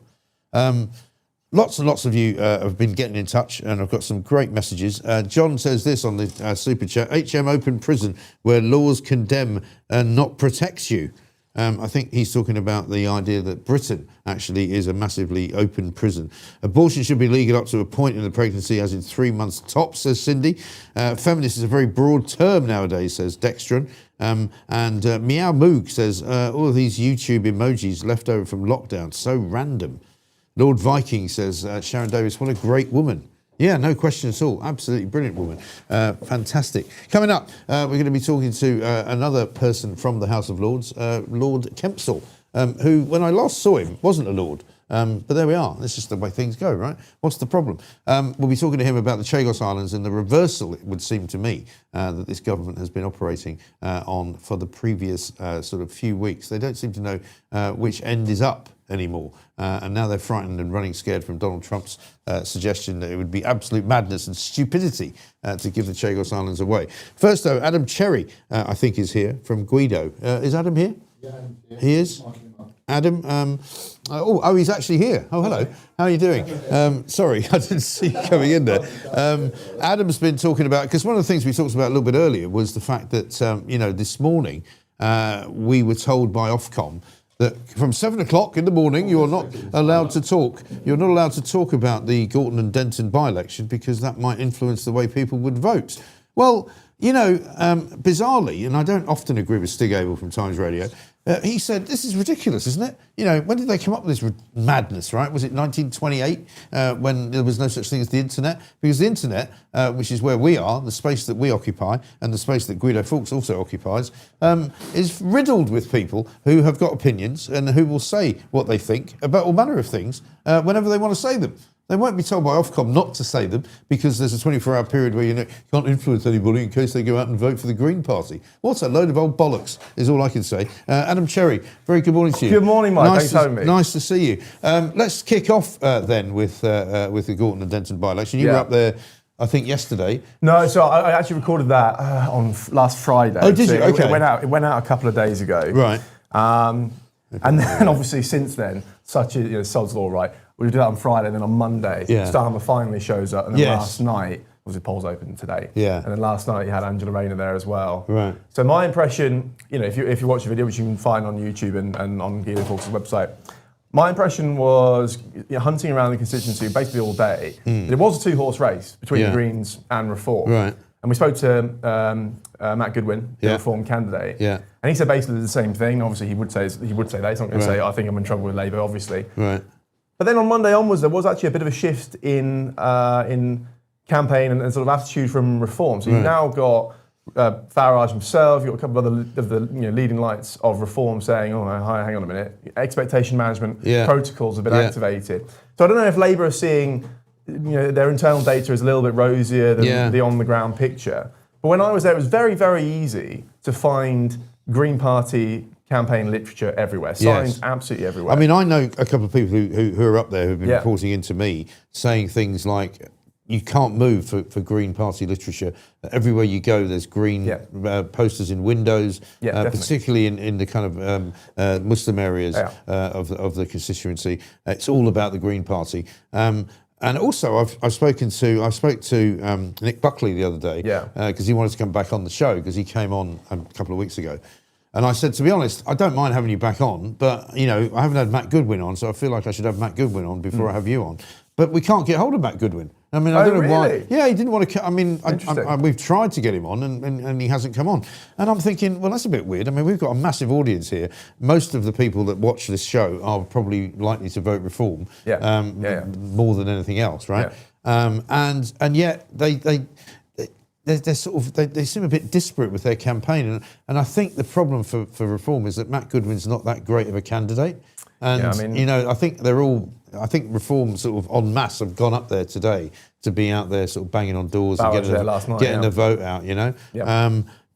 [SPEAKER 1] Lots and lots of you have been getting in touch, and I've got some great messages. John says this on the super chat: HM open prison where laws condemn and not protect you. I think he's talking about the idea that Britain actually is a massively open prison. Abortion should be legal up to a point in the pregnancy, as in 3 months tops, says Cindy. Feminist is a very broad term nowadays, says Dextron. And Meow Moog says, all of these YouTube emojis left over from lockdown, so random. Lord Viking says, Sharon Davis, what a great woman. Yeah, no question at all. Absolutely brilliant woman. Fantastic. Coming up, we're going to be talking to another person from the House of Lords, Lord Kempsall, who, when I last saw him, wasn't a Lord. But there we are. That's just the way things go, right? What's the problem? We'll be talking to him about the Chagos Islands and the reversal, it would seem to me, that this government has been operating on for the previous sort of few weeks. They don't seem to know which end is up anymore. And now they're frightened and running scared from Donald Trump's suggestion that it would be absolute madness and stupidity to give the Chagos Islands away. First, though, Adam Cherry, I think, is here from Guido. Is Adam here? Yeah. He is? Adam, he's actually here. Oh, hello. How are you doing? Sorry, I didn't see you coming in there. Adam's been talking about, because one of the things we talked about a little bit earlier was the fact that, this morning we were told by Ofcom that from 7 o'clock in the morning, you're not allowed to talk. You're not allowed to talk about the Gorton and Denton by-election because that might influence the way people would vote. Well, bizarrely, and I don't often agree with Stig Abel from Times Radio, he said, this is ridiculous, isn't it? When did they come up with this madness, right? Was it 1928 when there was no such thing as the internet? Because the internet, which is where we are, the space that we occupy, and the space that Guido Fawkes also occupies, is riddled with people who have got opinions and who will say what they think about all manner of things whenever they want to say them. They won't be told by Ofcom not to say them because there's a 24-hour period where you can't influence anybody in case they go out and vote for the Green Party. What's a load of old bollocks is all I can say. Adam Cherry, very good morning to you.
[SPEAKER 10] Good morning, Mike. Thanks for having me.
[SPEAKER 1] Nice to see you. Let's kick off then with the Gorton and Denton by-election. You were up there, I think, yesterday.
[SPEAKER 10] No, so I actually recorded that on last Friday.
[SPEAKER 1] Oh, did you? Okay.
[SPEAKER 10] It went out a couple of days ago.
[SPEAKER 1] Right.
[SPEAKER 10] And then obviously since then, such a sod's law, right? We do that on Friday, and then on Monday, Starmer finally shows up, and then last night, obviously polls open today, and then last night you had Angela Rayner there as well.
[SPEAKER 1] Right.
[SPEAKER 10] So my impression, if you watch the video, which you can find on YouTube and on Guido Fawkes' website, My impression was hunting around the constituency basically all day. It was a two-horse race between the Greens and Reform.
[SPEAKER 1] Right.
[SPEAKER 10] And we spoke to Matt Goodwin, the Reform candidate, and he said basically the same thing. Obviously, he would say that. He's not going to say, "I think I'm in trouble with Labour," obviously.
[SPEAKER 1] Right.
[SPEAKER 10] But then on Monday onwards, there was actually a bit of a shift in campaign and sort of attitude from Reform. So you've now got Farage himself. You've got a couple of the leading lights of Reform saying, "Oh, hi, hang on a minute, expectation management protocols have been activated." So I don't know if Labour are seeing, their internal data is a little bit rosier than the on-the-ground picture. But when I was there, it was very, very easy to find Green Party campaign literature everywhere, signs absolutely everywhere.
[SPEAKER 1] I mean, I know a couple of people who are up there who've been reporting into me saying things like, you can't move for Green Party literature. Everywhere you go, there's green posters in windows, particularly in the kind of Muslim areas of the constituency. It's all about the Green Party. And also, I spoke to Nick Buckley the other day because he wanted to come back on the show because he came on a couple of weeks ago. And I said, to be honest, I don't mind having you back on, but I haven't had Matt Goodwin on, so I feel like I should have Matt Goodwin on before I have you on. But we can't get hold of Matt Goodwin. I mean, I don't know why. Yeah, he didn't want to. I mean, we've tried to get him on, and he hasn't come on. And I'm thinking, well, that's a bit weird. I mean, we've got a massive audience here. Most of the people that watch this show are probably likely to vote Reform, more than anything else, right? And yet they're sort of they seem a bit disparate with their campaign, and I think the problem for Reform is that Matt Goodwin's not that great of a candidate. And I think Reform sort of en masse have gone up there today to be out there sort of banging on doors and getting the vote out,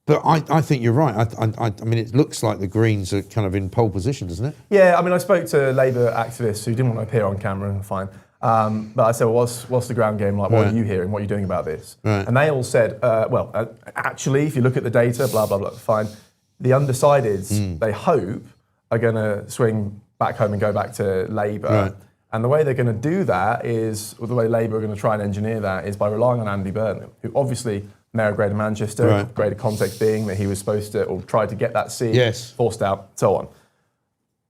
[SPEAKER 1] But I think you're right. I mean, it looks like the Greens are kind of in pole position, doesn't it?
[SPEAKER 10] Yeah, I mean, I spoke to Labour activists who didn't want to appear on camera, fine. But I said, well, what's the ground game like? What are you hearing? What are you doing about this? And they all said, actually, if you look at the data, blah, blah, blah, fine. The undecideds, they hope, are going to swing back home and go back to Labour. And the way they're going to do that is, or the way Labour are going to try and engineer that is by relying on Andy Burnham, who obviously Mayor of Greater Manchester, greater context being that he was supposed to, or tried to get that seat, forced out, so on.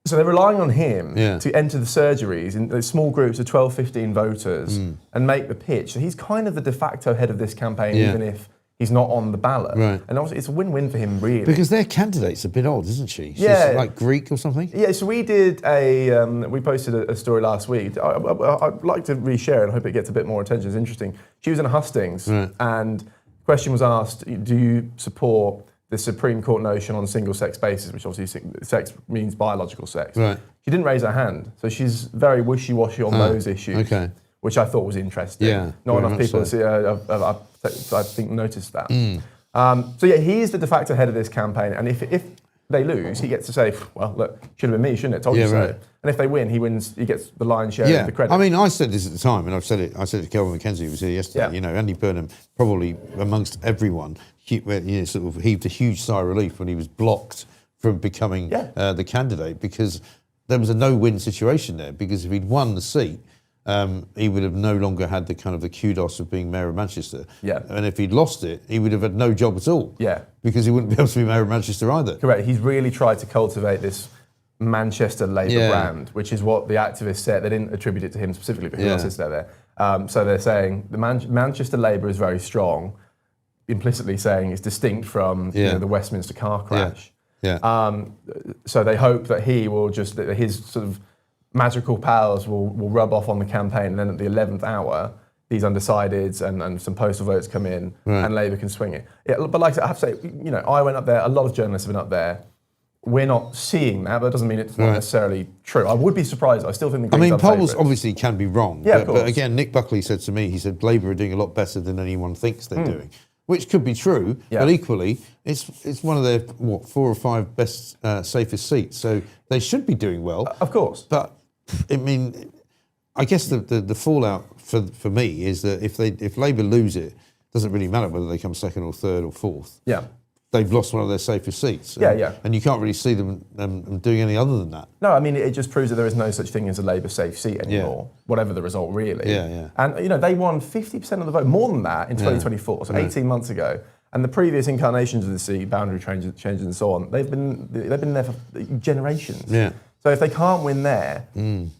[SPEAKER 10] So they're relying on him to enter the surgeries in small groups of 12, 15 voters and make the pitch. So he's kind of the de facto head of this campaign, even if he's not on the ballot. And obviously it's a win-win for him, really.
[SPEAKER 1] Because their candidate's a bit odd, isn't she? She's like Greek or something?
[SPEAKER 10] Yeah, so we did we posted a story last week. I'd like to reshare it and hope it gets a bit more attention. It's interesting. She was in Hustings and the question was asked, do you support the Supreme Court notion on single-sex basis, which obviously sex means biological sex. She didn't raise her hand, so she's very wishy-washy on those issues, which I thought was interesting. Not enough people I think noticed that. So he's the de facto head of this campaign, and if they lose, he gets to say, well, look, should have been me, shouldn't it? Told you so. And if they win, he gets the lion's share of the credit.
[SPEAKER 1] I mean, I said this at the time, and I said to Kelvin McKenzie, who was here yesterday, Andy Burnham, probably amongst everyone, sort of heaved a huge sigh of relief when he was blocked from becoming the candidate, because there was a no-win situation there, because if he'd won the seat, he would have no longer had the kind of the kudos of being Mayor of Manchester. And if he'd lost it, he would have had no job at all. Because he wouldn't be able to be Mayor of Manchester either.
[SPEAKER 10] Correct. He's really tried to cultivate this Manchester Labour brand, which is what the activists said. They didn't attribute it to him specifically, but who else is there? So they're saying the Manchester Labour is very strong, implicitly saying it's distinct from the Westminster car crash. So they hope that he will that his sort of magical powers will rub off on the campaign, and then at the 11th hour, these undecideds and some postal votes come in, and Labour can swing it. But like I have to say, I went up there. A lot of journalists have been up there. We're not seeing that, but it doesn't mean it's not necessarily true. I would be surprised. I still think the Greens are
[SPEAKER 1] polls
[SPEAKER 10] favourites.
[SPEAKER 1] obviously can be wrong. But again, Nick Buckley said to me, he said Labour are doing a lot better than anyone thinks they're doing, which could be true. But equally, it's one of their 4 or 5 best, safest seats, so they should be doing well.
[SPEAKER 10] Of course.
[SPEAKER 1] But I mean, I guess the fallout for me is that if Labour lose it, doesn't really matter whether they come second or third or fourth. They've lost one of their safest seats. And you can't really see them doing any other than that.
[SPEAKER 10] No, I mean, it just proves that there is no such thing as a Labour safe seat anymore, whatever the result really. And, they won 50% of the vote, more than that in 2024, so 18 months ago. And the previous incarnations of the seat, boundary changes and so on, they've been there for generations. So if they can't win there,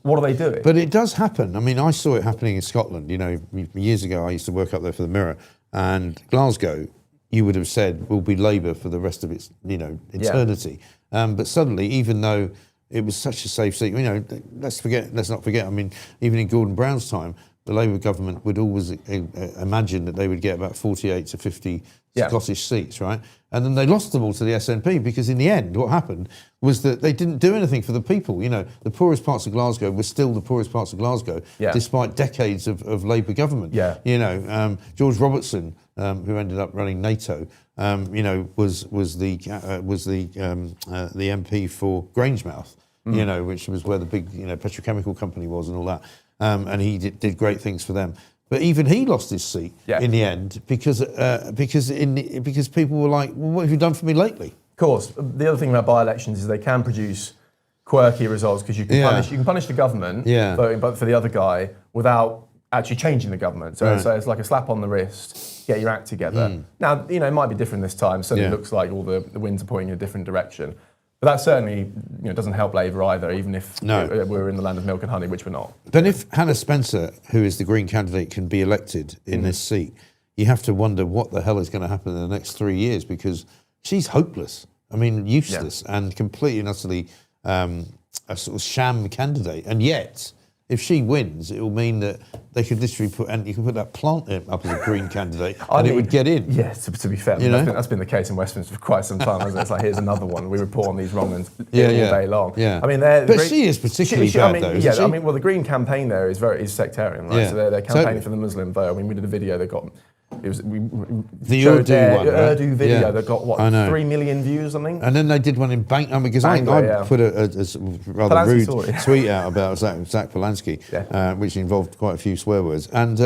[SPEAKER 10] what are they doing?
[SPEAKER 1] But it does happen. I mean, I saw it happening in Scotland. You know, years ago, I used to work up there for the Mirror, and Glasgow, you would have said, will be Labour for the rest of its, you know, eternity. But suddenly, even though it was such a safe seat, you know, let's not forget. I mean, even in Gordon Brown's time, the Labour government would always imagine that they would get about 48 to 50 Scottish seats, right? And then they lost them all to the SNP because in the end, what happened was that they didn't do anything for the people. You know, the poorest parts of Glasgow were still the poorest parts of Glasgow, despite decades of Labour government. Yeah. You know, George Robertson, who ended up running NATO, you know, was the MP for Grangemouth, you know, which was where the big, you know, petrochemical company was and all that. And he did great things for them. But even he lost his seat in the end because people were like, well, what have you done for me lately?
[SPEAKER 10] Of course. The other thing about by-elections is they can produce quirky results because you can punish the government voting for the other guy without actually changing the government. So, so it's like a slap on the wrist, get your act together. Now, you know, it might be different this time. Certainly looks like all the winds are pointing in a different direction. But that certainly, you know, doesn't help Labour either, even if we're in the land of milk and honey, which we're not.
[SPEAKER 1] Then if Hannah Spencer, who is the Green candidate, can be elected in this seat, you have to wonder what the hell is going to happen in the next 3 years, because she's hopeless. I mean, useless and completely and utterly a sort of sham candidate. And yet, if she wins, it will mean that they could literally you can put that plant up as a Green candidate and it would get in.
[SPEAKER 10] Yeah, to be fair, that's been the case in Westminster for quite some time, hasn't it? It's like, here's another one. We report on these wrong ones all day long.
[SPEAKER 1] Yeah.
[SPEAKER 10] I mean,
[SPEAKER 1] but she is particularly bad, though, isn't she?
[SPEAKER 10] I mean, well, the Green campaign there is sectarian, right? So they're campaigning for the Muslim vote. I mean, we did a video that got... the
[SPEAKER 1] Urdu one,
[SPEAKER 10] Urdu video that got, what, 3 million views, I think?
[SPEAKER 1] And then they did one in Bangor, because I put a rather rude tweet out about Zach Polanski, which involved quite a few swear words. And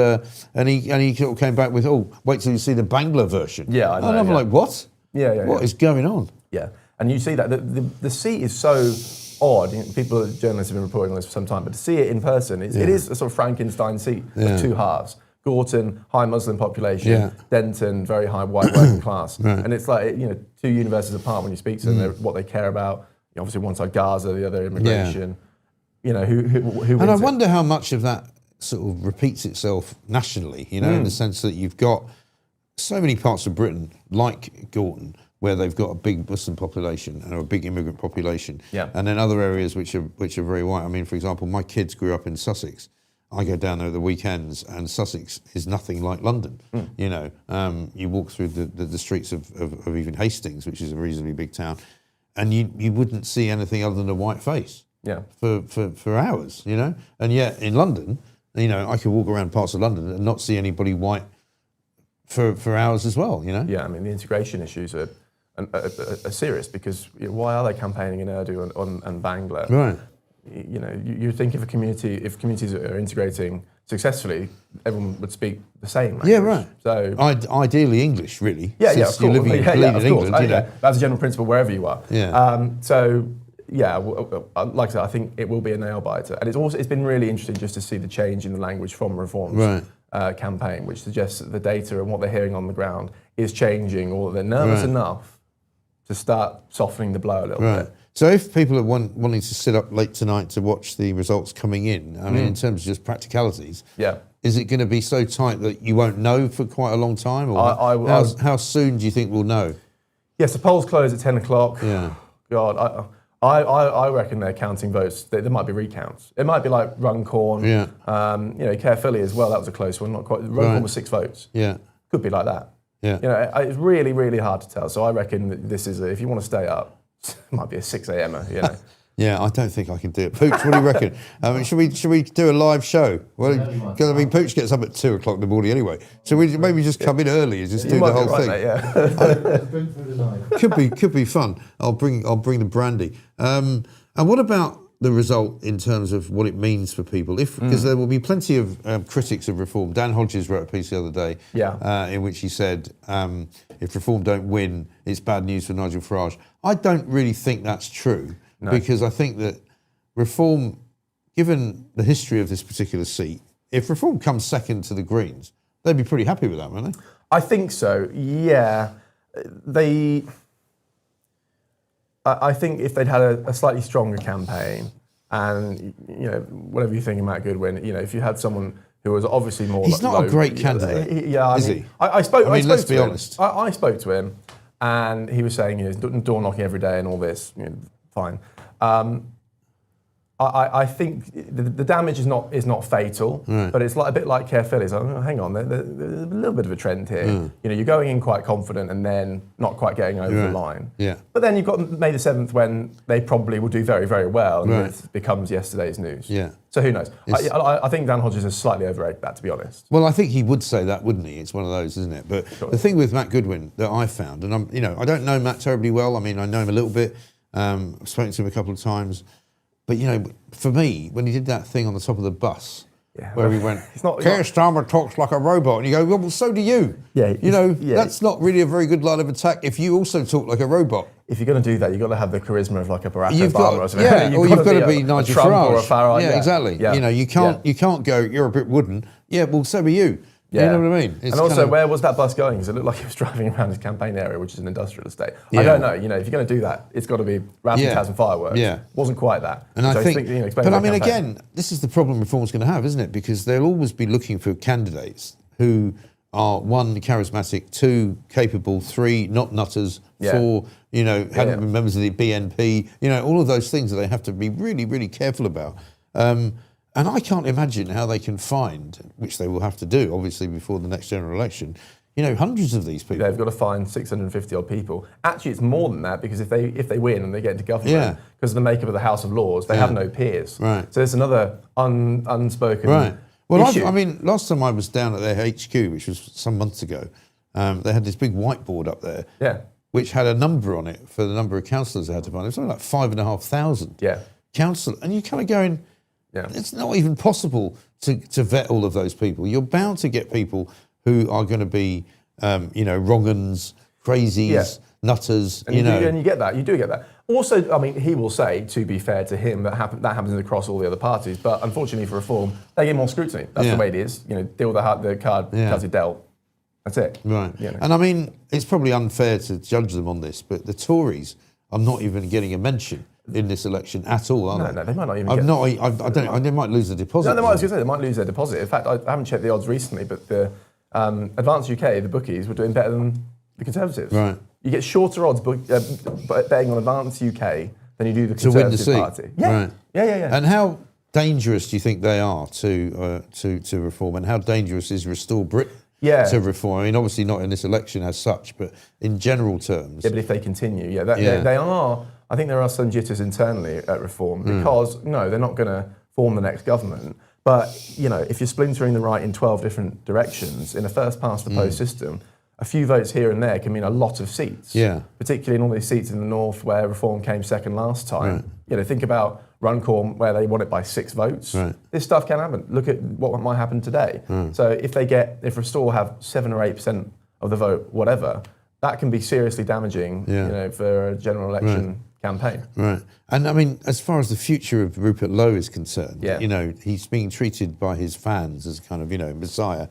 [SPEAKER 1] he sort of came back with, oh, wait till you see the Bangla version.
[SPEAKER 10] Yeah, I know.
[SPEAKER 1] And I'm like, what? What is going on?
[SPEAKER 10] Yeah, and you see that the seat is so odd. Journalists have been reporting on this for some time, but to see it in person, it is a sort of Frankenstein seat of two halves. Gorton, high Muslim population. Denton, very high white working class. And it's like, you know, two universities apart when you speak to them, what they care about. You know, obviously, one side Gaza, the other immigration. You know, who wins
[SPEAKER 1] And I wonder how much of that sort of repeats itself nationally, you know, in the sense that you've got so many parts of Britain, like Gorton, where they've got a big Muslim population and a big immigrant population. And then other areas which are very white. I mean, for example, my kids grew up in Sussex. I go down there at the weekends, and Sussex is nothing like London. You know, you walk through the streets of even Hastings, which is a reasonably big town, and you wouldn't see anything other than a white face. For hours, you know. And yet in London, you know, I could walk around parts of London and not see anybody white for hours as well. You know.
[SPEAKER 10] Yeah, I mean, the integration issues are serious, because why are they campaigning in Urdu and Bangla?
[SPEAKER 1] Right.
[SPEAKER 10] You know, you think if communities are integrating successfully, everyone would speak the same language.
[SPEAKER 1] Yeah, right.
[SPEAKER 10] So
[SPEAKER 1] ideally English, really.
[SPEAKER 10] Yeah, of course.
[SPEAKER 1] You're living in England, you know.
[SPEAKER 10] That's a general principle wherever you are.
[SPEAKER 1] Yeah.
[SPEAKER 10] Like I said, I think it will be a nail biter, and it's been really interesting just to see the change in the language from Reform's campaign, which suggests that the data and what they're hearing on the ground is changing, or they're nervous enough to start softening the blow a little bit.
[SPEAKER 1] So if people are wanting to sit up late tonight to watch the results coming in, I mean, in terms of just practicalities, is it going to be so tight that you won't know for quite a long time? Or how soon do you think we'll know?
[SPEAKER 10] Yes, the polls close at 10 o'clock.
[SPEAKER 1] Yeah.
[SPEAKER 10] God, I reckon they're counting votes. There might be recounts. It might be like Runcorn. You know, Caerphilly as well. That was a close one. Not quite. Runcorn was 6 votes.
[SPEAKER 1] Yeah.
[SPEAKER 10] Could be like that.
[SPEAKER 1] Yeah.
[SPEAKER 10] You know, it's really, really hard to tell. So I reckon that this is if you want to stay up, it might be a 6 a.m. You know.
[SPEAKER 1] Yeah, I don't think I can do it. Pooch, what do you reckon? I mean, should we do a live show? Well, because I mean, Pooch gets up at 2 o'clock in the morning anyway. So we maybe just come in early and just do the whole thing.
[SPEAKER 10] Mate,
[SPEAKER 1] could be fun. I'll bring the brandy. And what about the result in terms of what it means for people? Because there will be plenty of critics of reform. Dan Hodges wrote a piece the other day in which he said, if reform don't win, it's bad news for Nigel Farage. I don't really think that's true. No. Because I think that reform, given the history of this particular seat, if reform comes second to the Greens, they'd be pretty happy with that, wouldn't they?
[SPEAKER 10] I think so, yeah. I think if they'd had a slightly stronger campaign, and whatever you think of Matt Goodwin, if you had someone who was obviously more,
[SPEAKER 1] he's not a great candidate, is he?
[SPEAKER 10] I spoke.
[SPEAKER 1] I mean, let's be
[SPEAKER 10] to him.
[SPEAKER 1] honest.
[SPEAKER 10] I spoke to him, and he was saying, door knocking every day and all this. Fine. I think the damage is not fatal, but it's a bit like Care Phillies. Hang on, there's a little bit of a trend here. You're going in quite confident and then not quite getting over the line.
[SPEAKER 1] Yeah.
[SPEAKER 10] But then you've got May the 7th when they probably will do very, very well, and it becomes yesterday's news.
[SPEAKER 1] Yeah.
[SPEAKER 10] So who knows? I think Dan Hodges has slightly overrated that, to be honest.
[SPEAKER 1] Well, I think he would say that, wouldn't he? It's one of those, isn't it? But the thing with Matt Goodwin that I found, and I don't know Matt terribly well. I mean, I know him a little bit. I've spoken to him a couple of times. But, for me, when he did that thing on the top of the bus, where he went, Keir Starmer talks like a robot, and you go, well, so do you. That's not really a very good line of attack if you also talk like a robot.
[SPEAKER 10] If you're going to do that, you've got to have the charisma of like a Barack Obama or something.
[SPEAKER 1] You've got to be Nigel Farage.
[SPEAKER 10] Or a Farage.
[SPEAKER 1] Yeah, exactly.
[SPEAKER 10] Yeah.
[SPEAKER 1] You can't go, you're a bit wooden. Yeah, well, so are you.
[SPEAKER 10] Yeah.
[SPEAKER 1] You know what I mean?
[SPEAKER 10] And also, where was that bus going? Because it looked like he was driving around his campaign area, which is an industrial estate. I don't know. If you're going to do that, it's got to be razzmatazz and fireworks. Yeah. Wasn't quite that.
[SPEAKER 1] And I think but I mean, again, this is the problem Reform's going to have, isn't it? Because they'll always be looking for candidates who are, 1, charismatic, 2, capable, 3, not nutters, 4, hadn't been members of the BNP, all of those things that they have to be really, really careful about. And I can't imagine how they can find, which they will have to do, obviously, before the next general election, hundreds of these people.
[SPEAKER 10] They've got to find 650 odd people. Actually, it's more than that, because if they win and they get into government, because of the makeup of the House of Lords, they have no peers.
[SPEAKER 1] Right.
[SPEAKER 10] So there's another unspoken
[SPEAKER 1] issue. I mean, last time I was down at their HQ, which was some months ago, they had this big whiteboard up there, which had a number on it for the number of councillors they had to find. It was something like 5,500 councillors. And you're kind of going, it's not even possible to vet all of those people. You're bound to get people who are going to be, wrong-uns, crazies, nutters,
[SPEAKER 10] And you get that. You do get that. Also, I mean, he will say, to be fair to him, that happens across all the other parties. But unfortunately for Reform, they get more scrutiny. That's the way it is. Deal with the card as it dealt. That's it.
[SPEAKER 1] Right. And I mean, it's probably unfair to judge them on this, but the Tories are not even getting a mention in this election at all, are they?
[SPEAKER 10] No, they might not even
[SPEAKER 1] I don't know. They might lose the deposit.
[SPEAKER 10] No, they might lose their deposit. In fact, I haven't checked the odds recently, but the Advance UK, the bookies, were doing better than the Conservatives.
[SPEAKER 1] Right.
[SPEAKER 10] You get shorter odds betting on Advance UK than you do the Conservative Party. Yeah.
[SPEAKER 1] Right.
[SPEAKER 10] Yeah.
[SPEAKER 1] And how dangerous do you think they are to Reform, and how dangerous is Restore Britain to Reform? I mean, obviously not in this election as such, but in general terms.
[SPEAKER 10] Yeah, but if they continue, they are. I think there are some jitters internally at Reform because, no, they're not going to form the next government. But, if you're splintering the right in 12 different directions in a first-past-the-post system, a few votes here and there can mean a lot of seats. Yeah. Particularly in all these seats in the north where Reform came second last time. Right. Think about Runcorn where they won it by 6 votes. Right. This stuff can happen. Look at what might happen today. So if Restore have 7 or 8% of the vote, whatever, that can be seriously damaging, for a general election campaign.
[SPEAKER 1] Right. And I mean, as far as the future of Rupert Lowe is concerned, he's being treated by his fans as kind of, messiah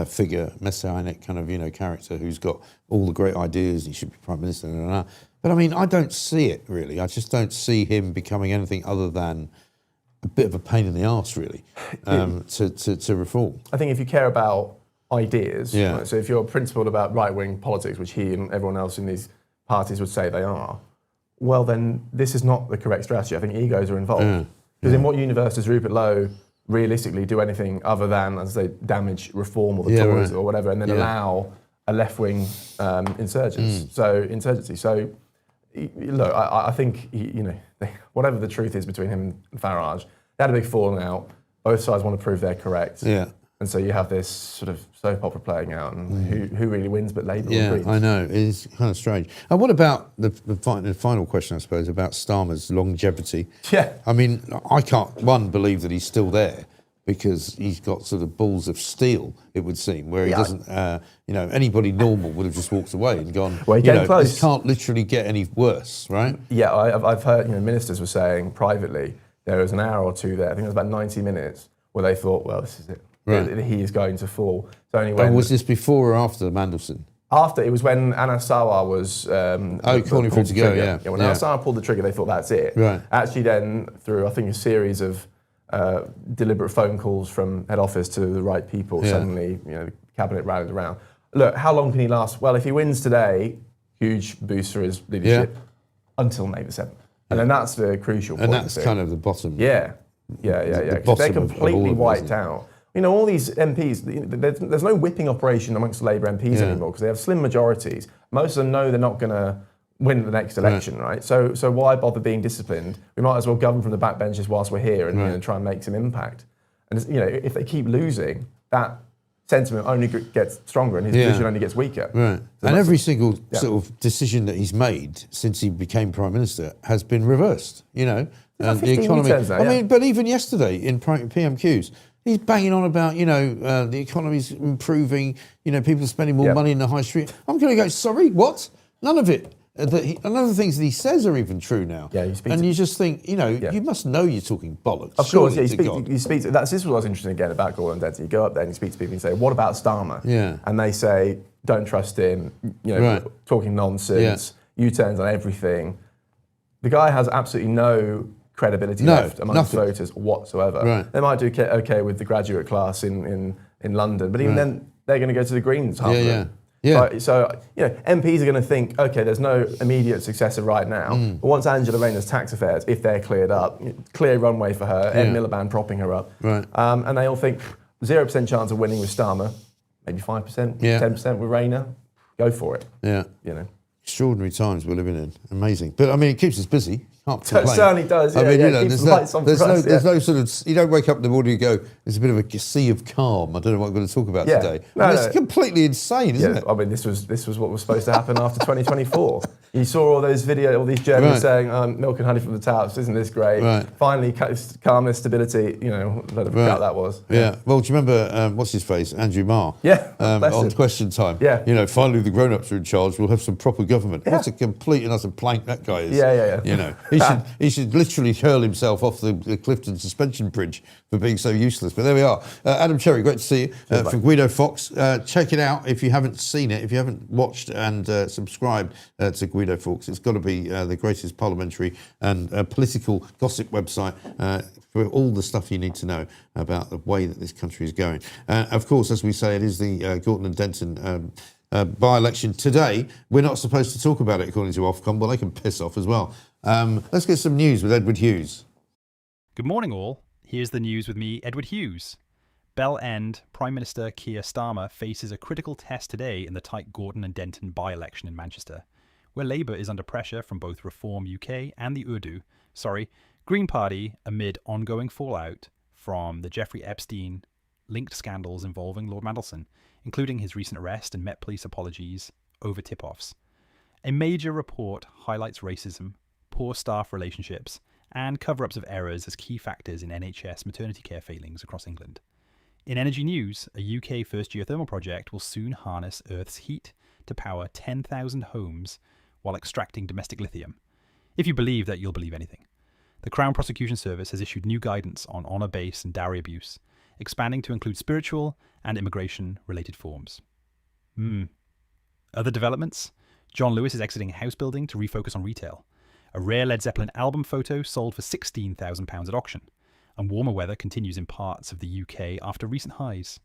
[SPEAKER 1] figure, messianic kind of, character who's got all the great ideas, he should be Prime Minister, but I mean, I don't see it really. I just don't see him becoming anything other than a bit of a pain in the arse, really, to Reform.
[SPEAKER 10] I think if you care about ideas, right, so if you're principled about right-wing politics, which he and everyone else in these parties would say they are, well, then this is not the correct strategy. I think egos are involved. Because in what universe does Rupert Lowe realistically do anything other than, as they damage Reform or the Tories or whatever, and then allow a left-wing insurgency? So, look, I think, whatever the truth is between him and Farage, they had a big falling out. Both sides want to prove they're correct. Yeah. And so you have this sort of soap opera playing out, and who really wins but Labour?
[SPEAKER 1] Yeah, I know. It's kind of strange. And what about the final question, I suppose, about Starmer's longevity?
[SPEAKER 10] Yeah.
[SPEAKER 1] I mean, I can't, believe that he's still there, because he's got sort of balls of steel, it would seem, where he doesn't, anybody normal would have just walked away and gone,
[SPEAKER 10] well,
[SPEAKER 1] this can't literally get any worse, right?
[SPEAKER 10] Yeah, I've heard, ministers were saying privately, there was an hour or two there, I think it was about 90 minutes, where they thought, well, this is it. Right. He is going to fall. So
[SPEAKER 1] was this before or after Mandelson?
[SPEAKER 10] After, it was when Anasawa was...
[SPEAKER 1] calling for him to go, yeah.
[SPEAKER 10] When Anasawa pulled the trigger, they thought that's it.
[SPEAKER 1] Right.
[SPEAKER 10] Actually then, through, I think, a series of deliberate phone calls from head office to the right people, suddenly, the cabinet rallied around. Look, how long can he last? Well, if he wins today, huge boost for his leadership until May the 7th. And then that's the crucial point.
[SPEAKER 1] And that's kind of the bottom.
[SPEAKER 10] Yeah. Because they're completely wiped out. All these MPs, there's no whipping operation amongst the Labour MPs anymore because they have slim majorities. Most of them know they're not going to win the next election, right? So why bother being disciplined? We might as well govern from the backbenches whilst we're here and try and make some impact. And if they keep losing, that sentiment only gets stronger and his position only gets weaker.
[SPEAKER 1] Right.
[SPEAKER 10] So
[SPEAKER 1] and every single sort of decision that he's made since he became Prime Minister has been reversed, And the economy... but even yesterday in PMQs, he's banging on about, the economy's improving, people are spending more money in the high street. I'm going to go, sorry, what? None of it. None of the things that he says are even true now.
[SPEAKER 10] Yeah,
[SPEAKER 1] you just think, you must know you're talking bollocks.
[SPEAKER 10] Of course, you speak to, this is what was interesting again about Gorton and Denton. You go up there and you speak to people and say, what about Starmer?
[SPEAKER 1] Yeah.
[SPEAKER 10] And they say, don't trust him, talking nonsense, U-turns on everything. The guy has absolutely no credibility left amongst voters whatsoever.
[SPEAKER 1] Right.
[SPEAKER 10] They might do okay with the graduate class in London, but even then, they're going to go to the Greens, half of them.
[SPEAKER 1] Yeah.
[SPEAKER 10] So MPs are going to think, okay, there's no immediate successor right now, but once Angela Rayner's tax affairs, if they're cleared up, clear runway for her, Ed Miliband propping her up, and they all think 0% chance of winning with Starmer, maybe 5%, 10% with Rayner, go for it.
[SPEAKER 1] Yeah. Extraordinary times we're living in. Amazing. But it keeps us busy. Can't complain.
[SPEAKER 10] It certainly does.
[SPEAKER 1] There's no sort of, you don't wake up in the morning and go, there's a bit of a sea of calm. I don't know what I'm going to talk about today. It's completely insane, isn't it?
[SPEAKER 10] This was what was supposed to happen after 2024. You saw all those videos, all these journalists saying, milk and honey from the taps, isn't this great?
[SPEAKER 1] Right.
[SPEAKER 10] Finally, calmness, stability, let how that was.
[SPEAKER 1] Yeah. Well, do you remember, what's his face, Andrew Marr?
[SPEAKER 10] Yeah.
[SPEAKER 1] On Question Time.
[SPEAKER 10] Yeah.
[SPEAKER 1] Finally the grown-ups are in charge, we'll have some proper government.
[SPEAKER 10] Yeah.
[SPEAKER 1] What a complete and utter plank that guy is.
[SPEAKER 10] Yeah.
[SPEAKER 1] He should literally hurl himself off the Clifton suspension bridge for being so useless. But there we are. Adam Cherry, great to see you. For Guido Fox, check it out if you haven't seen it, if you haven't watched and subscribed to Guido Fox. It's got to be the greatest parliamentary and political gossip website for all the stuff you need to know about the way that this country is going. Of course, as we say, it is the Gorton and Denton by-election today. We're not supposed to talk about it according to Ofcom, but they can piss off as well. Let's get some news with Edward Hughes.
[SPEAKER 5] Good morning, all. Here's the news with me, Edward Hughes. Bell End, Prime Minister Keir Starmer faces a critical test today in the tight Gorton and Denton by-election in Manchester, where Labour is under pressure from both Reform UK and the Green Party amid ongoing fallout from the Jeffrey Epstein linked scandals involving Lord Mandelson, including his recent arrest and Met Police apologies over tip-offs. A major report highlights racism, poor staff relationships, and cover-ups of errors as key factors in NHS maternity care failings across England. In energy news, a UK first geothermal project will soon harness Earth's heat to power 10,000 homes while extracting domestic lithium. If you believe that, you'll believe anything. The Crown Prosecution Service has issued new guidance on honour-based and dowry abuse, expanding to include spiritual and immigration-related forms. Other developments? John Lewis is exiting house building to refocus on retail. A rare Led Zeppelin album photo sold for £16,000 at auction. And warmer weather continues in parts of the UK after recent highs.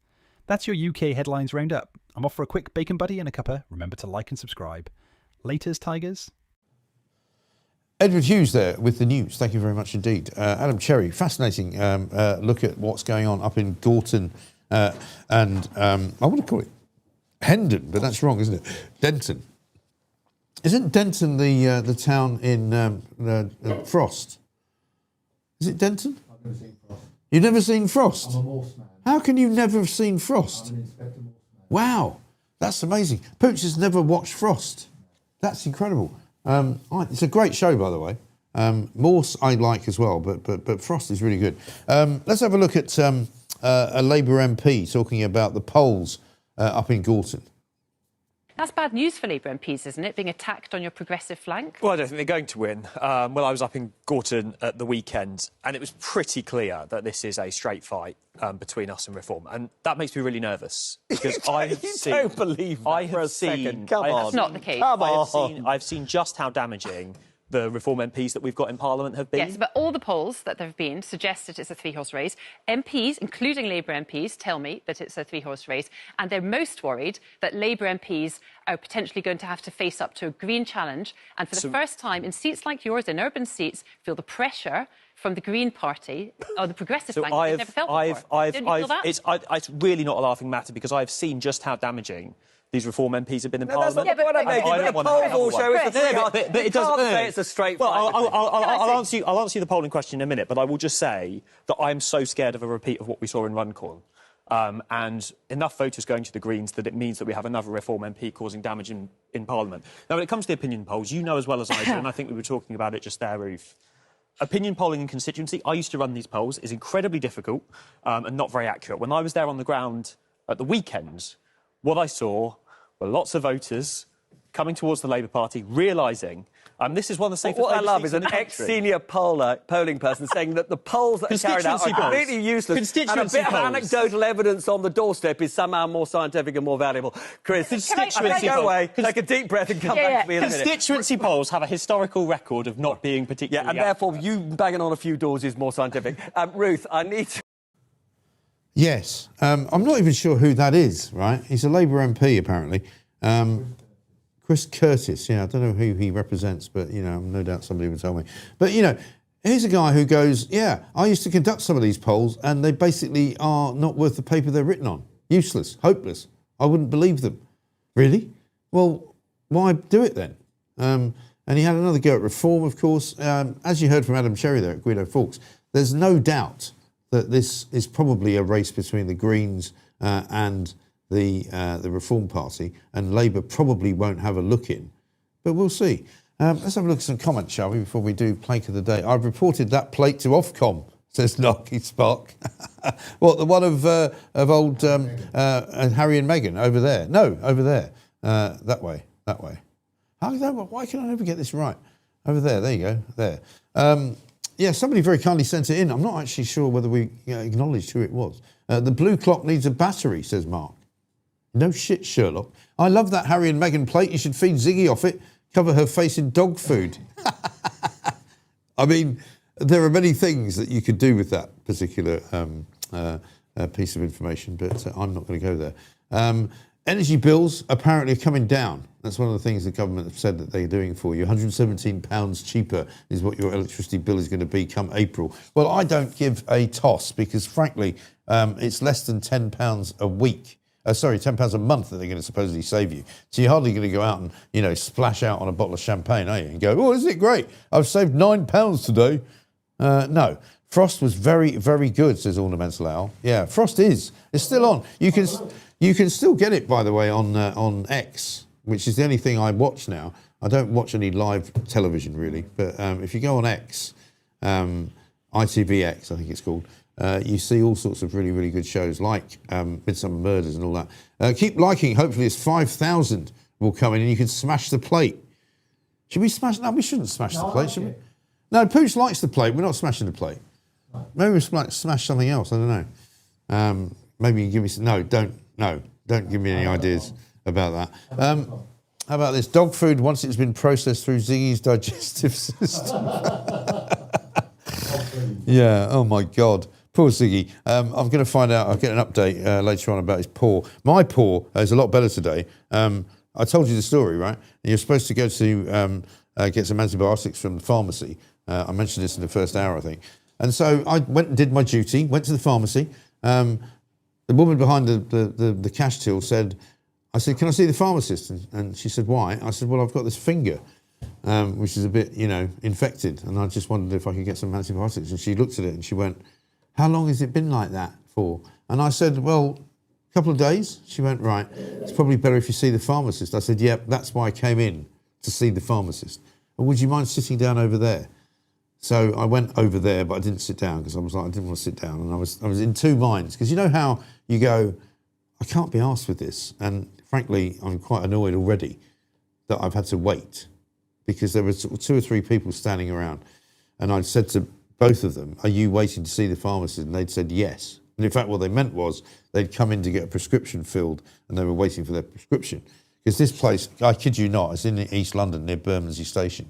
[SPEAKER 5] That's your UK headlines roundup. I'm off for a quick bacon buddy and a cuppa. Remember to like and subscribe. Laters, Tigers.
[SPEAKER 1] Edward Hughes there with the news. Thank you very much indeed. Adam Cherry, fascinating look at what's going on up in Gorton and I want to call it Hendon, but that's wrong, isn't it? Denton. Isn't Denton the town in Frost? Is it Denton?
[SPEAKER 11] I've never seen Frost.
[SPEAKER 1] You've never seen Frost?
[SPEAKER 11] I'm a Morse man.
[SPEAKER 1] How can you never have seen Frost?
[SPEAKER 11] I'm an Inspector Morse man.
[SPEAKER 1] Wow, that's amazing. Pooch has never watched Frost. That's incredible. It's a great show, by the way. Morse I like as well, but Frost is really good. Let's have a look at a Labour MP talking about the polls up in Gorton.
[SPEAKER 11] That's bad news for Labour MPs, isn't it, being attacked on your progressive flank?
[SPEAKER 12] Well, I don't think they're going to win. Well, I was up in Gorton at the weekend, and it was pretty clear that this is a straight fight between us and Reform, and that makes me really nervous because I have seen.
[SPEAKER 13] Don't believe that for a second. Come on,
[SPEAKER 11] that's not the case.
[SPEAKER 13] Come on.
[SPEAKER 12] I've seen just how damaging the Reform MPs that we've got in Parliament have been.
[SPEAKER 11] Yes, but all the polls that there have been suggest that it's a three-horse race. MPs, including Labour MPs, tell me that it's a three-horse race, and they're most worried that Labour MPs are potentially going to have to face up to a Green challenge, and for the first time in seats like yours, in urban seats, feel the pressure from the Green Party or the progressive flank that they've never felt before. Don't you feel that?
[SPEAKER 12] It's really not a laughing matter because I've seen just how damaging these Reform MPs have been in
[SPEAKER 13] That's
[SPEAKER 12] Parliament.
[SPEAKER 13] not the point I made. The polls all show it's a three-horse.
[SPEAKER 12] But it doesn't
[SPEAKER 13] say it's a straight fight.
[SPEAKER 12] I'll answer you the polling question in a minute, but I will just say that I'm so scared of a repeat of what we saw in Runcorn. And enough voters going to the Greens that it means that we have another Reform MP causing damage in Parliament. Now, when it comes to the opinion polls, you know as well as I do, and I think we were talking about it just there, Ruth. Opinion polling in constituency, I used to run these polls, is incredibly difficult and not very accurate. When I was there on the ground at the weekend, what I saw were lots of voters coming towards the Labour Party, realising this is one of the safest.
[SPEAKER 13] What I love is an ex-senior polling person saying that the polls that are carried out are completely useless, and a bit of anecdotal evidence on the doorstep is somehow more scientific and more valuable. Chris, go away, take a deep breath and come back to me in a minute.
[SPEAKER 12] Constituency polls have a historical record of not being particularly
[SPEAKER 13] and therefore you banging on a few doors is more scientific. Ruth, I need to...
[SPEAKER 1] Yes. I'm not even sure who that is, right? He's a Labour MP, apparently. Chris Curtis, I don't know who he represents, but, no doubt somebody will tell me. But, here's a guy who goes, I used to conduct some of these polls and they basically are not worth the paper they're written on. Useless, hopeless. I wouldn't believe them. Really? Well, why do it then? And he had another go at Reform, of course. As you heard from Adam Cherry there at Guido Fawkes, there's no doubt that this is probably a race between the Greens and the Reform Party, and Labour probably won't have a look in, but we'll see. Let's have a look at some comments, shall we, before we do Plate of the Day. I've reported that plate to Ofcom, says Narky Spark. What, the one of old Harry and Meghan over there? No, over there. That way. Why can I never get this right? Over there you go, there. Somebody very kindly sent it in. I'm not actually sure whether we acknowledged who it was. The blue clock needs a battery, says Mark. No shit, Sherlock. I love that Harry and Meghan plate. You should feed Ziggy off it. Cover her face in dog food. I mean, there are many things that you could do with that particular piece of information, but I'm not going to go there. Energy bills apparently are coming down. That's one of the things the government have said that they're doing for you. £117 cheaper is what your electricity bill is going to be come April. Well, I don't give a toss because, frankly, it's less than £10 a week. £10 a month that they're going to supposedly save you. So you're hardly going to go out and, splash out on a bottle of champagne, are you? And go, isn't it great? I've saved £9 today. No. Frost was very, very good, says Ornamental Owl. Yeah, Frost is. It's still on. You can still get it, by the way, on X, which is the only thing I watch now. I don't watch any live television, really. But if you go on X, ITVX, I think it's called, you see all sorts of really, really good shows like Midsummer Murders and all that. Keep liking. Hopefully it's 5,000 will come in and you can smash the plate. Should we smash? No, we shouldn't smash the plate, should we? No, Pooch likes the plate. We're not smashing the plate. Maybe we smash something else. I don't know. Maybe you give me some... No, don't give me any ideas about that. How about this? Dog food, once it's been processed through Ziggy's digestive system. Yeah, oh my God. Poor Ziggy. I'm going to find out, I'll get an update later on about his paw. My paw is a lot better today. I told you the story, right? You're supposed to go to get some antibiotics from the pharmacy. I mentioned this in the first hour, I think. And so I went and did my duty, went to the pharmacy. The woman behind the cash till said, I said, can I see the pharmacist? And she said, why? I said, well, I've got this finger, which is a bit, infected. And I just wondered if I could get some antibiotics. And she looked at it and she went, how long has it been like that for? And I said, well, a couple of days. She went, right, it's probably better if you see the pharmacist. I said, yep, that's why I came in, to see the pharmacist. Well, would you mind sitting down over there? So I went over there, but I didn't sit down because I was like, I didn't want to sit down. And I was in two minds. Because you know how you go, I can't be arsed with this. And frankly, I'm quite annoyed already that I've had to wait, because there were sort of 2 or 3 people standing around, and I'd said to both of them, "Are you waiting to see the pharmacist?" And they'd said yes. And in fact, what they meant was they'd come in to get a prescription filled, and they were waiting for their prescription. Because this place, I kid you not, it's in East London near Bermondsey Station,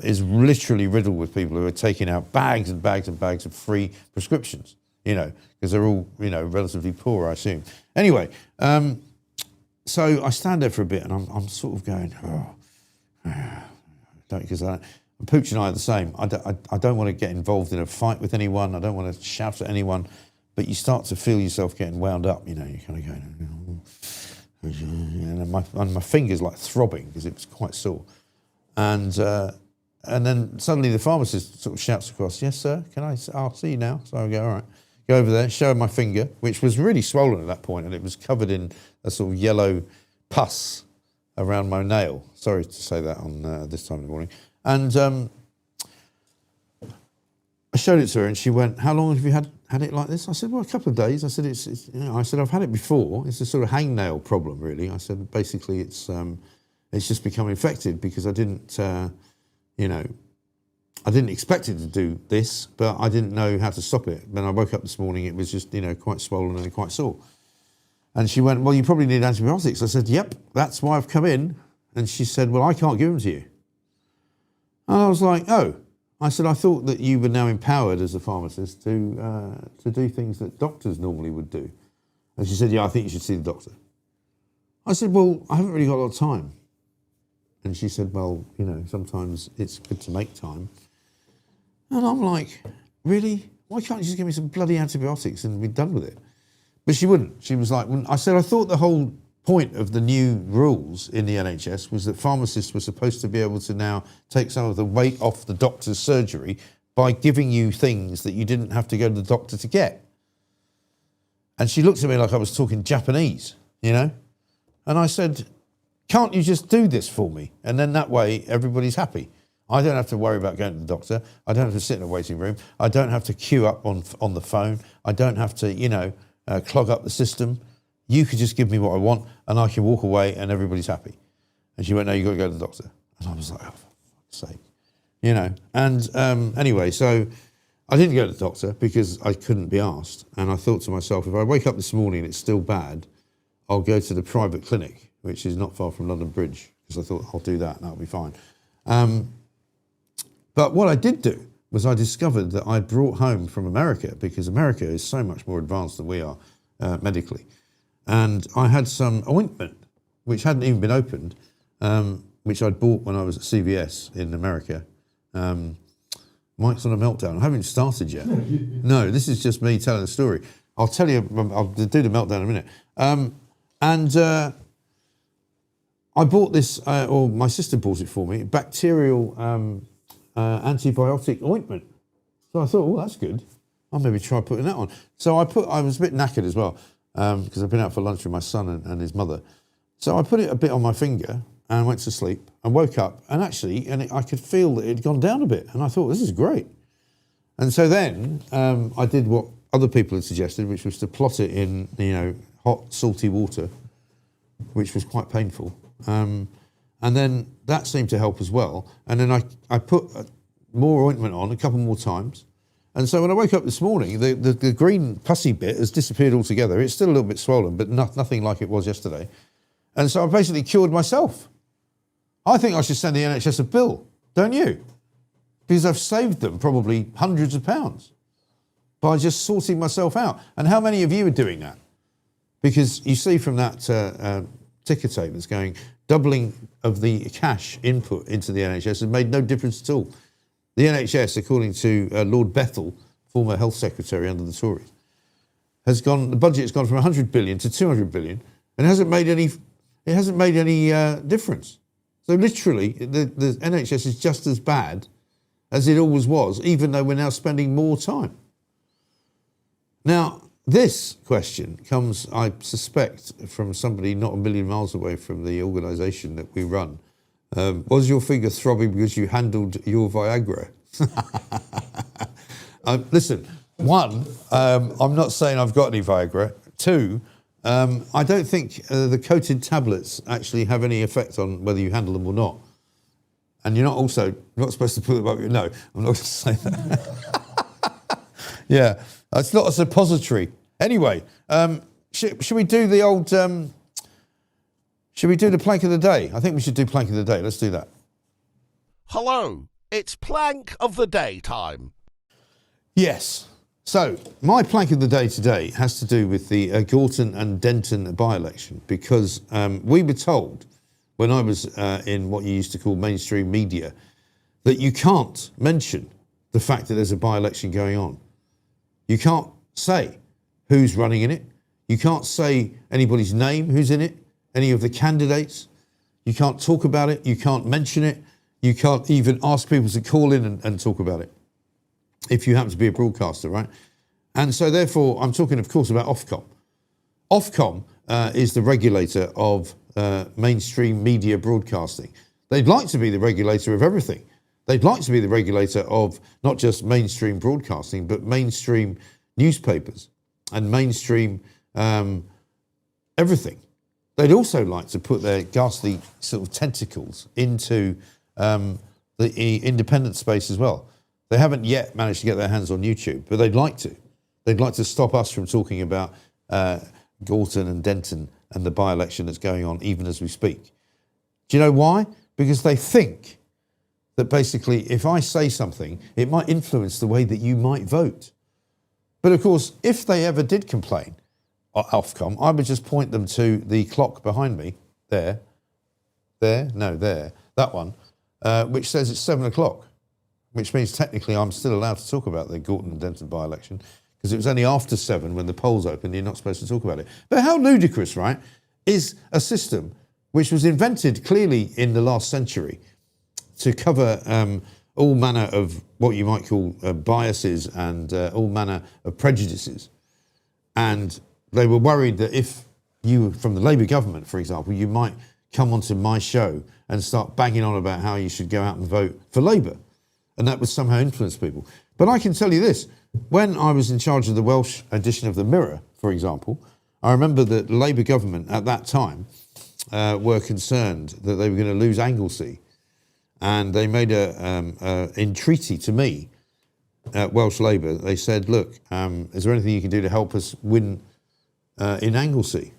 [SPEAKER 1] is literally riddled with people who are taking out bags and bags and bags of free prescriptions, because they're all, relatively poor, I assume. Anyway, so I stand there for a bit, and I'm sort of going, because Pooch and I are the same. I don't want to get involved in a fight with anyone. I don't want to shout at anyone. But you start to feel yourself getting wound up. You're kind of going, and my fingers like throbbing because it was quite sore. And then suddenly the pharmacist sort of shouts across, "Yes, sir. I'll see you now." So I go, "All right." Go over there, show him my finger, which was really swollen at that point, and it was covered in a sort of yellow pus around my nail. Sorry to say that on this time in the morning. And I showed it to her, and she went, "How long have you had it like this?" I said, "Well, a couple of days." I said, I said, "I've had it before. It's a sort of hangnail problem, really." I said, "Basically, it's just become infected because I didn't, I didn't expect it to do this, but I didn't know how to stop it. When I woke up this morning, it was just, quite swollen and quite sore." And she went, "Well, you probably need antibiotics." I said, "Yep, that's why I've come in." And she said, "Well, I can't give them to you." And I was like, "Oh." I said, "I thought that you were now empowered as a pharmacist to do things that doctors normally would do." And she said, "Yeah, I think you should see the doctor." I said, "Well, I haven't really got a lot of time." And she said, "Well, sometimes it's good to make time." And I'm like, "Really? Why can't you just give me some bloody antibiotics and be done with it?" But she wouldn't. She was like, I said, "I thought the whole point of the new rules in the NHS was that pharmacists were supposed to be able to now take some of the weight off the doctor's surgery by giving you things that you didn't have to go to the doctor to get." And she looked at me like I was talking Japanese, And I said, "Can't you just do this for me? And then that way everybody's happy. I don't have to worry about going to the doctor. I don't have to sit in a waiting room. I don't have to queue up on the phone. I don't have to, clog up the system. You could just give me what I want and I can walk away and everybody's happy." And she went, "No, you've got to go to the doctor." And I was like, "Oh, for fuck's sake." And anyway, so I didn't go to the doctor because I couldn't be asked. And I thought to myself, if I wake up this morning and it's still bad, I'll go to the private clinic, which is not far from London Bridge, because I thought I'll do that and that'll be fine. But what I did do was I discovered that I brought home from America, because America is so much more advanced than we are medically. And I had some ointment, which hadn't even been opened, which I'd bought when I was at CVS in America. Mike's on a meltdown. I haven't even started yet. No, this is just me telling a story. I'll tell you, I'll do the meltdown in a minute. And I bought this, or my sister bought it for me, bacterial antibiotic ointment. So I thought, "Oh, that's good. I'll maybe try putting that on." So I was a bit knackered as well, because I've been out for lunch with my son and his mother. So I put it a bit on my finger and went to sleep and woke up, and I could feel that it had gone down a bit, and I thought, "This is great." And so then I did what other people had suggested, which was to plot it in, hot, salty water, which was quite painful. And then that seemed to help as well. And then I put more ointment on a couple more times. And so when I woke up this morning, the green pussy bit has disappeared altogether. It's still a little bit swollen, but nothing like it was yesterday. And so I basically cured myself. I think I should send the NHS a bill, don't you? Because I've saved them probably hundreds of pounds by just sorting myself out. And how many of you are doing that? Because you see from that ticker tape that's going, doubling of the cash input into the NHS has made no difference at all. The NHS, according to Lord Bethell, former health secretary under the Tories, the budget has gone from 100 billion to 200 billion, and it hasn't made any difference. So literally, the NHS is just as bad as it always was, even though we're now spending more time. Now, this question comes, I suspect, from somebody not a million miles away from the organisation that we run. Was your finger throbbing because you handled your Viagra? Listen, one, I'm not saying I've got any Viagra. Two, I don't think the coated tablets actually have any effect on whether you handle them or not. And you're not supposed to put them up your... No, I'm not going to say that. Yeah, it's not a suppository. Anyway, should we do the old... should we do the plank of the day? I think we should do plank of the day. Let's do that.
[SPEAKER 14] Hello, it's plank of the day time.
[SPEAKER 1] Yes. So, my plank of the day today has to do with the Gorton and Denton by-election, because we were told, when I was in what you used to call mainstream media, that you can't mention the fact that there's a by-election going on. You can't say who's running in it. You can't say anybody's name who's in it, any of the candidates. You can't talk about it. You can't mention it. You can't even ask people to call in and talk about it, if you happen to be a broadcaster, right? And so therefore, I'm talking, of course, about Ofcom. Ofcom is the regulator of mainstream media broadcasting. They'd like to be the regulator of everything. They'd like to be the regulator of not just mainstream broadcasting, but mainstream newspapers and mainstream everything. They'd also like to put their ghastly sort of tentacles into the independent space as well. They haven't yet managed to get their hands on YouTube, but they'd like to. They'd like to stop us from talking about Gorton and Denton and the by-election that's going on even as we speak. Do you know why? Because they think that basically if I say something, it might influence the way that you might vote. But of course, if they ever did complain, Ofcom, I would just point them to the clock behind me, there, that one, which says it's 7 o'clock. Which means technically I'm still allowed to talk about the Gorton and Denton by-election, because it was only after 7 when the polls opened, you're not supposed to talk about it. But how ludicrous, right, is a system which was invented clearly in the last century to cover all manner of what you might call biases and all manner of prejudices. And they were worried that if you, from the Labour government, for example, you might come onto my show and start banging on about how you should go out and vote for Labour. And that would somehow influence people. But I can tell you this, when I was in charge of the Welsh edition of the Mirror, for example, I remember that the Labour government at that time were concerned that they were going to lose Anglesey. And they made a entreaty to me at Welsh Labour. They said, look, is there anything you can do to help us win in Anglesey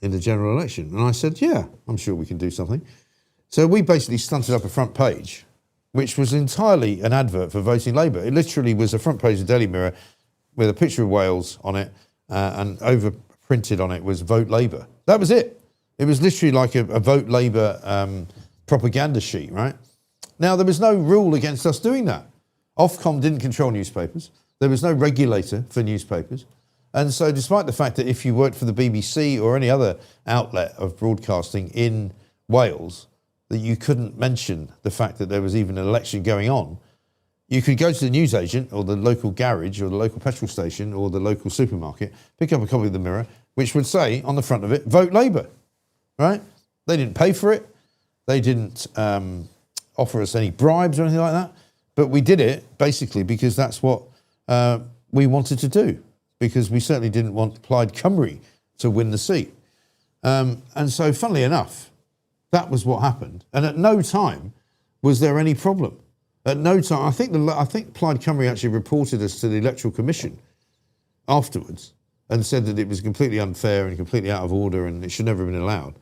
[SPEAKER 1] in the general election? And I said, yeah, I'm sure we can do something. So we basically stunted up a front page, which was entirely an advert for voting Labour. It literally was a front page of the Daily Mirror with a picture of Wales on it, and overprinted on it was Vote Labour. That was it. It was literally like a Vote Labour propaganda sheet, right? Now, there was no rule against us doing that. Ofcom didn't control newspapers. There was no regulator for newspapers. And so despite the fact that if you worked for the BBC or any other outlet of broadcasting in Wales, that you couldn't mention the fact that there was even an election going on, you could go to the newsagent or the local garage or the local petrol station or the local supermarket, pick up a copy of the Mirror, which would say on the front of it, Vote Labour, right? They didn't pay for it. They didn't offer us any bribes or anything like that. But we did it basically because that's what we wanted to do, because we certainly didn't want Plaid Cymru to win the seat. And so funnily enough, that was what happened. And at no time was there any problem. At no time, I think Plaid Cymru actually reported us to the Electoral Commission afterwards and said that it was completely unfair and completely out of order and it should never have been allowed.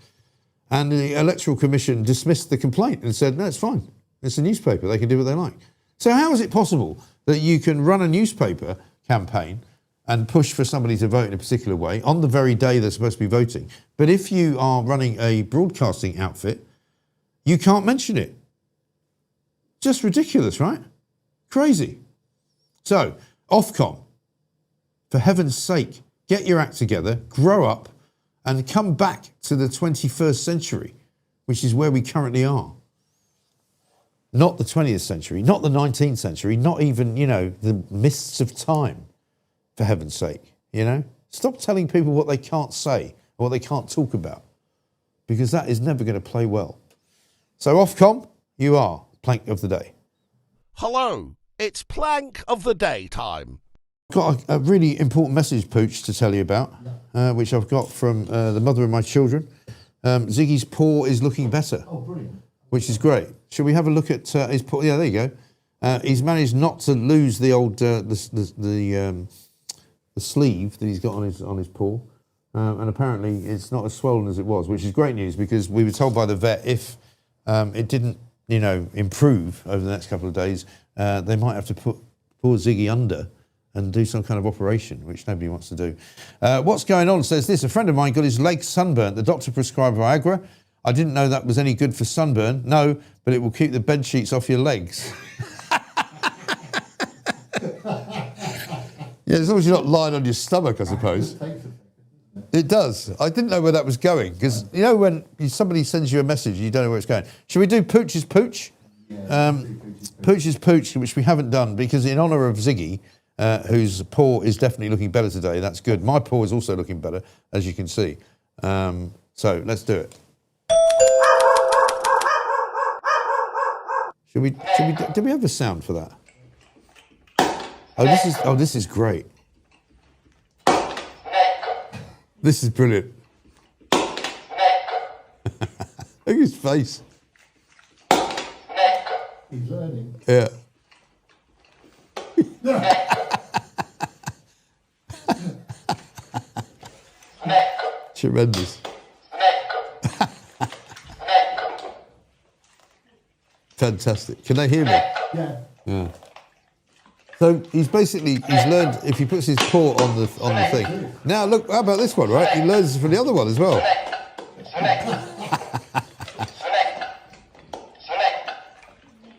[SPEAKER 1] And the Electoral Commission dismissed the complaint and said, no, it's fine. It's a newspaper. They can do what they like. So how is it possible that you can run a newspaper campaign and push for somebody to vote in a particular way on the very day they're supposed to be voting, but if you are running a broadcasting outfit, you can't mention it? Just ridiculous, right? Crazy. So, Ofcom, for heaven's sake, get your act together, grow up, and come back to the 21st century, which is where we currently are. Not the 20th century, not the 19th century, not even, the mists of time, for heaven's sake, Stop telling people what they can't say or what they can't talk about, because that is never going to play well. So, Ofcom, you are plank of the day.
[SPEAKER 14] Hello, it's plank of the day time.
[SPEAKER 1] Got a really important message, Pooch, to tell you about, which I've got from the mother of my children. Ziggy's paw is looking better. Oh, brilliant. Which is great. Shall we have a look at his paw? Yeah, there you go. He's managed not to lose the old the sleeve that he's got on his paw, and apparently it's not as swollen as it was, which is great news because we were told by the vet if it didn't, improve over the next couple of days, they might have to put poor Ziggy under and do some kind of operation, which nobody wants to do. What's going on says this: a friend of mine got his legs sunburnt. The doctor prescribed Viagra. I didn't know that was any good for sunburn. No, but it will keep the bed sheets off your legs. Yeah, as long as you're not lying on your stomach, I suppose. It does. I didn't know where that was going, because, when somebody sends you a message, you don't know where it's going. Should we do Pooch's Pooch? Pooch's Pooch, which we haven't done, because in honour of Ziggy, whose paw is definitely looking better today, that's good. My paw is also looking better, as you can see. So, let's do it. Do we have a sound for that? This is great. This is brilliant. Look at his face.
[SPEAKER 15] He's learning.
[SPEAKER 1] Yeah. Tremendous. Fantastic. Can they hear me? Yeah. So he's learned if he puts his paw on the thing. Now look, how about this one, right? He learns from the other one as well.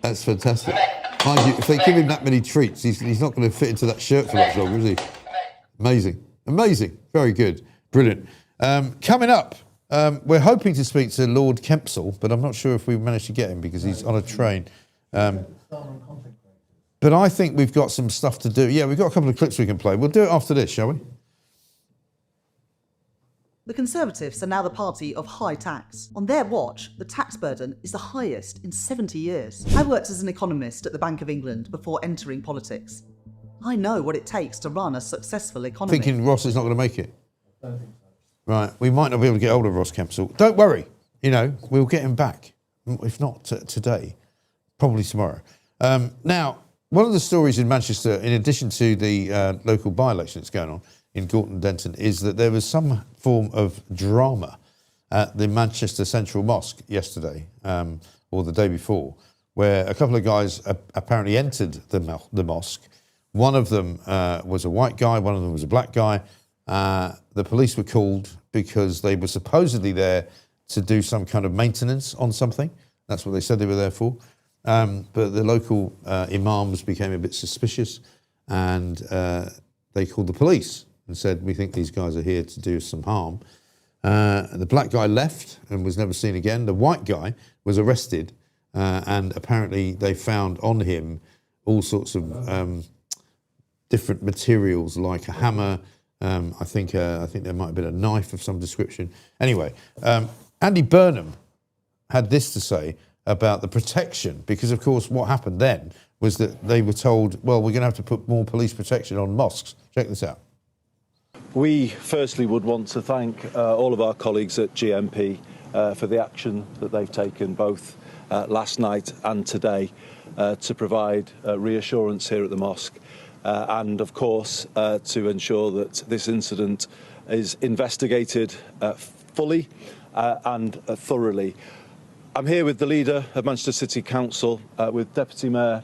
[SPEAKER 1] That's fantastic. Mind you, if they give him that many treats, he's not going to fit into that shirt for much longer, is he? Amazing. Very good. Brilliant. Coming up, we're hoping to speak to Lord Kempsall, but I'm not sure if we managed to get him because he's on a train. But I think we've got some stuff to do. Yeah, we've got a couple of clips we can play. We'll do it after this, shall we?
[SPEAKER 16] The Conservatives are now the party of high tax. On their watch, the tax burden is the highest in 70 years. I worked as an economist at the Bank of England before entering politics. I know what it takes to run a successful economy.
[SPEAKER 1] Thinking Ross is not going to make it? I don't think so. Right, we might not be able to get hold of Ross Kempsall. Don't worry, we'll get him back. If not today, probably tomorrow. Now, one of the stories in Manchester, in addition to the local by-election that's going on in Gorton and Denton, is that there was some form of drama at the Manchester Central Mosque yesterday, or the day before, where a couple of guys apparently entered the mosque. One of them was a white guy, one of them was a black guy. The police were called because they were supposedly there to do some kind of maintenance on something. That's what they said they were there for. But the local imams became a bit suspicious, and they called the police and said, we think these guys are here to do us some harm. The black guy left and was never seen again. The white guy was arrested, and apparently they found on him all sorts of different materials, like a hammer. I think there might have been a knife of some description. Anyway, Andy Burnham had this to say about the protection, because of course what happened then was that they were told, well, we're going to have to put more police protection on mosques. Check this out.
[SPEAKER 17] We firstly would want to thank all of our colleagues at GMP for the action that they've taken both last night and today to provide reassurance here at the mosque, and of course to ensure that this incident is investigated fully and thoroughly. I'm here with the leader of Manchester City Council, with Deputy Mayor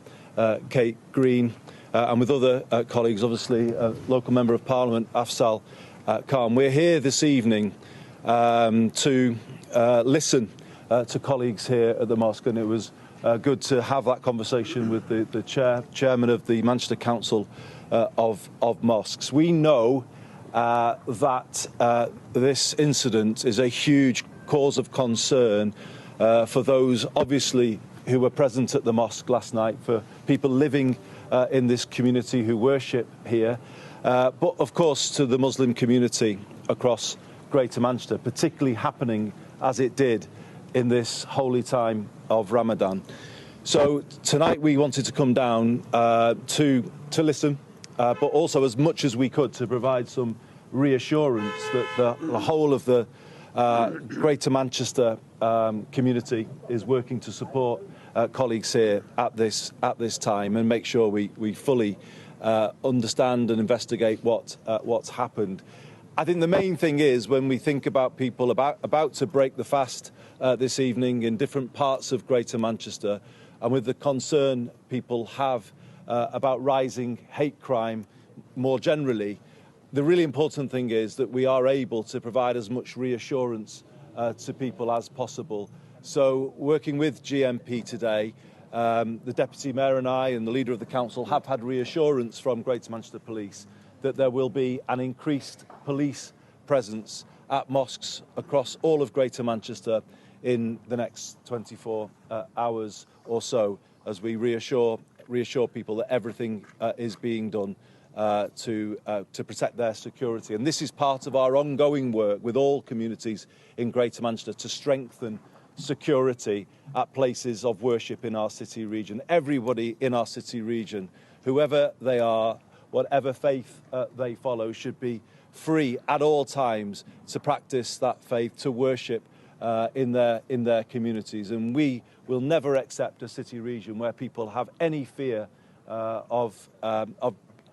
[SPEAKER 17] Kate Green, and with other colleagues, obviously local Member of Parliament Afzal Khan. We're here this evening to listen to colleagues here at the mosque, and it was good to have that conversation with the chairman of the Manchester Council of Mosques. We know that this incident is a huge cause of concern for those, obviously, who were present at the mosque last night, for people living in this community who worship here, but of course to the Muslim community across Greater Manchester, particularly happening as it did in this holy time of Ramadan. So tonight we wanted to come down to listen but also as much as we could to provide some reassurance that the whole of the Greater Manchester community is working to support colleagues here at this time and make sure we fully understand and investigate what's happened. I think the main thing is when we think about people about to break the fast this evening in different parts of Greater Manchester, and with the concern people have about rising hate crime more generally, the really important thing is that we are able to provide as much reassurance to people as possible. So working with GMP today, the Deputy Mayor and I and the Leader of the Council have had reassurance from Greater Manchester Police that there will be an increased police presence at mosques across all of Greater Manchester in the next 24 hours or so, as we reassure people that everything is being done to protect their security. And this is part of our ongoing work with all communities in Greater Manchester to strengthen security at places of worship in our city region. Everybody in our city region, whoever they are, whatever faith they follow, should be free at all times to practice that faith, to worship in their communities. And we will never accept a city region where people have any fear of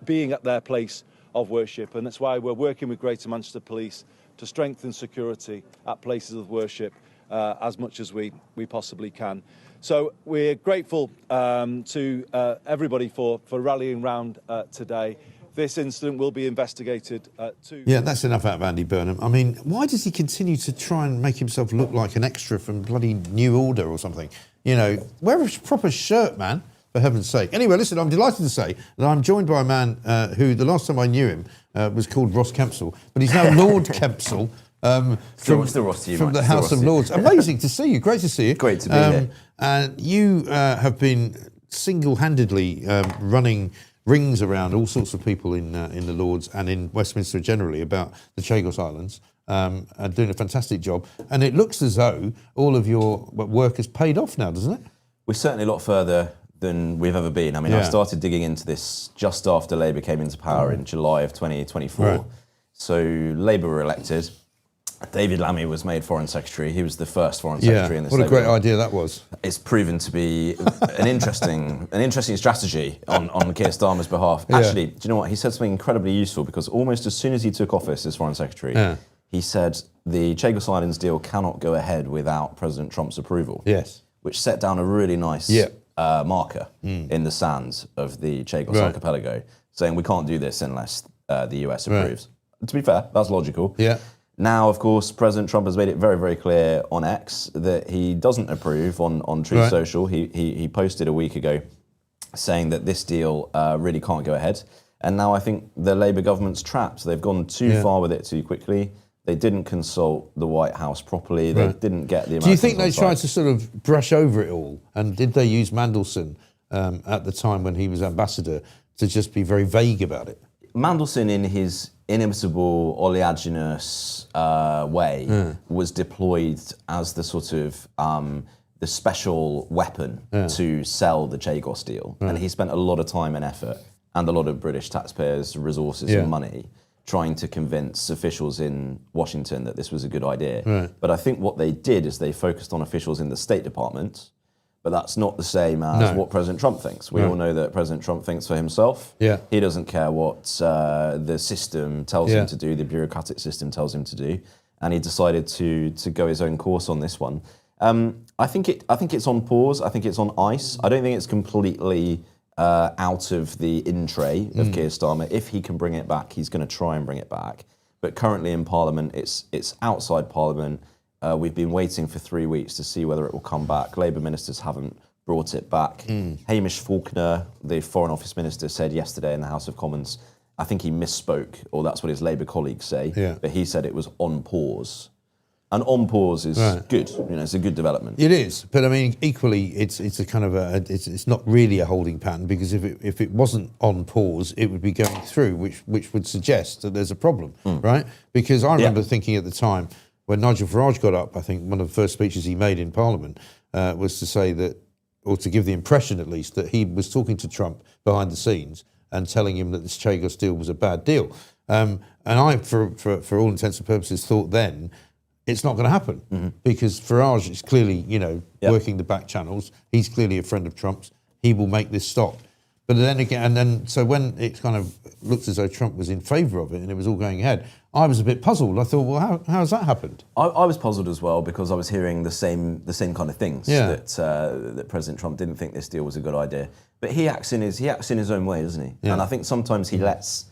[SPEAKER 17] being at their place of worship. And that's why we're working with Greater Manchester Police to strengthen security at places of worship as much as we possibly can. So we're grateful to everybody for rallying round today. This incident will be investigated too.
[SPEAKER 1] Yeah, that's enough out of Andy Burnham. I mean, why does he continue to try and make himself look like an extra from bloody New Order or something? You know, wear a proper shirt, man, for heaven's sake. Anyway, listen, I'm delighted to say that I'm joined by a man who, the last time I knew him, was called Ross Kempsell, but he's now Lord Kempsell. From the House of Lords. Amazing to see you. Great to see you.
[SPEAKER 15] Great to be here.
[SPEAKER 1] And you have been single-handedly running rings around all sorts of people in the Lords and in Westminster generally about the Chagos Islands, and doing a fantastic job. And it looks as though all of your work has paid off now, doesn't it?
[SPEAKER 15] We're certainly a lot further than we've ever been. I mean, I started digging into this just after Labour came into power in July of 2024. Right. So Labour were elected. David Lammy was made Foreign Secretary. He was the first Foreign Secretary in this.
[SPEAKER 1] What a great idea that was.
[SPEAKER 15] It's proven to be an interesting strategy on Keir Starmer's behalf. Actually, do you know what? He said something incredibly useful, because almost as soon as he took office as Foreign Secretary, he said the Chagos Islands deal cannot go ahead without President Trump's approval.
[SPEAKER 1] Yes. Which
[SPEAKER 15] set down a really nice marker in the sands of the Chagos archipelago, saying we can't do this unless the US approves. To be fair, that's logical.
[SPEAKER 1] Yeah.
[SPEAKER 15] Now, of course, President Trump has made it very, very clear on X that he doesn't approve on Truth Social. He posted a week ago saying that this deal really can't go ahead. And now I think the Labour government's trapped. They've gone too far with it too quickly. They didn't consult the White House properly. They didn't get the Americans.
[SPEAKER 1] Do you think they tried to sort of brush over it all? And did they use Mandelson at the time when he was ambassador to just be very vague about it?
[SPEAKER 15] Mandelson, in his inimitable oleaginous way, was deployed as the sort of the special weapon to sell the Chagos deal. And he spent a lot of time and effort and a lot of British taxpayers' resources and money trying to convince officials in Washington that this was a good idea. But I think what they did is they focused on officials in the State Department, but that's not the same as what President Trump thinks. We all know that President Trump thinks for himself. He doesn't care what the system tells him to do, the bureaucratic system tells him to do, and he decided to go his own course on this one. I think it's on pause. I think it's on ice. I don't think it's completely out of the in tray of Keir Starmer. If he can bring it back, he's going to try and bring it back. But currently in Parliament, it's outside Parliament. We've been waiting for 3 weeks to see whether it will come back. Labour ministers haven't brought it back. Hamish Faulkner, the Foreign Office Minister, said yesterday in the House of Commons, I think he misspoke, or that's what his Labour colleagues say, but he said it was on pause. And on pause is good. You know, it's a good development.
[SPEAKER 1] It is, but I mean, equally, it's a kind of it's not really a holding pattern, because if it wasn't on pause, it would be going through, which would suggest that there's a problem, right? Because I remember thinking at the time, when Nigel Farage got up, I think one of the first speeches he made in Parliament was to say that, or to give the impression at least, that he was talking to Trump behind the scenes, and telling him that this Chagos deal was a bad deal. And I, for all intents and purposes, thought then it's not going to happen because Farage is clearly, working the back channels. He's clearly a friend of Trump's. He will make this stop. But then again, so when it kind of looked as though Trump was in favour of it and it was all going ahead, I was a bit puzzled. I thought, well, how has that happened?
[SPEAKER 15] I was puzzled as well because I was hearing the same kind of things that President Trump didn't think this deal was a good idea. But he acts in his own way, doesn't he? Yeah. And I think sometimes he lets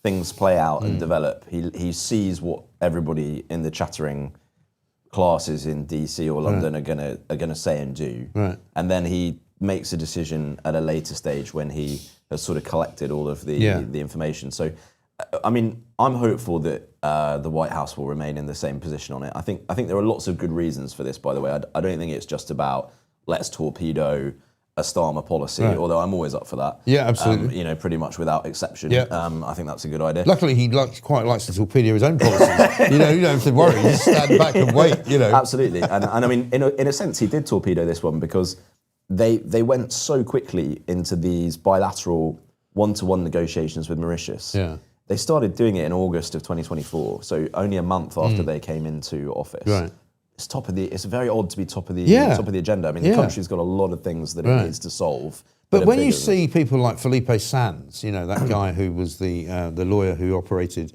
[SPEAKER 15] things play out and develop. He sees what everybody in the chattering classes in DC or London are gonna say and do, and then he makes a decision at a later stage when he has sort of collected all of the information. So, I mean, I'm hopeful that the White House will remain in the same position on it. I think there are lots of good reasons for this, by the way. I don't think it's just about let's torpedo a Starmer policy, although I'm always up for that.
[SPEAKER 1] Yeah, absolutely.
[SPEAKER 15] Pretty much without exception.
[SPEAKER 1] Yeah.
[SPEAKER 15] I think that's a good idea.
[SPEAKER 1] Luckily, he quite likes to torpedo his own policies. You don't have to worry. You just stand back and wait.
[SPEAKER 15] Absolutely, and I mean, in a sense, he did torpedo this one because they went so quickly into these bilateral one-to-one negotiations with Mauritius.
[SPEAKER 1] Yeah.
[SPEAKER 15] They started doing it in August of 2024, so only a month after they came into office.
[SPEAKER 1] Right.
[SPEAKER 15] It's very odd to be top of the agenda. I mean, the country's got a lot of things that it needs to solve.
[SPEAKER 1] But when you see people like Felipe Sands, that guy who was the lawyer who operated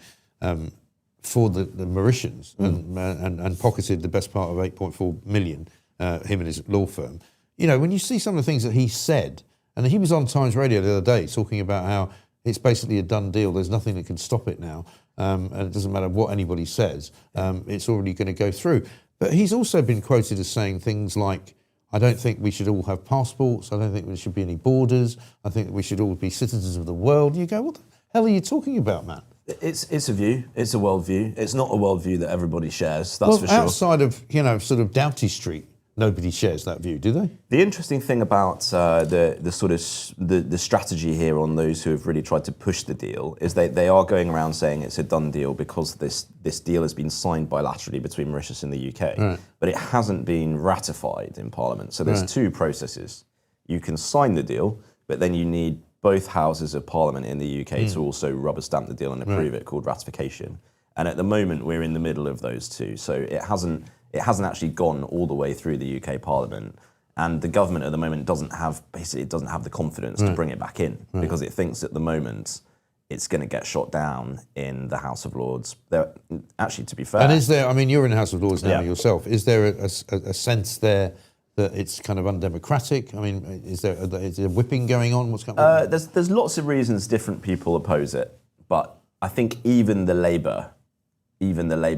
[SPEAKER 1] for the Mauritians and pocketed the best part of 8.4 million, him and his law firm. When you see some of the things that he said, and he was on Times Radio the other day talking about how it's basically a done deal. There's nothing that can stop it now, and it doesn't matter what anybody says. It's already going to go through. But he's also been quoted as saying things like, I don't think we should all have passports. I don't think there should be any borders. I think that we should all be citizens of the world. You go, what the hell are you talking about, man?
[SPEAKER 15] It's a view. It's a worldview. It's not a worldview that everybody shares, that's for sure.
[SPEAKER 1] Outside of, sort of Doughty Street, nobody shares that view, do they?
[SPEAKER 15] The interesting thing about the sort of the strategy here on those who have really tried to push the deal is they are going around saying it's a done deal because this deal has been signed bilaterally between Mauritius and the UK, but it hasn't been ratified in Parliament. So there's two processes. You can sign the deal, but then you need both houses of Parliament in the UK to also rubber stamp the deal and approve it, called ratification. And at the moment, we're in the middle of those two. So it hasn't actually gone all the way through the UK Parliament, and the government at the moment doesn't have the confidence to bring it back in because it thinks at the moment it's going to get shot down in the House of Lords. Actually, to be fair,
[SPEAKER 1] and is there? I mean, you're in the House of Lords now yourself. Is there a sense there that it's kind of undemocratic? I mean, is there whipping going on? What's going on?
[SPEAKER 15] There's lots of reasons different people oppose it, but I think even the Labour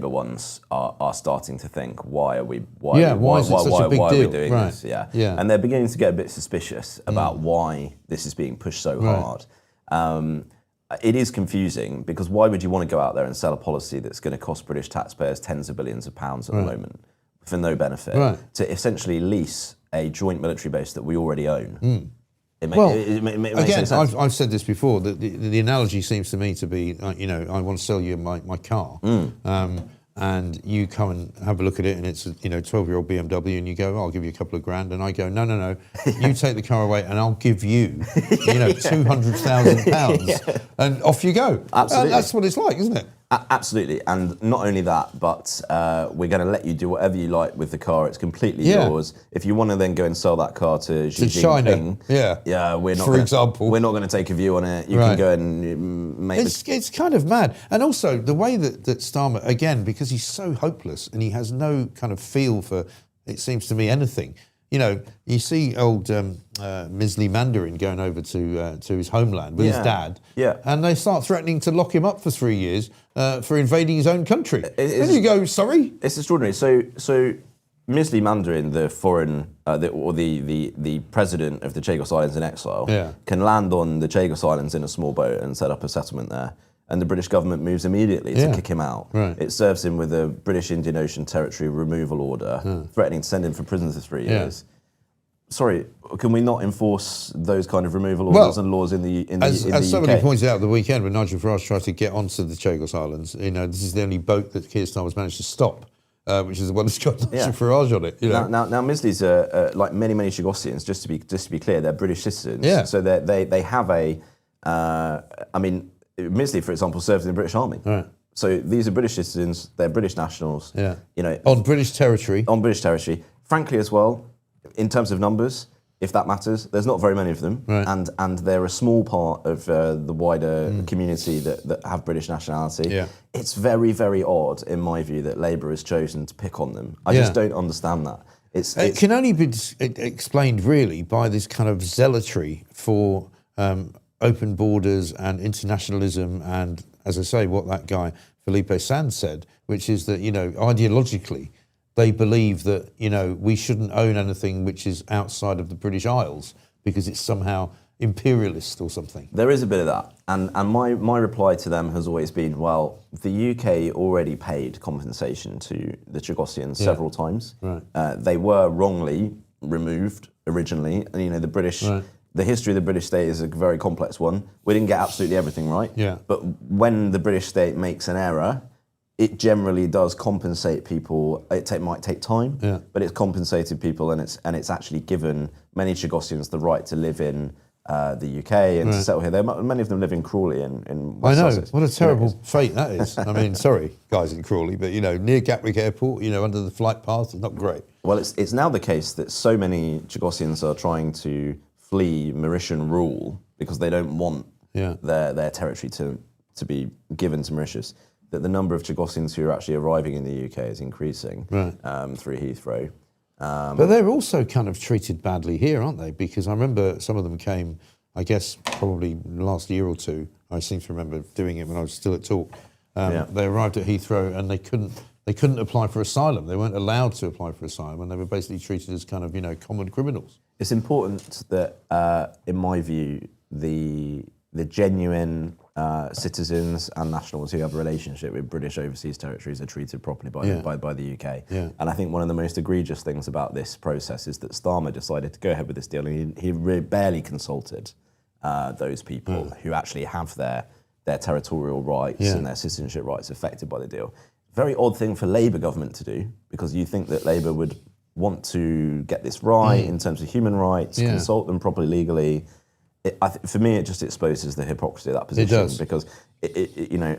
[SPEAKER 15] ones are starting to think, why are we doing this? Yeah. And they're beginning to get a bit suspicious about why this is being pushed so hard. It is confusing because why would you want to go out there and sell a policy that's going to cost British taxpayers tens of billions of pounds at the moment for no benefit to essentially lease a joint military base that we already own? It makes sense.
[SPEAKER 1] I've said this before, that the analogy seems to me to be, I want to sell you my car, and you come and have a look at it, and it's a 12-year-old BMW, and you go, I'll give you a couple of grand, and I go, no, you take the car away, and I'll give you, £200,000, and off you go.
[SPEAKER 15] Absolutely,
[SPEAKER 1] that's what it's like, isn't it?
[SPEAKER 15] Absolutely, and not only that, but we're going to let you do whatever you like with the car. It's completely yours. If you want to then go and sell that car to Xi Jinping, we're not going to take a view on it. You can go and make.
[SPEAKER 1] It's kind of mad, and also the way that Starmer, again, because he's so hopeless and he has no kind of feel for, it seems to me, anything. You see old Misley Mandarin going over to his homeland with his dad, and they start threatening to lock him up for 3 years for invading his own country. And you go, sorry?
[SPEAKER 15] It's extraordinary. So Misley Mandarin, the foreign, the president of the Chagos Islands in exile, can land on the Chagos Islands in a small boat and set up a settlement there. And the British government moves immediately to kick him out. It serves him with a British Indian Ocean Territory removal order, threatening to send him for prison for 3 years. Sorry, can we not enforce those kind of removal orders and laws in the UK?
[SPEAKER 1] As somebody pointed out at the weekend when Nigel Farage tried to get onto the Chagos Islands, this is the only boat that Keir Starmer's managed to stop, which is the one that's got Nigel Farage on it.
[SPEAKER 15] Now Misley's like many Chagosians. Just to be clear, they're British citizens. So they have a I mean, Misley, for example, served in the British Army.
[SPEAKER 1] Right.
[SPEAKER 15] So these are British citizens, they're British nationals.
[SPEAKER 1] Yeah.
[SPEAKER 15] You know,
[SPEAKER 1] on British territory.
[SPEAKER 15] On British territory. Frankly, as well, in terms of numbers, if that matters, there's not very many of them,
[SPEAKER 1] right.
[SPEAKER 15] and they're a small part of the wider community that have British nationality.
[SPEAKER 1] Yeah.
[SPEAKER 15] It's very, very odd, in my view, that Labour has chosen to pick on them. I just don't understand that.
[SPEAKER 1] It can only be explained really by this kind of zealotry for open borders and internationalism, and as I say, what that guy Felipe Sanz said, which is that, you know, ideologically, they believe that, you know, we shouldn't own anything which is outside of the British Isles because it's somehow imperialist or something.
[SPEAKER 15] There is a bit of that. And my reply to them has always been, well, the UK already paid compensation to the Chagosians several times.
[SPEAKER 1] Right.
[SPEAKER 15] They were wrongly removed originally. And, you know, the history of the British state is a very complex one. We didn't get absolutely everything right.
[SPEAKER 1] Yeah.
[SPEAKER 15] But when the British state makes an error, it generally does compensate people. It might take time, but it's compensated people, and it's actually given many Chagosians the right to live in the UK and to settle here. Many of them live in Crawley in West Sussex.
[SPEAKER 1] What a terrible fate that is. I mean, sorry, guys in Crawley, but, you know, near Gatwick Airport, you know, under the flight path, it's not great.
[SPEAKER 15] Well, it's now the case that so many Chagosians are trying to flee Mauritian rule because they don't want their territory to be given to Mauritius, that the number of Chagosians who are actually arriving in the UK is increasing through Heathrow.
[SPEAKER 1] But they're also kind of treated badly here, aren't they? Because I remember some of them came, I guess, probably last year or two. I seem to remember doing it when I was still at Talk. They arrived at Heathrow and they couldn't apply for asylum. They weren't allowed to apply for asylum, and they were basically treated as kind of, you know, common criminals.
[SPEAKER 15] It's important that, in my view, the genuine citizens and nationals who have a relationship with British overseas territories are treated properly by the UK.
[SPEAKER 1] Yeah.
[SPEAKER 15] And I think one of the most egregious things about this process is that Starmer decided to go ahead with this deal, and he really barely consulted those people who actually have their territorial rights and their citizenship rights affected by the deal. Very odd thing for Labour government to do, because you think that Labour would want to get this right in terms of human rights, consult them properly legally. For me, it just exposes the hypocrisy of that position.
[SPEAKER 1] It does.
[SPEAKER 15] Because you know,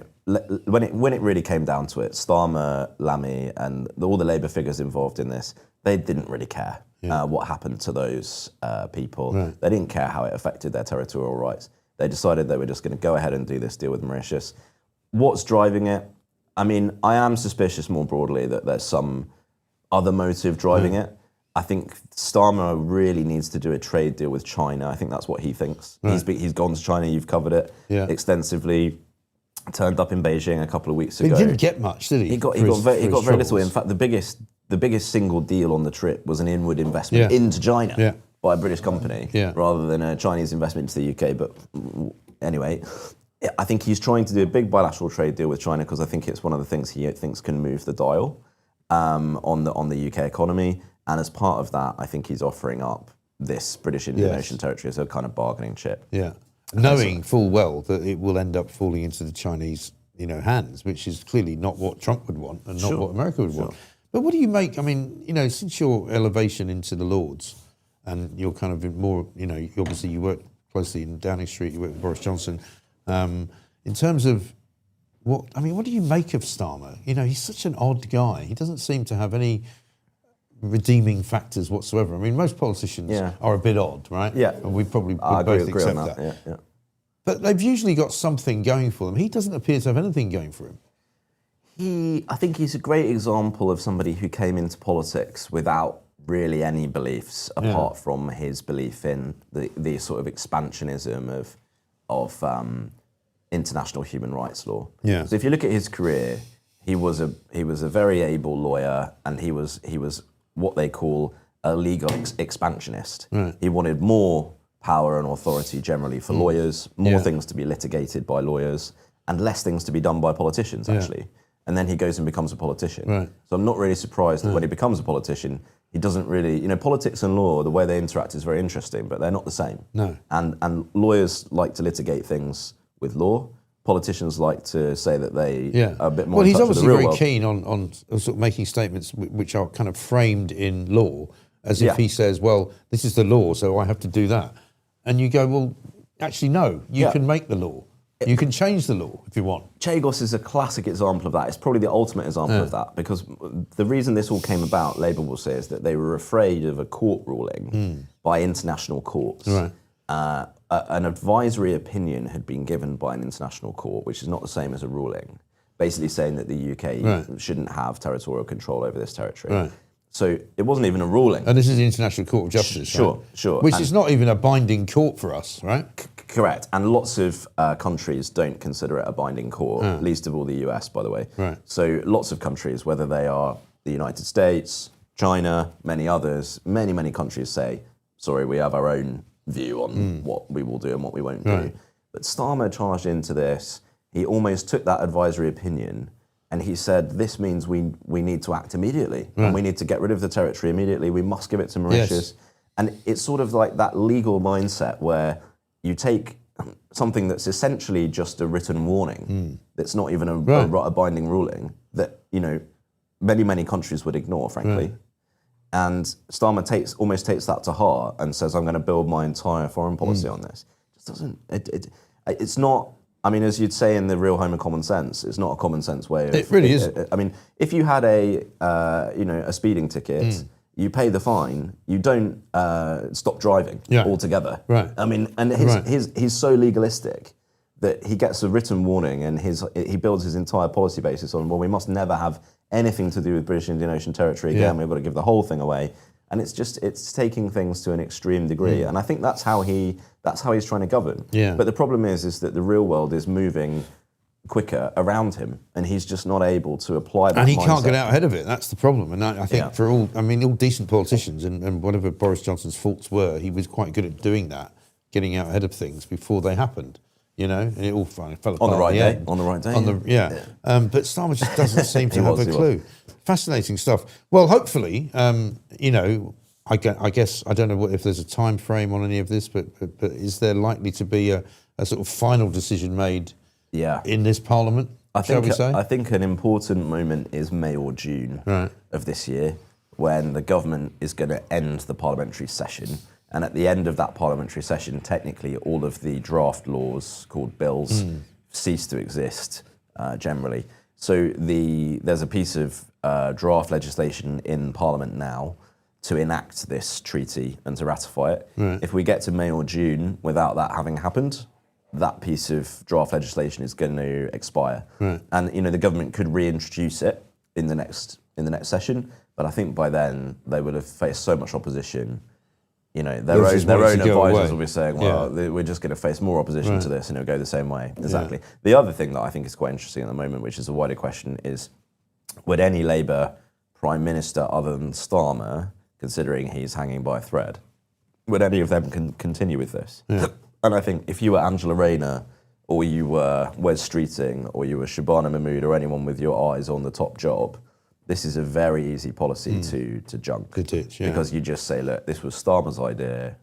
[SPEAKER 15] when it really came down to it, Starmer, Lammy, and all the Labour figures involved in this, they didn't really care what happened to those people.
[SPEAKER 1] Right.
[SPEAKER 15] They didn't care how it affected their territorial rights. They decided they were just going to go ahead and do this deal with Mauritius. What's driving it? I mean, I am suspicious more broadly that there's some other motive driving it. I think Starmer really needs to do a trade deal with China. I think that's what he thinks.
[SPEAKER 1] Right.
[SPEAKER 15] He's gone to China. You've covered it extensively. Turned up in Beijing a couple of weeks ago.
[SPEAKER 1] He didn't get much, did he?
[SPEAKER 15] He got very little. In fact, the biggest single deal on the trip was an inward investment into China by a British company rather than a Chinese investment into the UK. But anyway, I think he's trying to do a big bilateral trade deal with China because I think it's one of the things he thinks can move the dial on the UK economy. And as part of that, I think he's offering up this British Indian Ocean territory as a kind of bargaining chip.
[SPEAKER 1] Yeah, knowing full well that it will end up falling into the Chinese, you know, hands, which is clearly not what Trump would want and not what America would want. But what do you make? I mean, you know, since your elevation into the Lords, and you're kind of more, you know, obviously you work closely in Downing Street, you work with Boris Johnson. In terms of what do you make of Starmer? You know, he's such an odd guy. He doesn't seem to have any redeeming factors whatsoever. I mean, most politicians are a bit odd, right?
[SPEAKER 15] Yeah.
[SPEAKER 1] And we probably would
[SPEAKER 15] I
[SPEAKER 1] both
[SPEAKER 15] agree
[SPEAKER 1] accept
[SPEAKER 15] on
[SPEAKER 1] that.
[SPEAKER 15] Yeah.
[SPEAKER 1] But they've usually got something going for them. He doesn't appear to have anything going for him.
[SPEAKER 15] I think he's a great example of somebody who came into politics without really any beliefs apart from his belief in the sort of expansionism of international human rights law.
[SPEAKER 1] Yeah.
[SPEAKER 15] So if you look at his career, he was a very able lawyer, and he was what they call a legal expansionist.
[SPEAKER 1] Right.
[SPEAKER 15] He wanted more power and authority generally for lawyers, more things to be litigated by lawyers, and less things to be done by politicians, actually. And then he goes and becomes a politician.
[SPEAKER 1] Right.
[SPEAKER 15] So I'm not really surprised that when he becomes a politician, he doesn't really, you know, politics and law, the way they interact is very interesting, but they're not the same.
[SPEAKER 1] No.
[SPEAKER 15] And lawyers like to litigate things with law. Politicians like to say that they are a bit more.
[SPEAKER 1] Well,
[SPEAKER 15] in
[SPEAKER 1] he's
[SPEAKER 15] touch with
[SPEAKER 1] obviously
[SPEAKER 15] the real
[SPEAKER 1] very
[SPEAKER 15] world.
[SPEAKER 1] keen on sort of making statements which are kind of framed in law, as if he says, "Well, this is the law, so I have to do that." And you go, "Well, actually, no, you can make the law. You can change the law if you want.
[SPEAKER 15] Chagos is a classic example of that. It's probably the ultimate example of that, because the reason this all came about, Labour will say, is that they were afraid of a court ruling by international courts.
[SPEAKER 1] Right.
[SPEAKER 15] An advisory opinion had been given by an international court, which is not the same as a ruling, basically saying that the UK shouldn't have territorial control over this territory.
[SPEAKER 1] Right.
[SPEAKER 15] So it wasn't even a ruling.
[SPEAKER 1] And this is the International Court of Justice,
[SPEAKER 15] Sure,
[SPEAKER 1] right?
[SPEAKER 15] sure.
[SPEAKER 1] Which
[SPEAKER 15] And-
[SPEAKER 1] is not even a binding court for us, right?
[SPEAKER 15] Correct. And lots of countries don't consider it a binding court, least of all the US, by the way.
[SPEAKER 1] Right.
[SPEAKER 15] So lots of countries, whether they are the United States, China, many others, many countries say, sorry, we have our own view on what we will do and what we won't do. But Starmer charged into this. He almost took that advisory opinion and he said, this means we need to act immediately. And we need to get rid of the territory immediately. We must give it to Mauritius.
[SPEAKER 1] Yes.
[SPEAKER 15] And it's sort of like that legal mindset where you take something that's essentially just a written warning, that's not even a binding ruling, that, you know, many countries would ignore, frankly. And Starmer almost takes that to heart and says, I'm going to build my entire foreign policy on this. It just doesn't, it's not, I mean, as you'd say in the real home of common sense, it's not a common sense way of...
[SPEAKER 1] It really is.
[SPEAKER 15] I mean, if you had a speeding ticket, you pay the fine, you don't stop driving altogether.
[SPEAKER 1] Right.
[SPEAKER 15] I mean, and he's so legalistic that he gets a written warning and he builds his entire policy basis on, well, we must never have anything to do with British Indian Ocean territory again, we've got to give the whole thing away. And it's taking things to an extreme degree. And I think that's how he's trying to govern.
[SPEAKER 1] Yeah.
[SPEAKER 15] But the problem is that the real world is moving quicker around him, and he's just not able to apply that.
[SPEAKER 1] And he
[SPEAKER 15] mindset.
[SPEAKER 1] can't get out ahead of it. That's the problem. And I think for all decent politicians, and whatever Boris Johnson's faults were, he was quite good at doing that, getting out ahead of things before they happened. You know, and it all fell apart
[SPEAKER 15] On the right day.
[SPEAKER 1] But Starmer just doesn't seem to have a clue. Fascinating stuff. Well, hopefully, you know, I guess I don't know if there's a time frame on any of this, but is there likely to be a sort of final decision made? In this Parliament, shall we say?
[SPEAKER 15] I think an important moment is May or June of this year, when the government is going to end the parliamentary session. And at the end of that parliamentary session, technically, all of the draft laws called bills cease to exist, generally. So there's a piece of draft legislation in Parliament now to enact this treaty and to ratify it. If we get to May or June without that having happened, that piece of draft legislation is going to expire. And, you know, the government could reintroduce it in the next session, but I think by then they would have faced so much opposition. You know, their own advisors will be saying, well, we're just going to face more opposition to this and it'll go the same way. Exactly. The other thing that I think is quite interesting at the moment, which is a wider question, is would any Labour Prime Minister other than Starmer, considering he's hanging by a thread, would any of them continue with this? And I think if you were Angela Rayner, or you were Wes Streeting, or you were Shabana Mahmood, or anyone with your eyes on the top job, this is a very easy policy to junk.
[SPEAKER 1] The ditch,
[SPEAKER 15] Because you just say, look, this was Starmer's idea,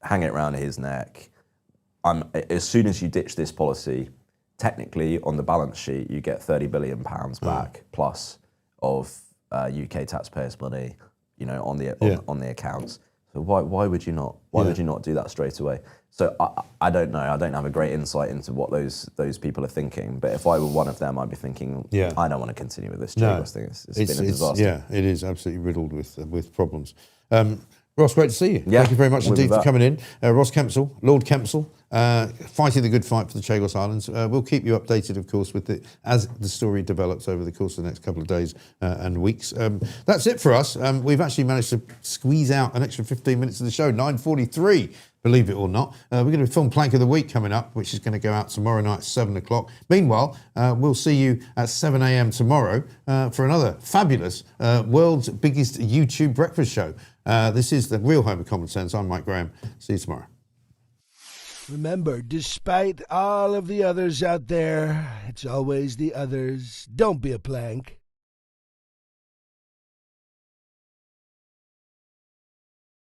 [SPEAKER 15] hang it around his neck. As soon as you ditch this policy, technically on the balance sheet, you get £30 billion back plus of UK taxpayers' money, you know, on the accounts. So why would you not? Why would you not do that straight away? So I don't know. I don't have a great insight into what those people are thinking. But if I were one of them, I'd be thinking, I don't want to continue with this Chagos thing. It's been a disaster.
[SPEAKER 1] Yeah, it is absolutely riddled with problems. Ross, great to see you.
[SPEAKER 15] Yeah,
[SPEAKER 1] Thank you very much
[SPEAKER 15] we'll
[SPEAKER 1] indeed
[SPEAKER 15] be
[SPEAKER 1] for
[SPEAKER 15] back.
[SPEAKER 1] coming in. Ross Kempsell, Lord Kempsell, fighting the good fight for the Chagos Islands. We'll keep you updated, of course, as the story develops over the course of the next couple of days and weeks. That's it for us. We've actually managed to squeeze out an extra 15 minutes of the show, 9:43. Believe it or not. We're going to film Plank of the Week coming up, which is going to go out tomorrow night at 7 o'clock. Meanwhile, we'll see you at 7 a.m. tomorrow for another fabulous world's biggest YouTube breakfast show. This is the real home of common sense. I'm Mike Graham. See you tomorrow.
[SPEAKER 18] Remember, despite all of the others out there, it's always the others. Don't be a plank.